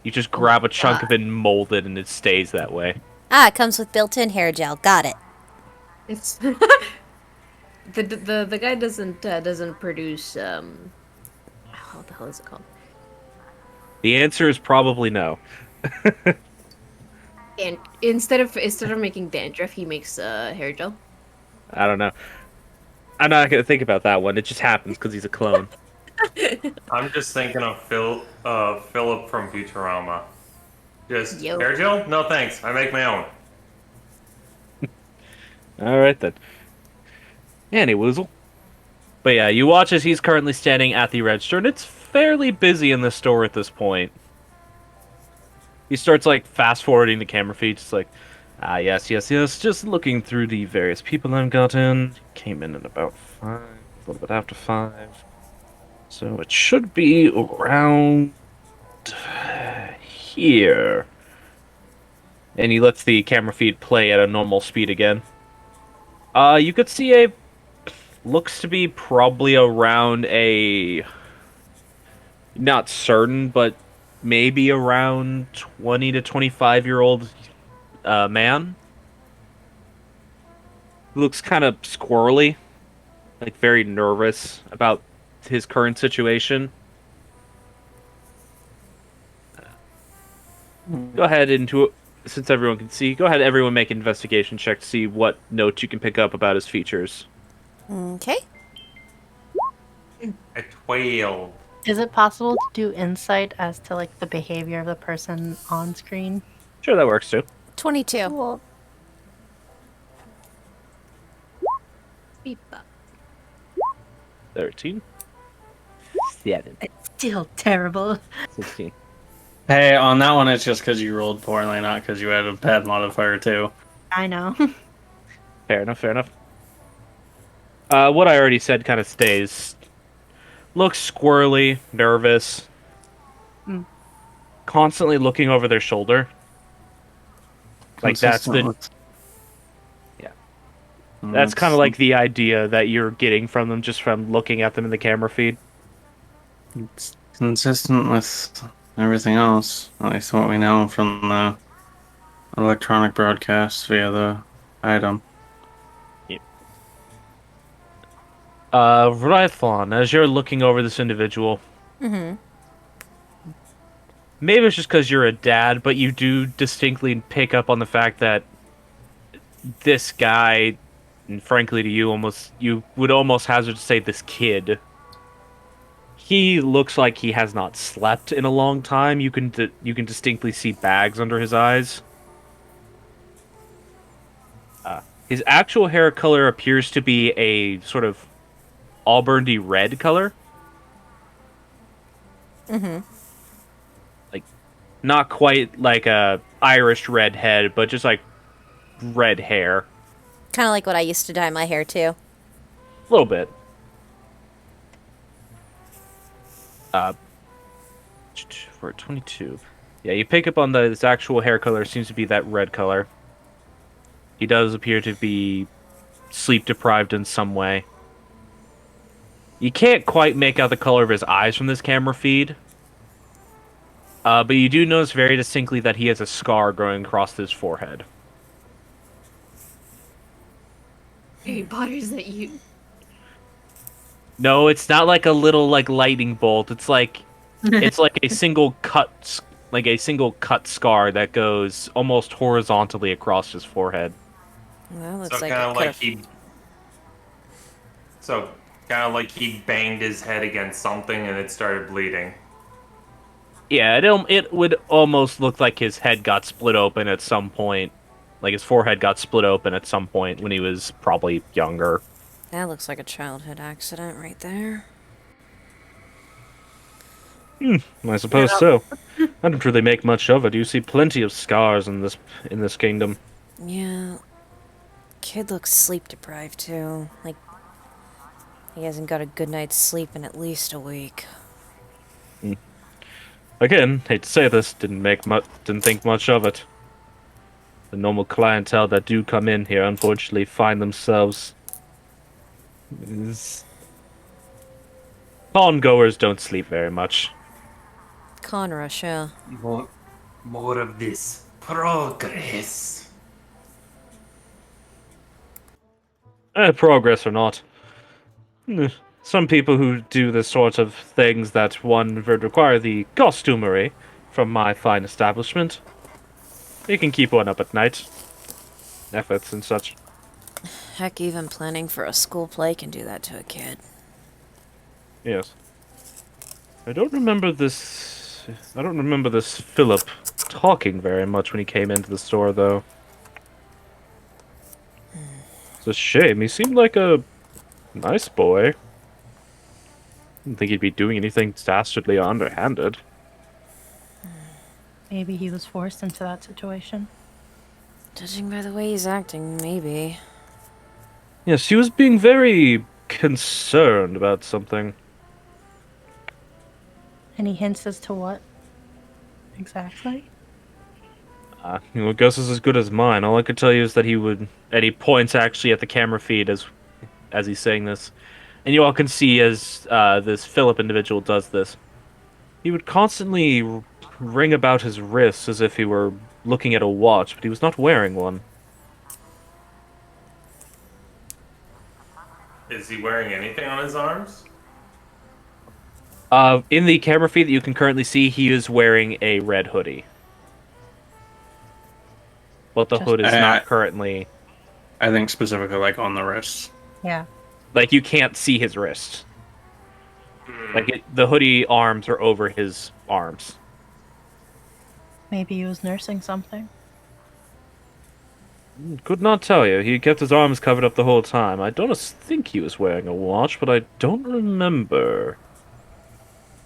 You just grab a chunk of it and mold it, and it stays that way. Ah, it comes with built-in hair gel. Got it. It's the guy doesn't produce what the hell is it called? The answer is probably no. And instead of making dandruff, he makes hair gel. I don't know. I'm not gonna think about that one. It just happens because he's a clone. I'm just thinking of Philip from Futurama. Just Yo. hair gel? No thanks. I make my own. All right then. Any woozle. But yeah, you watch as he's currently standing at the register, and it's fairly busy in the store at this point. He starts like fast forwarding the camera feed, just like, yes. Just looking through the various people I've gotten. Came in at about 5, a little bit after 5. So it should be around here. And he lets the camera feed play at a normal speed again. You could see looks to be probably around a, not certain, but maybe around 20 to 25-year-old man. He looks kind of squirrely, like very nervous about his current situation. Go ahead since everyone can see, go ahead everyone make an investigation check to see what notes you can pick up about his features. Okay. A 12. Is it possible to do insight as to like the behavior of the person on screen? Sure, that works too. 22. Cool. Beep up. 13. 7. It's still terrible. 16. Hey, on that one, it's just because you rolled poorly, not because you had a bad modifier too. I know. Fair enough, fair enough. What I already said kind of stays. Looks squirrely, nervous. Mm. Constantly looking over their shoulder. Like that's the... Yeah. That's kind of like the idea that you're getting from them just from looking at them in the camera feed. It's consistent with everything else, at least what we know from the electronic broadcast via the item. Rython, as you're looking over this individual, Mm-hmm. maybe it's just because you're a dad, but you do distinctly pick up on the fact that this guy, and frankly to you, you would almost hazard to say this kid, he looks like he has not slept in a long time. You can distinctly see bags under his eyes. His actual hair color appears to be a sort of auburny red color. Mm-hmm. Like, not quite like a Irish redhead, but just like red hair. Kind of like what I used to dye my hair too. A little bit. For 22. Yeah, you pick up on his actual hair color seems to be that red color. He does appear to be sleep deprived in some way. You can't quite make out the color of his eyes from this camera feed. But you do notice very distinctly that he has a scar growing across his forehead. Hey, Potter, is that you? No, it's not like a little like lightning bolt. It's like a single cut scar that goes almost horizontally across his forehead. Well, looks So like kind it of could like have. he banged his head against something and it started bleeding. Yeah, it would almost look like his head got split open at some point. Like his forehead got split open at some point when he was probably younger. That looks like a childhood accident right there. I suppose so. I don't really make much of it. You see plenty of scars in this kingdom. Yeah. Kid looks sleep deprived too. Like he hasn't got a good night's sleep in at least a week. Again, hate to say this, didn't think much of it. The normal clientele that do come in here unfortunately find themselves con goers don't sleep very much. Con rush, yeah. More of this progress. Progress or not. Some people who do the sort of things that one would require the costumery from my fine establishment. You can keep one up at night. Efforts and such. Heck, even planning for a school play can do that to a kid. Yes. I don't remember this Philip talking very much when he came into the store, though. It's a shame. He seemed like a nice boy. Didn't think he'd be doing anything dastardly or underhanded. Maybe he was forced into that situation. Judging by the way he's acting, maybe. Yes, he was being very concerned about something. Any hints as to what exactly? Your guess is as good as mine. All I could tell you is that and he points actually at the camera feed as he's saying this, and you all can see as this Philip individual does this. He would constantly ring about his wrists as if he were looking at a watch, but he was not wearing one. Is he wearing anything on his arms? In the camera feed that you can currently see, he is wearing a red hoodie. But the hood is not currently... I think specifically like on the wrists. Yeah. Like, you can't see his wrist. The hoodie arms are over his arms. Maybe he was nursing something. Could not tell you. He kept his arms covered up the whole time. I don't think he was wearing a watch, but I don't remember.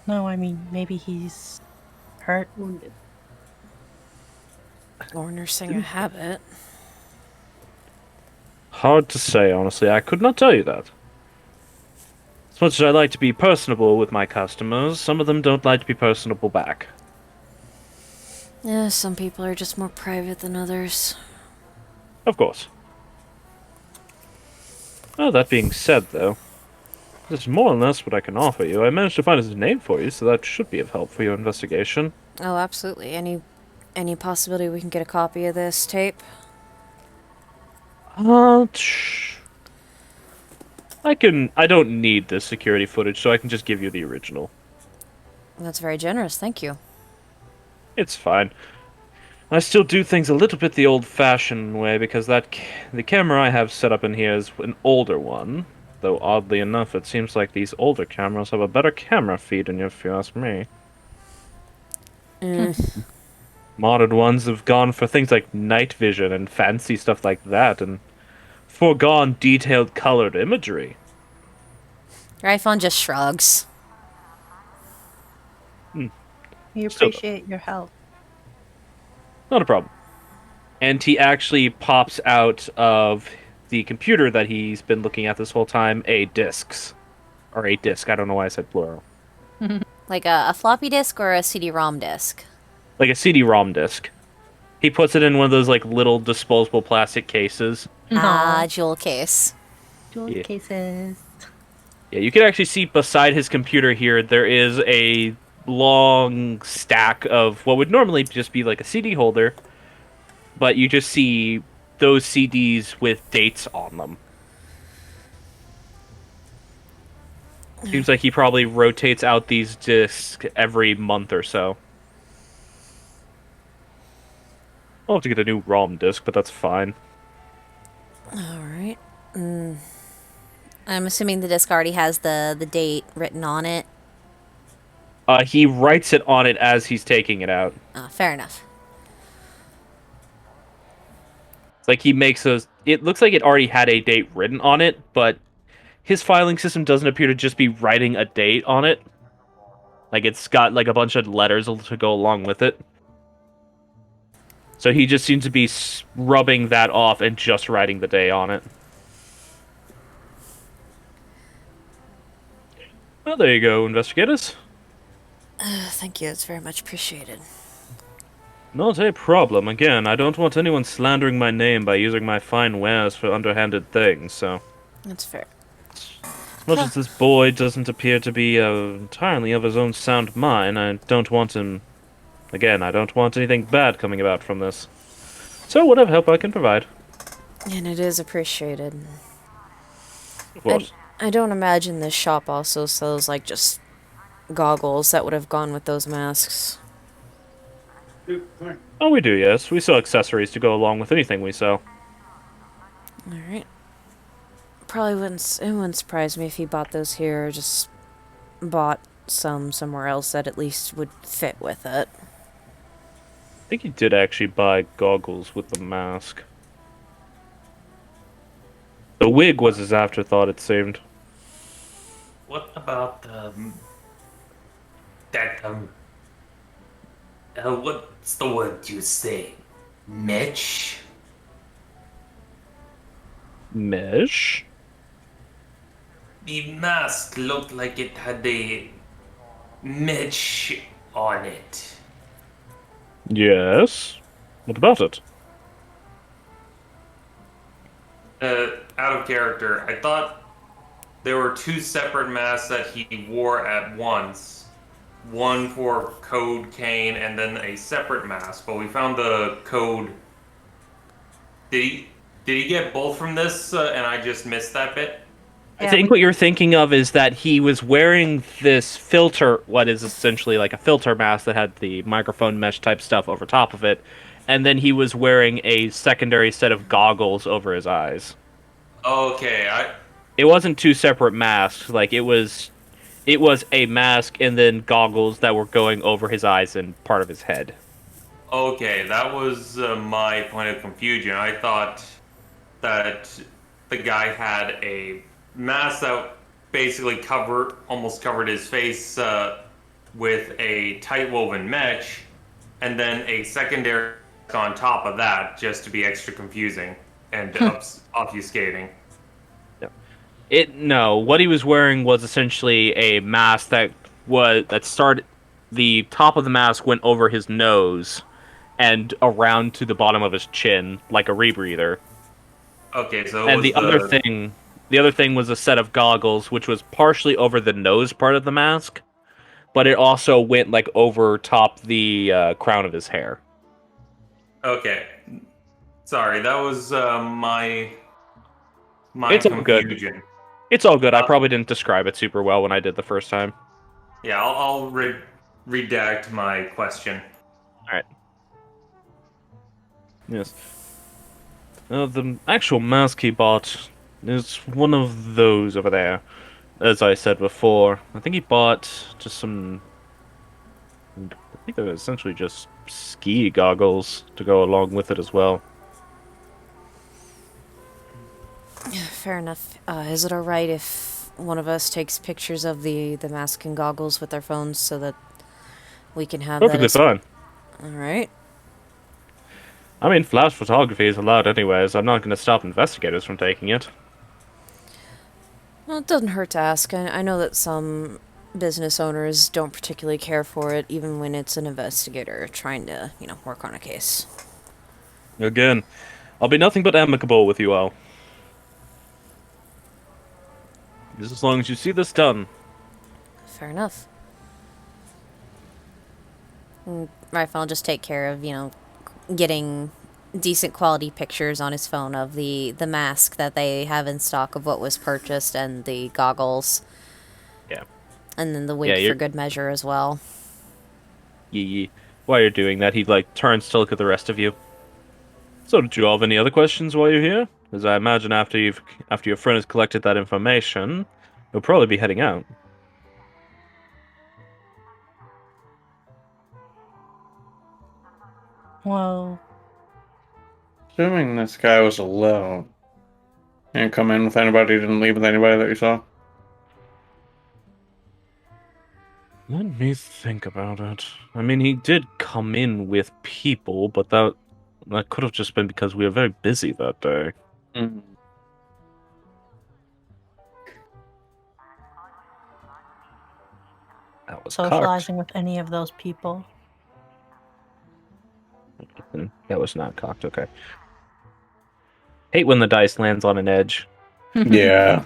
No, I mean, maybe he's hurt. Wounded. Or nursing a habit. Hard to say, honestly. I could not tell you that. As much as I like to be personable with my customers, some of them don't like to be personable back. Yeah, some people are just more private than others. Of course. Well, that being said, though, this is more or less what I can offer you. I managed to find his name for you, so that should be of help for your investigation. Oh, absolutely. Any possibility we can get a copy of this tape? I don't need the security footage, so I can just give you the original. That's very generous, thank you. It's fine. I still do things a little bit the old-fashioned way because the camera I have set up in here is an older one. Though oddly enough, it seems like these older cameras have a better camera feed in you, if you ask me. Modern ones have gone for things like night vision and fancy stuff like that, and foregone detailed colored imagery. Rifon just shrugs. We Still though, appreciate your help. not a problem. And he actually pops out of the computer that he's been looking at this whole time a discs. Or a disc, I don't know why I said plural. Like a floppy disk or a CD-ROM disk? Like a CD-ROM disc. He puts it in one of those like little disposable plastic cases. Ah, jewel case. Jewel Yeah. cases. Yeah, you can actually see beside his computer here, there is a long stack of what would normally just be like a CD holder, but you just see those CDs with dates on them. Seems like he probably rotates out these discs every month or so. I'll have to get a new ROM disc, but that's fine. Alright. I'm assuming the disc already has the date written on it. He writes it on it as he's taking it out. Fair enough. It's like he makes those. It looks like it already had a date written on it, but his filing system doesn't appear to just be writing a date on it. Like it's got like a bunch of letters to go along with it. So he just seems to be rubbing that off and just writing the day on it. Well, there you go, investigators. Thank you, it's very much appreciated. Not a problem. Again, I don't want anyone slandering my name by using my fine wares for underhanded things, so... That's fair. As much as this boy doesn't appear to be entirely of his own sound mind, I don't want him... Again, I don't want anything bad coming about from this. So, whatever help I can provide. And it is appreciated. Of course. I don't imagine this shop also sells, like, just goggles that would have gone with those masks. Oh, we do, yes. We sell accessories to go along with anything we sell. Alright. Probably it wouldn't surprise me if he bought those here or just bought some somewhere else that at least would fit with it. I think he did actually buy goggles with the mask. The wig was his afterthought, it seemed. What about that what's the word you say? Mesh? Mesh? The mask looked like it had a mesh on it. Yes. What about it? Out of character, I thought there were two separate masks that he wore at once. One for Code Kane and then a separate mask, but we found the code. Did he get both from this and I just missed that bit? I think what you're thinking of is that he was wearing this filter, what is essentially like a filter mask that had the microphone mesh type stuff over top of it, and then he was wearing a secondary set of goggles over his eyes. Okay, It wasn't two separate masks, like it was a mask and then goggles that were going over his eyes and part of his head. Okay, that was my point of confusion. I thought that the guy had a mask that basically almost covered his face with a tight woven mesh, and then a secondary on top of that, just to be extra confusing and obfuscating. No, what he was wearing was essentially a mask that started the top of the mask went over his nose and around to the bottom of his chin like a rebreather. Okay, so And the other thing The other thing was a set of goggles, which was partially over the nose part of the mask, but it also went like over top the crown of his hair. Okay. Sorry, that was my It's all good. confusion. It's all good. I probably didn't describe it super well when I did the first time. Yeah, I'll redact my question. All right. Yes. The actual mask he bought is one of those over there. As I said before, I think he bought just some. I think they're essentially just ski goggles to go along with it as well. Fair enough. Is it alright if one of us takes pictures of the mask and goggles with our phones so that we can have that Perfectly as... fine. Alright. I mean, flash photography is allowed anyways. I'm not going to stop investigators from taking it. Well, it doesn't hurt to ask. I know that some business owners don't particularly care for it, even when it's an investigator trying to, work on a case. Again, I'll be nothing but amicable with you all. Just as long as you see this done. Fair enough. Rifle will just take care of, getting decent quality pictures on his phone of the mask that they have in stock of what was purchased and the goggles. Yeah. And then the wig for good measure as well. Yee. While you're doing that, he turns to look at the rest of you. So, did you all have any other questions while you're here? As I imagine after your friend has collected that information, you'll probably be heading out. Well, Assuming this guy was alone. Didn't come in with anybody, didn't leave with anybody that you saw? Let me think about it. I mean, he did come in with people, but that could have just been because we were very busy that day. Mm. That was socializing with any of those people. cocked. That was not cocked, okay. Hate when the dice lands on an edge. Yeah.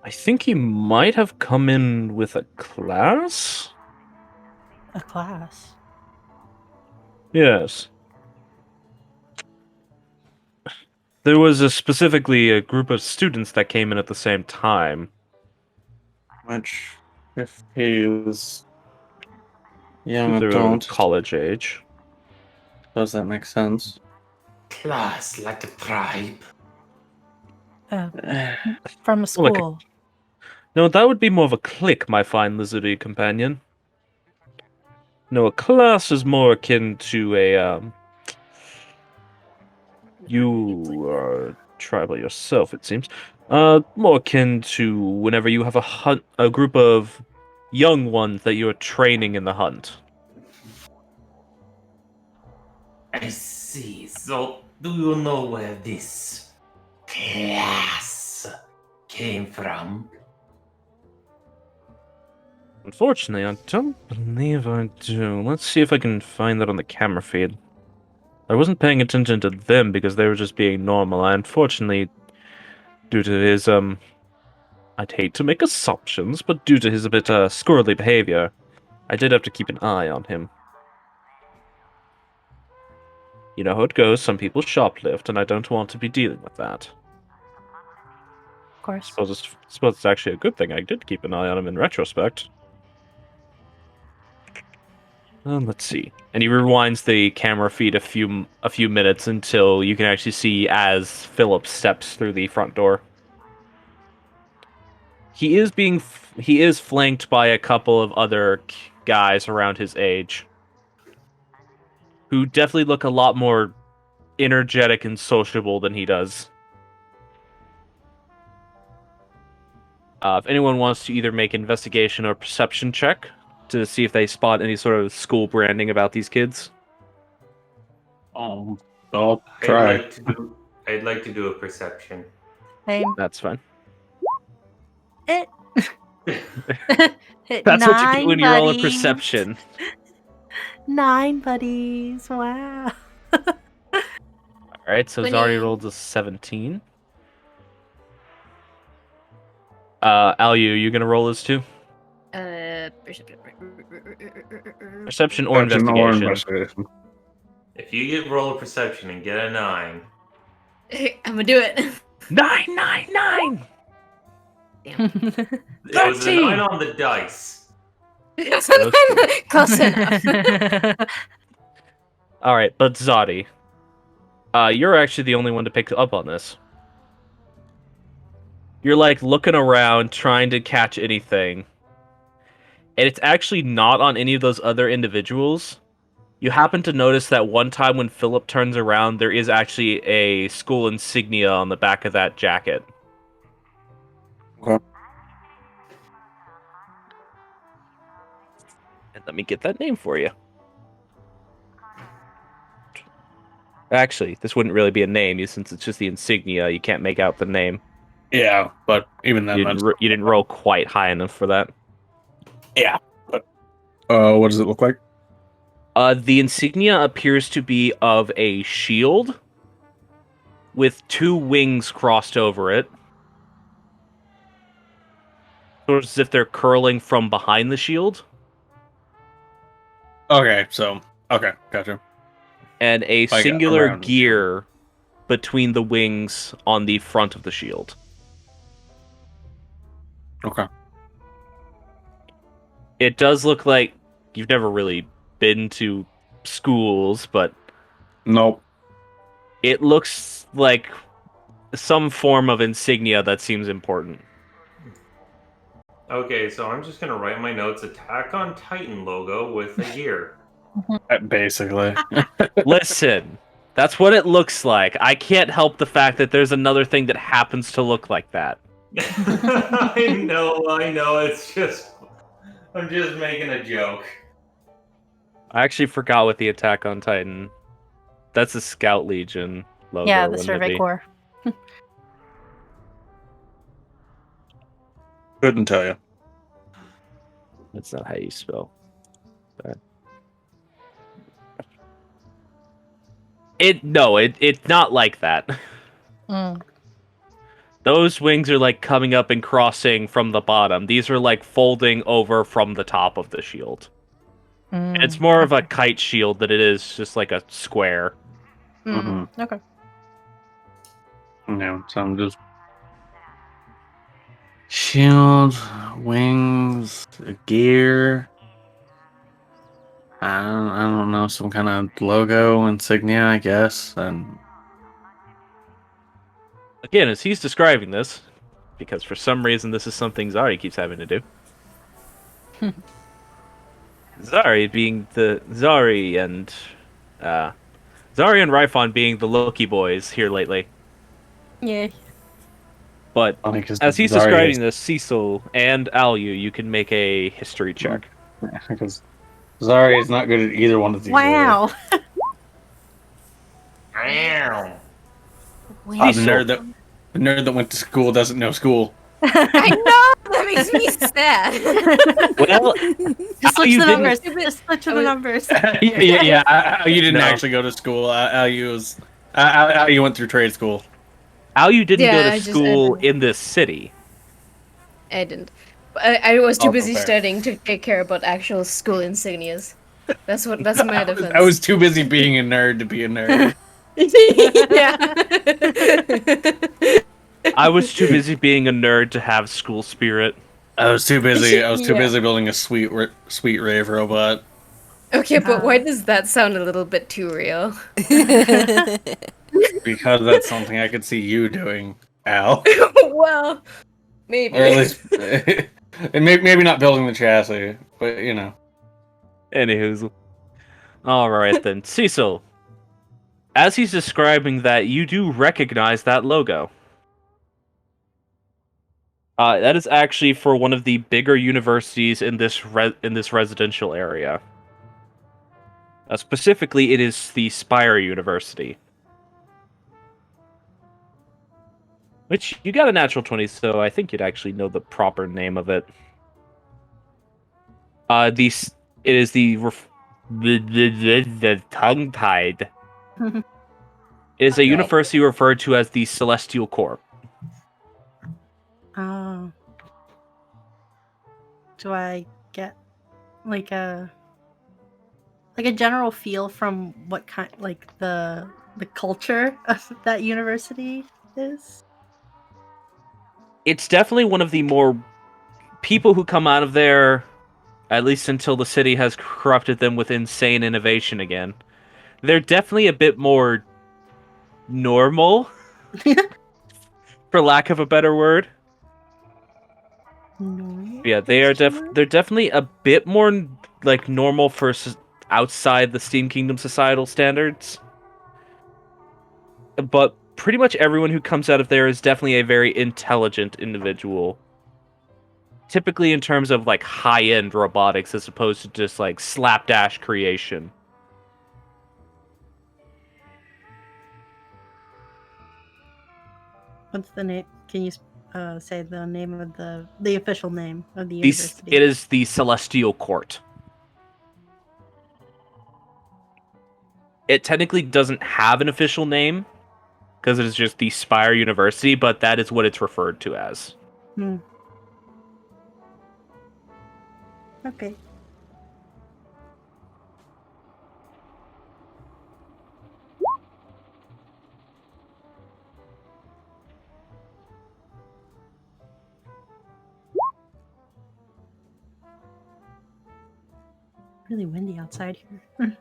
I think he might have come in with a class? A class. Yes. There was specifically a group of students that came in at the same time. Which, if he's young They were adult, college age. does that make sense? Class like a tribe. From a school. No, that would be more of a clique, my fine lizardy companion. No, a class is more akin to a, You are tribal yourself, it seems. More akin to whenever you have a group of young ones that you are training in the hunt. I see. So, do you know where this class came from? Unfortunately, I don't believe I do. Let's see if I can find that on the camera feed. I wasn't paying attention to them because they were just being normal. I unfortunately, due to his, I'd hate to make assumptions, but due to his a bit, squirrely behavior, I did have to keep an eye on him. You know how it goes, some people shoplift, and I don't want to be dealing with that. Of course. Suppose it's actually a good thing I did keep an eye on him in retrospect. Let's see. And he rewinds the camera feed a few minutes until you can actually see as Philip steps through the front door. He is flanked by a couple of other guys around his age who definitely look a lot more energetic and sociable than he does. If anyone wants to either make investigation or perception check to see if they spot any sort of school branding about these kids. I'll try. I'd like to do a perception. Same. That's fine. It. That's what you get when you roll a buddies. perception. 9 buddies. Wow. All Alright, so 20. Zari rolled a 17. Alyu, you gonna roll this too? Perception or Perception or investigation? investigation. If you get roll of perception and get a 9, I'm gonna do it. 9! it was a 9 on the dice. Close enough. Alright, but Zadi. You're actually the only one to pick up on this. You're like looking around, trying to catch anything. And it's actually not on any of those other individuals. You happen to notice that one time when Philip turns around, there is actually a school insignia on the back of that jacket. Okay. And let me get that name for you. Actually, this wouldn't really be a name, since it's just the insignia. You can't make out the name. Yeah, but even then, You didn't roll quite high enough for that. Yeah, but what does it look like? The insignia appears to be of a shield with 2 wings crossed over it. Sort of as if they're curling from behind the shield. Okay, gotcha. And a Like singular around the gear between the wings on the front of the shield. Okay. It does look like you've never really been to schools, but Nope. it looks like some form of insignia that seems important. Okay, so I'm just gonna write my notes: Attack on Titan logo with a gear. Basically. Listen, that's what it looks like. I can't help the fact that there's another thing that happens to look like that. I know. It's just, I'm just making a joke. I actually forgot what the Attack on Titan. That's the Scout Legion logo. Yeah, the wouldn't it Survey be? Corps. Couldn't tell you. That's not how you spell that. It's not like that. Mm. Those wings are like coming up and crossing from the bottom. These are like folding over from the top of the shield. And it's more of a kite shield than it is just like a square. Okay. No, so I'm just shield, wings, gear. I don't know, some kind of logo insignia, I guess. And Again, as he's describing this, because for some reason this is something Zari keeps having to do. Zari and Ryphon being the Loki boys here lately. Yeah. But funny 'cause as he's Zari describing is- this, Cecil and Alyu, you can make a history check. because Zari is not good at either one of these. Wow. Ow. The nerd that went to school doesn't know school. I know! That makes me sad. Well, Just switch you the didn't- numbers. Just switch the numbers. yeah. You didn't No. actually go to school. You went through trade school. Alyu didn't Yeah, go I to just school ended. in this city. I didn't. I was too Also busy fair. studying to take care about actual school insignias. That's my defense. I was too busy being a nerd to be a nerd. Yeah. I was too busy being a nerd to have school spirit. I was too busy Yeah. building a sweet rave robot. Okay, but why does that sound a little bit too real? Because that's something I could see you doing, Al. Well, maybe. Or at least, and maybe not building the chassis, but you know. Anywho. Alright then. Cecil. As he's describing that, you do recognize that logo. That is actually for one of the bigger universities in this residential area. Specifically, it is the Spire University. Which, you got a natural 20, so I think you'd actually know the proper name of it. It is the tongue-tied. It is a Okay. university referred to as the Celestial Corp. Oh. Do I get like a general feel from what kind, like the culture of that university is? It's definitely one of the more people who come out of there, at least until the city has corrupted them with insane innovation again. They're definitely a bit more normal, for lack of a better word. Normal? Yeah, they are question mark? they're definitely a bit more like normal for outside the Steam Kingdom societal standards. But pretty much everyone who comes out of there is definitely a very intelligent individual. Typically in terms of like high-end robotics as opposed to just like slapdash creation. What's the name? Can you say the name of the official name of the These university? it is the Celestial Court. It technically doesn't have an official name because it is just the Spire University, but that is what it's referred to as. Hmm. Okay. Really windy outside here.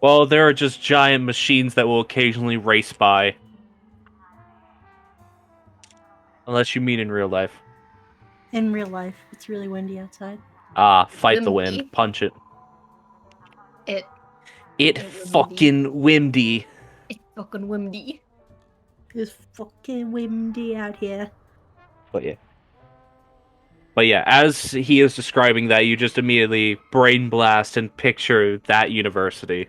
Well, there are just giant machines that will occasionally race by. Unless you mean in real life. In real life, it's really windy outside. Ah, fight the wind. Windy. Punch it. It It windy. fucking windy. It's fucking windy. It's fucking windy out here. But yeah. But yeah, as he is describing that, you just immediately brain blast and picture that university.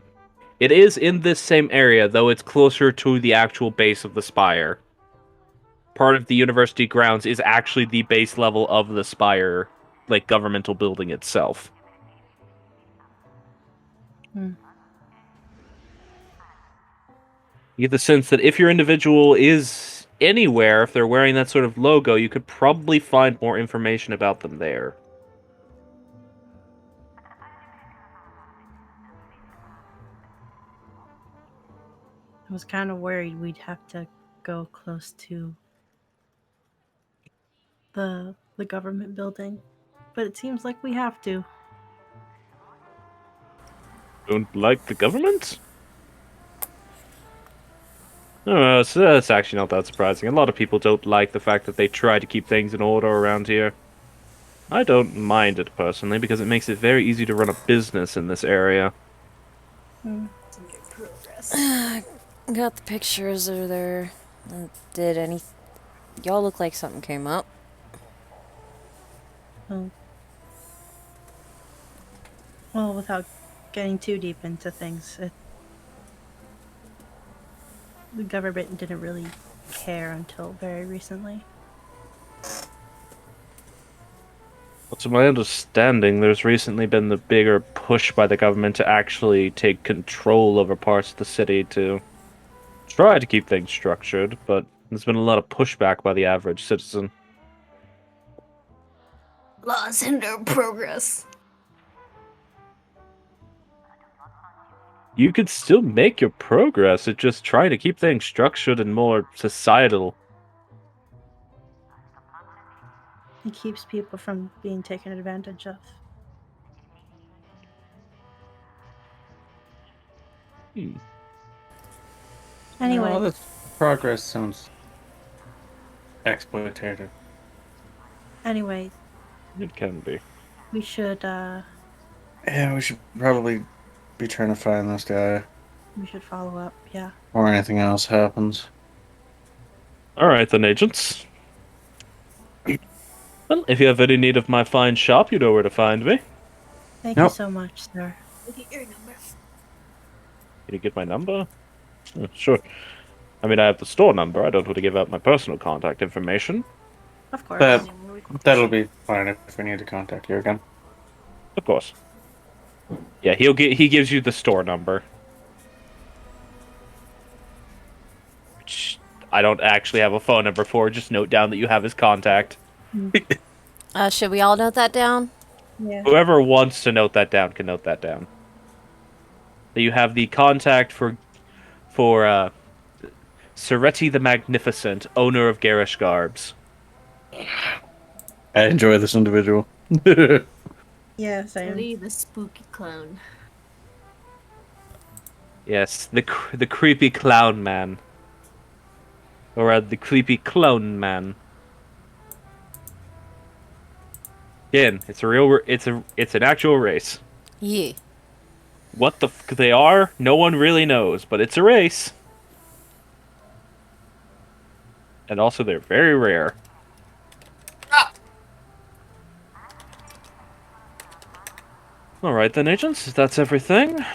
It is in this same area, though it's closer to the actual base of the spire. Part of the university grounds is actually the base level of the spire, like governmental building itself. Hmm. You get the sense that if your individual is anywhere, if they're wearing that sort of logo, you could probably find more information about them there. I was kind of worried we'd have to go close to the government building, but it seems like we have to. Don't like the government? No, so that's actually not that surprising. A lot of people don't like the fact that they try to keep things in order around here. I don't mind it personally because it makes it very easy to run a business in this area. Hmm. Some good progress. Got the pictures are there. Did any... Y'all look like something came up. Oh. Well, without getting too deep into things, the government didn't really care until very recently. Well, to my understanding, there's recently been the bigger push by the government to actually take control over parts of the city to try to keep things structured, but there's been a lot of pushback by the average citizen. Laws hinder progress. You could still make your progress, it's just trying to keep things structured and more societal. It keeps people from being taken advantage of. Anyway, All this progress sounds exploitative. anyway, It can be. we should Yeah, we should probably be trying to find this guy follow up. Yeah. before anything else happens. Alright then, agents. Well, if you have any need of my fine shop, you know where to find me. Thank you Nope. so much, sir. Look at your number. Can you get my number? Sure. I mean, I have the store number. I don't want to give out my personal contact information. Of course. That that'll be fine if we need to contact you again. Of course. Yeah, he gives you the store number. I don't actually have a phone number for. Just note down that you have his contact. Should we all note that down? Yeah. Whoever wants to note that down can note that down. That you have the contact for Seretti the Magnificent, owner of Garish Garbs. I enjoy this individual. Yeah, same. Really, the spooky clown. Yes, the creepy clown man, or the creepy clone man. Again, it's a real. It's an actual race. Yeah. What the f they are, no one really knows, but it's a race. And also, they're very rare. Alright then, agents, that's everything. I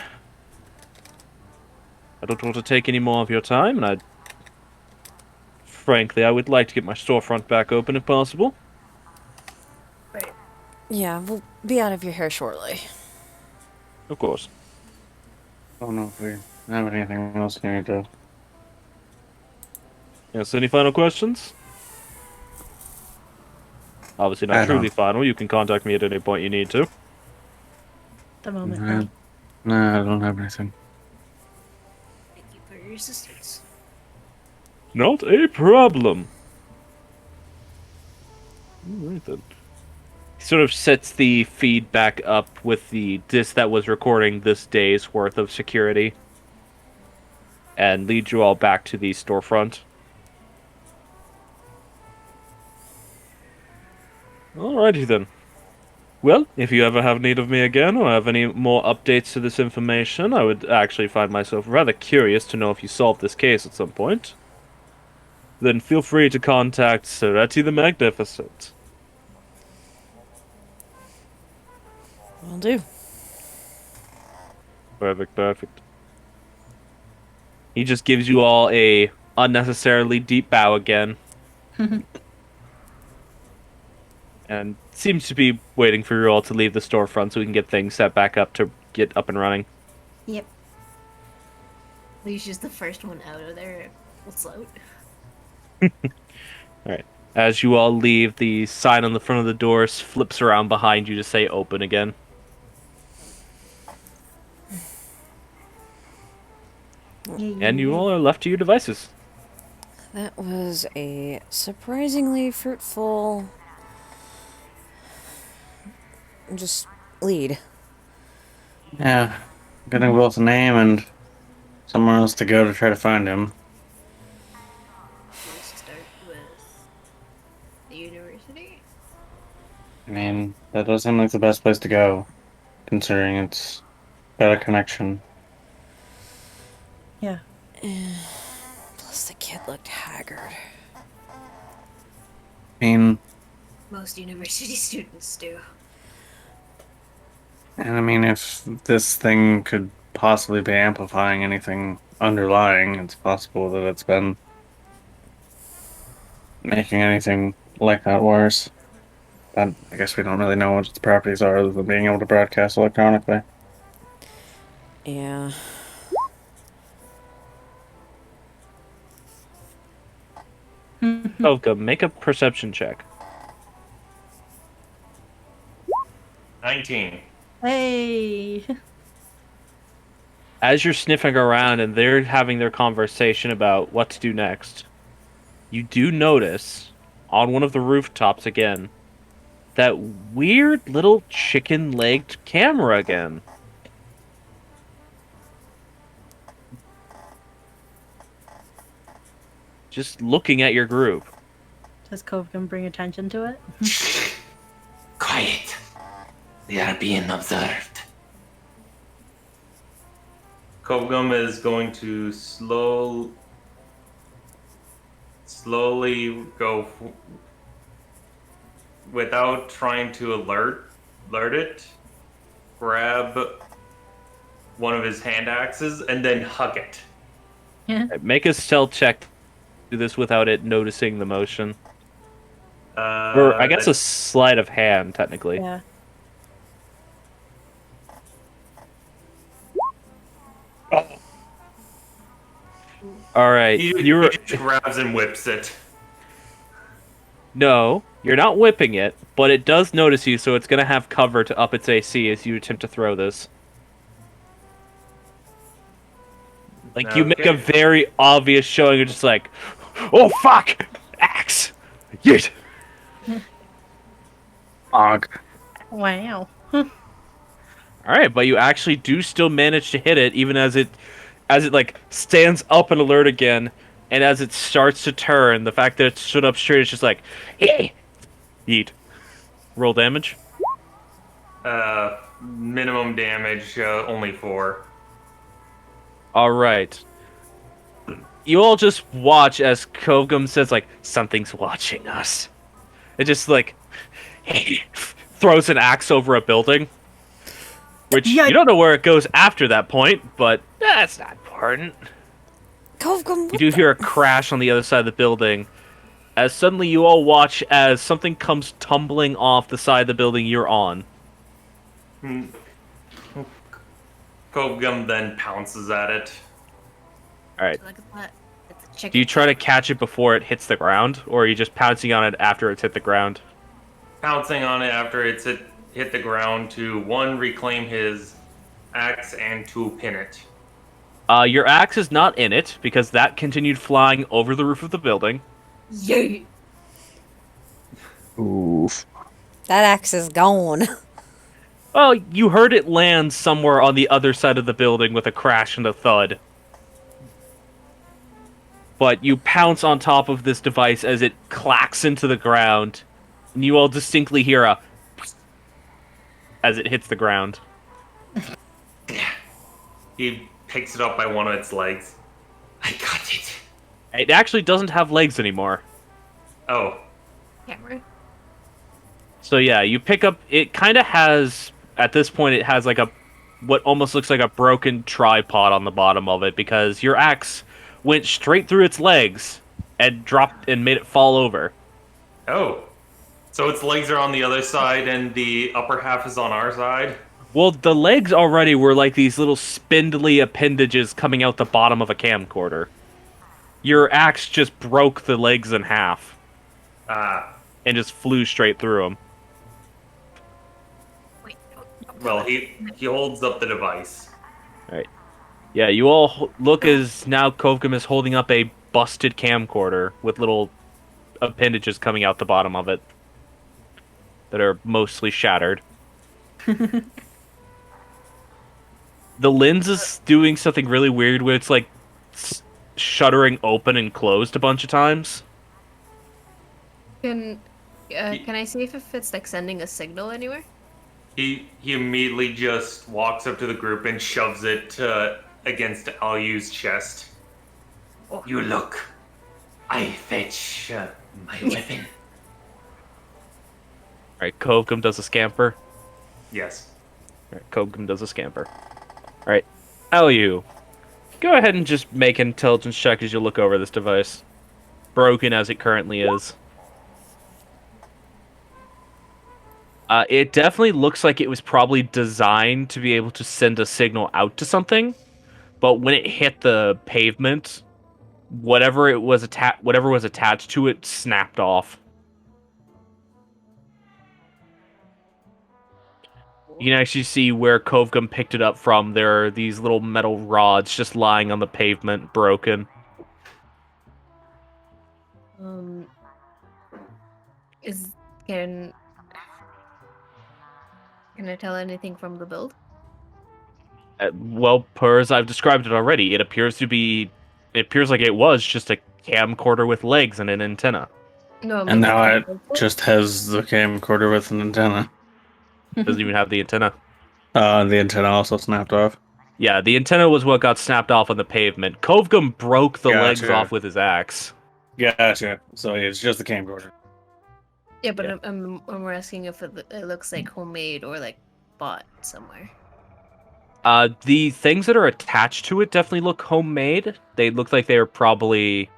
don't want to take any more of your time, and frankly, I would like to get my storefront back open if possible. Right. Yeah, we'll be out of your hair shortly. Of course. I don't know if we have anything else we need to. Yes, any final questions? Obviously I not truly don't. final, you can contact me at any point you need to. The moment. Nah, nah, I don't have anything. Thank you for your assistance. Not a problem. Alright then. He sort of sets the feed back up with the disc that was recording this day's worth of security. And leads you all back to the storefront. Alrighty then. Well, if you ever have need of me again, or have any more updates to this information, I would actually find myself rather curious to know if you solved this case at some point. Then feel free to contact Seretti the Magnificent. Will do. Perfect, perfect. He just gives you all a unnecessarily deep bow again. And seems to be waiting for you all to leave the storefront so we can get things set back up to get up and running. Yep. Lee's just the first one out of there. What's out? Alright. As you all leave, the sign on the front of the doors flips around behind you to say open again. And you all are left to your devices. That was a surprisingly fruitful. Just lead. Yeah, getting both a name and somewhere else to go to try to find him. Let's start with the university. I mean, that does seem like the best place to go, considering it's got a connection. Yeah. Plus, the kid looked haggard. I mean, Most university students do. and I mean, if this thing could possibly be amplifying anything underlying, it's possible that it's been making anything like that worse. But I guess we don't really know what its properties are other than being able to broadcast electronically. Yeah. Elka, make a perception check. 19. Hey. As you're sniffing around and they're having their conversation about what to do next, you do notice on one of the rooftops again that weird little chicken-legged camera again. Just looking at your group. Does Kovgan bring attention to it? Quiet. They are being observed. Kovgum is going to slowly go without trying to alert it. Grab one of his hand axes and then hug it. Make a stealth check. Do this without it noticing the motion. Uh, Or, I guess a sleight of hand, technically. Yeah. All right, He you're just grabs and whips it. no, you're not whipping it, but it does notice you, so it's gonna have cover to up its AC as you attempt to throw this. Like you make a Okay. very obvious showing. You're just like, oh fuck, axe, yeet. Og. Wow. All right, but you actually do still manage to hit it, even as it like stands up and alert again, and as it starts to turn, the fact that it stood up straight is just like, hey, yeet. Roll damage. Minimum damage, only 4. All right. You all just watch as Kogum says like, something's watching us. It just like throws an axe over a building. Which Yeah. you don't know where it goes after that point, but that's not important. Kovgum, You what do the- hear a crash on the other side of the building, as suddenly you all watch as something comes tumbling off the side of the building you're on. Kogum then pounces at it. Alright. Look at that. It's a chicken. Do you try to catch it before it hits the ground, or are you just pouncing on it after it's hit the ground? Pouncing on it after it's hit the ground to 1, reclaim his axe, and 2, pin it. Your axe is not in it, because that continued flying over the roof of the building. Yay! Oof. that axe is gone. Well, you heard it land somewhere on the other side of the building with a crash and a thud. But you pounce on top of this device as it clacks into the ground, and you all distinctly hear a as it hits the ground. He picks it up by one of its legs. I got it. It actually doesn't have legs anymore. Oh, Camera. So yeah, you pick up. It kind of has at this point. It has like a what almost looks like a broken tripod on the bottom of it because your axe went straight through its legs and dropped and made it fall over. oh. So its legs are on the other side and the upper half is on our side? Well, the legs already were like these little spindly appendages coming out the bottom of a camcorder. Your axe just broke the legs in half Ah. and just flew straight through them. Wait. Well, he holds up the device. Yeah, you all look as now Kovgum is holding up a busted camcorder with little appendages coming out the bottom of it that are mostly shattered. The lens is doing something really weird where it's like shuttering open and closed a bunch of times. Can I see if it's like sending a signal anywhere? He immediately just walks up to the group and shoves it against Alyu's chest. You look. I fetch my weapon. Alright, Kovgum does a scamper. Yes. Alright, Kovgum does a scamper. Alright, Alyu, go ahead and just make an intelligence check as you look over this device. Broken as it currently is. It definitely looks like it was probably designed to be able to send a signal out to something, but when it hit the pavement, whatever was attached to it snapped off. You can actually see where Kovgum picked it up from. There are these little metal rods just lying on the pavement, broken. Is can can I tell anything from the build? Well, per as I've described it already, it appears like it was just a camcorder with legs and an antenna. No, I mean, And now like, it just has the camcorder with an antenna. Doesn't even have the antenna. The antenna also snapped off. Yeah, the antenna was what got snapped off on the pavement. Kovgum broke the legs Gotcha. off with his axe. Gotcha. So it's just the camcorder. Yeah, but Yeah. I'm asking if it looks like homemade or like bought somewhere. The things that are attached to it definitely look homemade. They look like they are probably.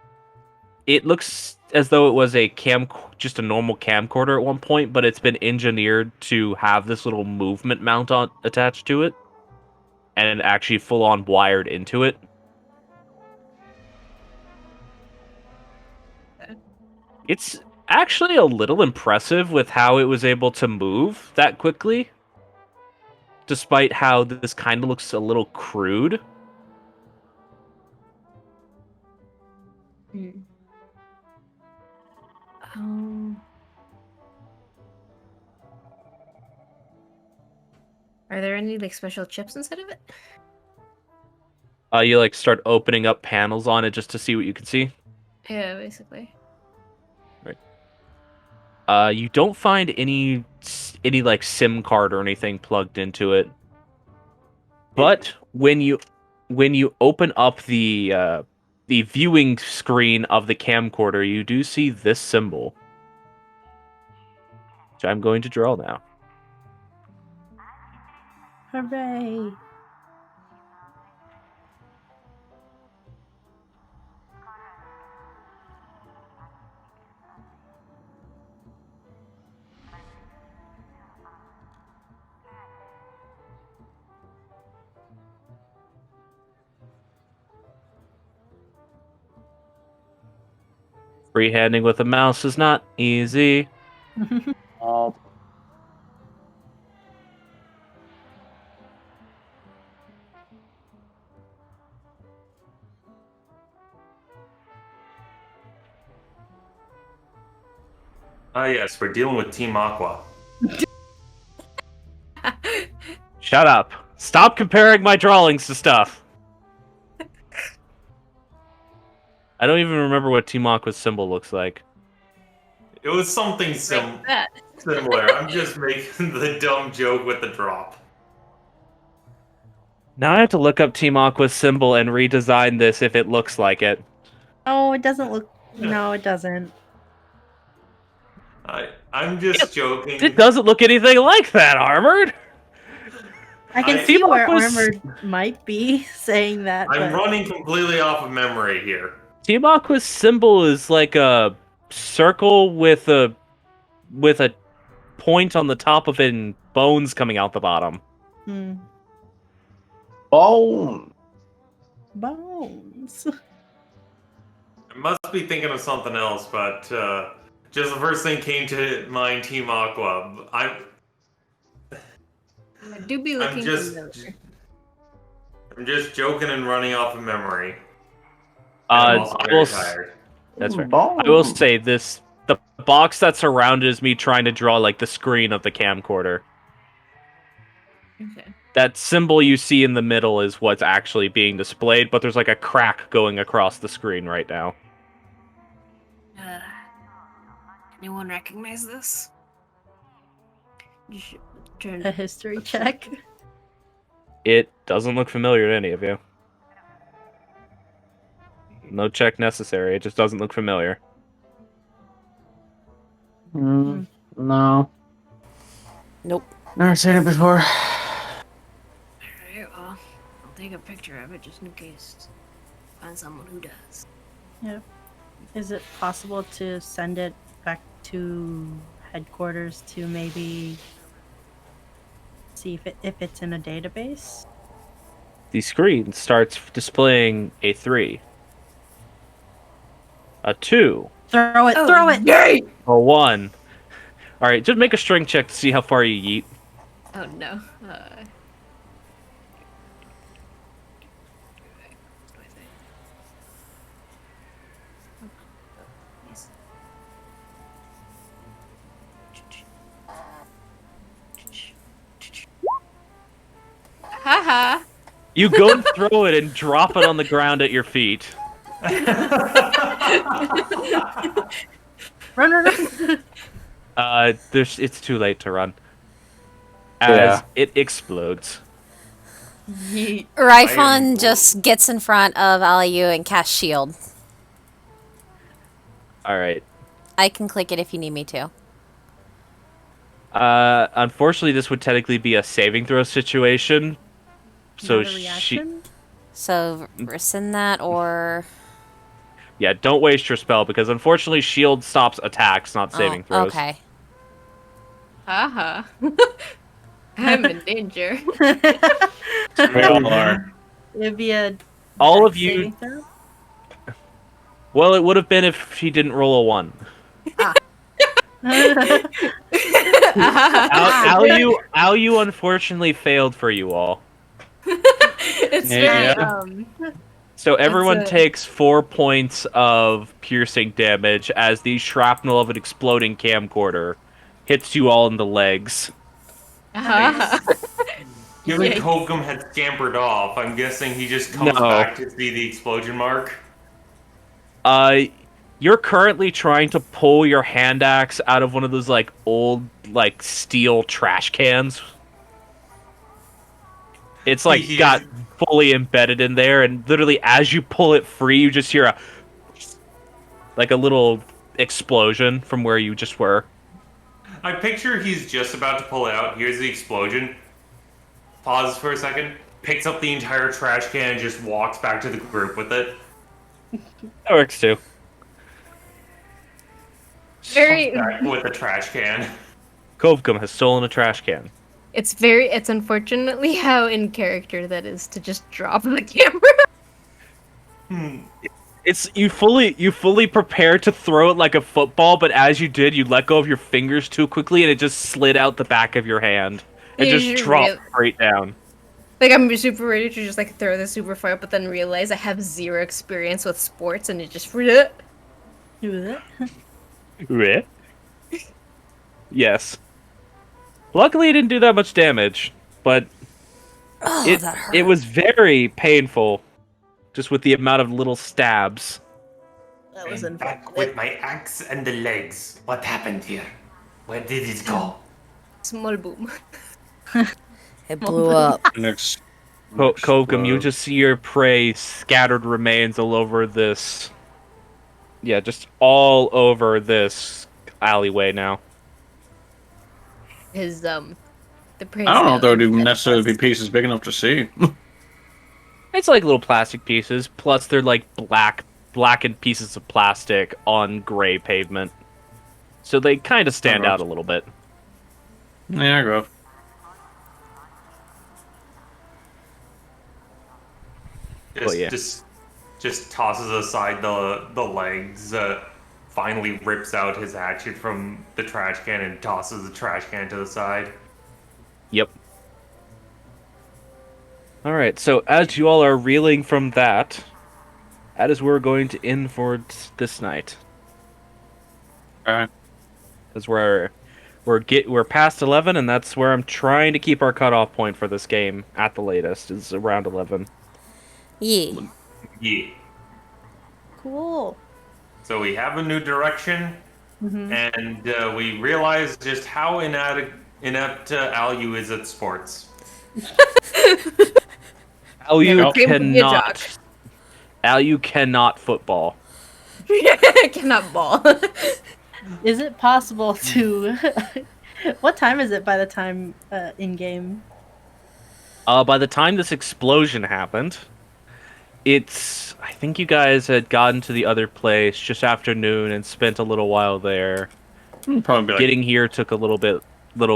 It looks as though it was just a normal camcorder at one point, but it's been engineered to have this little movement mount attached to it, and actually full on wired into it. It's actually a little impressive with how it was able to move that quickly, despite how this kind of looks a little crude. Hmm. Um, are there any like special chips inside of it? You like start opening up panels on it just to see what you can see. Yeah, basically. You don't find any like SIM card or anything plugged into it. But when you open up the viewing screen of the camcorder, you do see this symbol, which I'm going to draw now. Hooray! Freehanding with a mouse is not easy. Ah, yes, we're dealing with Team Aqua. Shut up. Stop comparing my drawings to stuff. I don't even remember what Team Aqua's symbol looks like. It was something Like that. similar. I'm just making the dumb joke with the drop. Now I have to look up Team Aqua's symbol and redesign this if it looks like it. Oh, it doesn't look. No, it doesn't. I'm just joking. It doesn't look anything like that, Armored. I can see Team where Aqua's- Armored might be saying that. I'm but... running completely off of memory here. Team Aqua's symbol is like a circle with a point on the top of it and bones coming out the bottom. Hmm. Bone. Bones. I must be thinking of something else, but just the first thing came to mind, Team Aqua. I do be looking familiar. I'm just joking and running off of memory. I I'm also very will. tired. That's fair. Bone. I will say this: the box that surrounded me trying to draw like the screen of the camcorder. Okay. That symbol you see in the middle is what's actually being displayed, but there's like a crack going across the screen right now. Anyone recognize this? A history check. It doesn't look familiar to any of you. No check necessary. It just doesn't look familiar. No. Nope. Never seen it before. Alright, well, I'll take a picture of it just in case. Find someone who does. Yeah. Is it possible to send it back to headquarters to maybe see if it's in a database? The screen starts displaying a 3, a 2, Throw it! Oh, Throw it! yay! a 1. All right, just make a string check to see how far you yeet. Oh no. Haha. You go to throw it and drop it on the ground at your feet. Run, run, run! It's too late to run. As it explodes. Rifon just gets in front of Aliu and casts shield. All right. I can click it if you need me to. Unfortunately, this would technically be a saving throw situation. So Not a reaction? So rescind that or... Yeah, don't waste your spell because unfortunately shield stops attacks, not saving throws. Okay. Haha. I'm in danger. We all are. It'd be a All of saving you. throw? Well, it would have been if she didn't roll a 1. Alu unfortunately failed for you all. It's very Yeah. So everyone a- takes 4 points of piercing damage as the shrapnel of an exploding camcorder hits you all in the legs. Nice. Given Yikes. Kogum had scampered off, I'm guessing he just comes No. back to see the explosion mark. Uh, you're currently trying to pull your hand axe out of one of those like old like steel trash cans. It's like He got just, fully embedded in there, and literally as you pull it free, you just hear a little explosion from where you just were. I picture he's just about to pull it out. Here's the explosion. Pauses for a second, picks up the entire trash can, and just walks back to the group with it. That works too. Very. Comes back with the trash can. Kovkum has stolen a trash can. It's unfortunately how in character that is to just drop the camera. It's you fully prepare to throw it like a football, but as you did, you let go of your fingers too quickly, and it just slid out the back of your hand. It You just should dropped straight down. Like I'm super ready to just like throw the super far, but then realize I have zero experience with sports, and it just. Right? Yes. Luckily, it didn't do that much damage, but it was very painful, just with the amount of little stabs. That was I'm back with unfortunate. my axe and the legs. What happened here? Where did it go? Small boom. It blew up. Next. Kokum, you just see your prey scattered remains all over this. Yeah, just all over this alleyway now. His the praise. I don't know if there would even necessarily be pieces big enough to see. It's like little plastic pieces, plus they're like blackened pieces of plastic on gray pavement. So they kind of stand out a little bit. Yeah, I go. Just, yeah. just tosses aside the legs. Finally rips out his hatchet from the trash can and tosses the trash can to the side. Yep. Alright, so as you all are reeling from that is where we're going to end for this night. Alright. Because we're past 11, and that's where I'm trying to keep our cutoff point for this game at the latest, is around 11. Yeah. Yeah. Cool. So we have a new direction, and we realize just how inept Alu is at sports. Alu cannot. Alu cannot football. I cannot ball. Is it possible to... What time is it by the time in-game? By the time this explosion happened, I think you guys had gotten to the other place just after noon and spent a little while there. Probably be like, Getting here took a little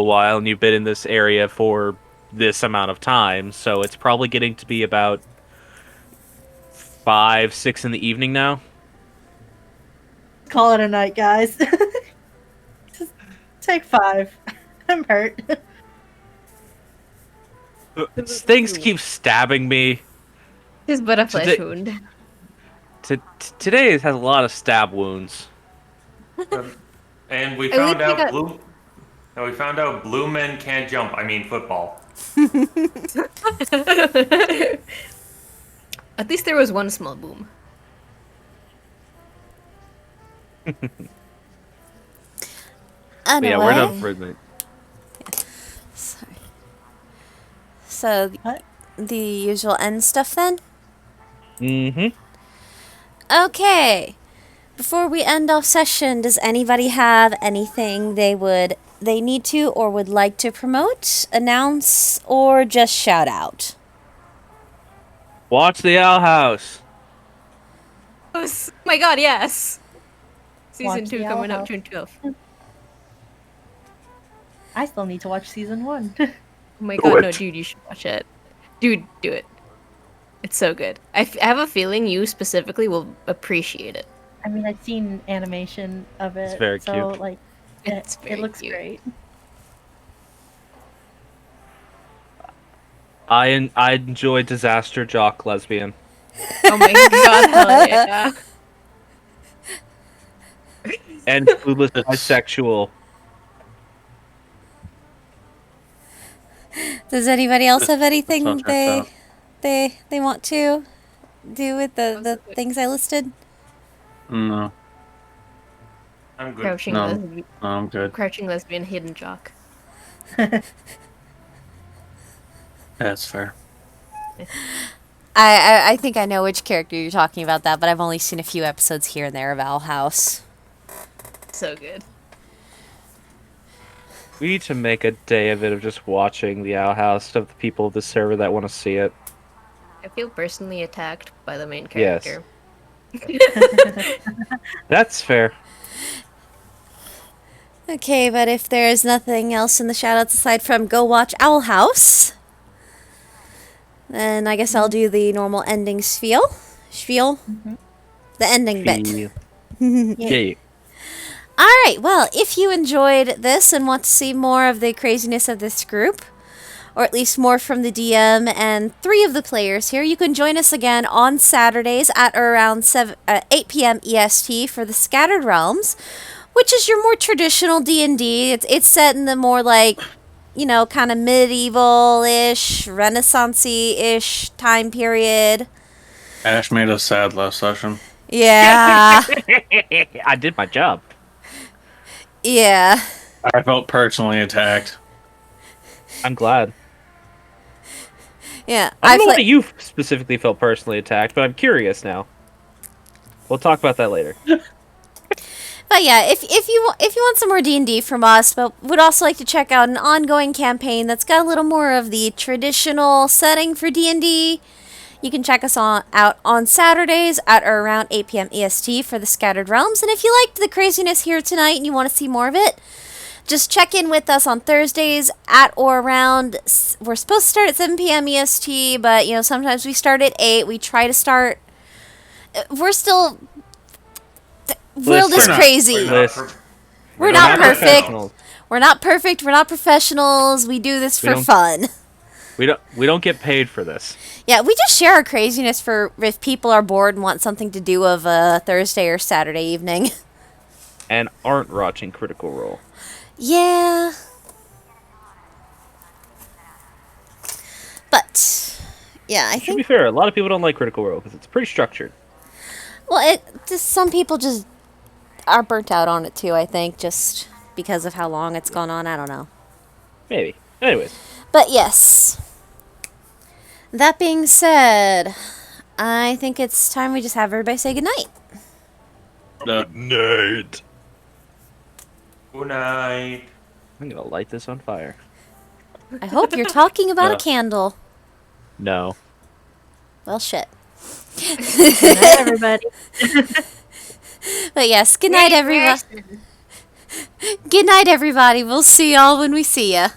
while, and you've been in this area for this amount of time, so it's probably getting to be about 5, 6 in the evening now. Call it a night, guys. Just take 5. I'm hurt. Things keep stabbing me. His butterfly Today- wound. Today it has a lot of stab wounds. And we At found least we out got- we found out blue men can't jump. I mean football. At least there was one small boom. Anyway, Yeah, we're not for sorry. So, What? the usual end stuff then? Mm-hmm. Okay. Before we end off session, does anybody have anything they need to or would like to promote, announce, or just shout out? Watch the Owl House. Oh my god, yes! Season Watch 2 the coming Owl up June 12th. I still need to watch season 1. Oh my Do god, no, it. dude, you should watch it. Dude, do it. It's so good. I have a feeling you specifically will appreciate it. I mean, I've seen animation of it, It's very so cute. like, It's it very looks cute. great. I enjoy disaster jock lesbian. Oh my god, hell yeah. And clueless bisexual. Does anybody else have This all anything checks out. they want to do with the Also, things I listed? No, I'm good. Crouching no, lesbian, no, I'm good. crouching lesbian, hidden jock. That's fair. I think I know which character you're talking about that, but I've only seen a few episodes here and there of Owl House. So good. We need to make a day of it of just watching the Owl House of the people of the server that want to see it. I feel personally attacked by the main Yes. character. That's fair. Okay, but if there's nothing else in the shoutouts aside from go watch Owl House, then I guess I'll do the normal ending spiel. The ending bit. Feel. Yay. Yeah. Alright, well, if you enjoyed this and want to see more of the craziness of this group, or at least more from the DM and 3 of the players here, you can join us again on Saturdays at around 8 p.m. EST for the Scattered Realms, which is your more traditional D&D. It's set in the more like, you know, kind of medieval-ish, Renaissance-ish time period. Ash made us sad last session. Yeah. I did my job. Yeah. I felt personally attacked. I'm glad. Yeah. I don't know why you specifically felt personally attacked, but I'm curious now. We'll talk about that later. But yeah, if you want some more D&D from us, but would also like to check out an ongoing campaign that's got a little more of the traditional setting for D&D, you can check us out on Saturdays at or around 8 p.m. EST for the Scattered Realms. And if you liked the craziness here tonight and you want to see more of it, just check in with us on Thursdays at or around. We're supposed to start at 7 p.m. EST, but you know sometimes we start at 8. We try to start. We're still. World is crazy. We're not perfect. Professionals. We're not perfect. We're not professionals. We do this for fun. We don't get paid for this. Yeah, we just share our craziness for if people are bored and want something to do of a Thursday or Saturday evening. And aren't watching Critical Role. Yeah. But yeah, I To think be fair, a lot of people don't like Critical Role because it's pretty structured. well, some people just are burnt out on it too, I think, just because of how long it's gone on. I don't know. Maybe. Anyways. But yes. That being said, I think it's time we just have everybody say goodnight. Good night. Good night. I'm gonna light this on fire. I hope you're talking about a candle. No. Well, shit. Good night, everybody. But yes, good night, everybody. Good night, everybody. We'll see y'all when we see ya.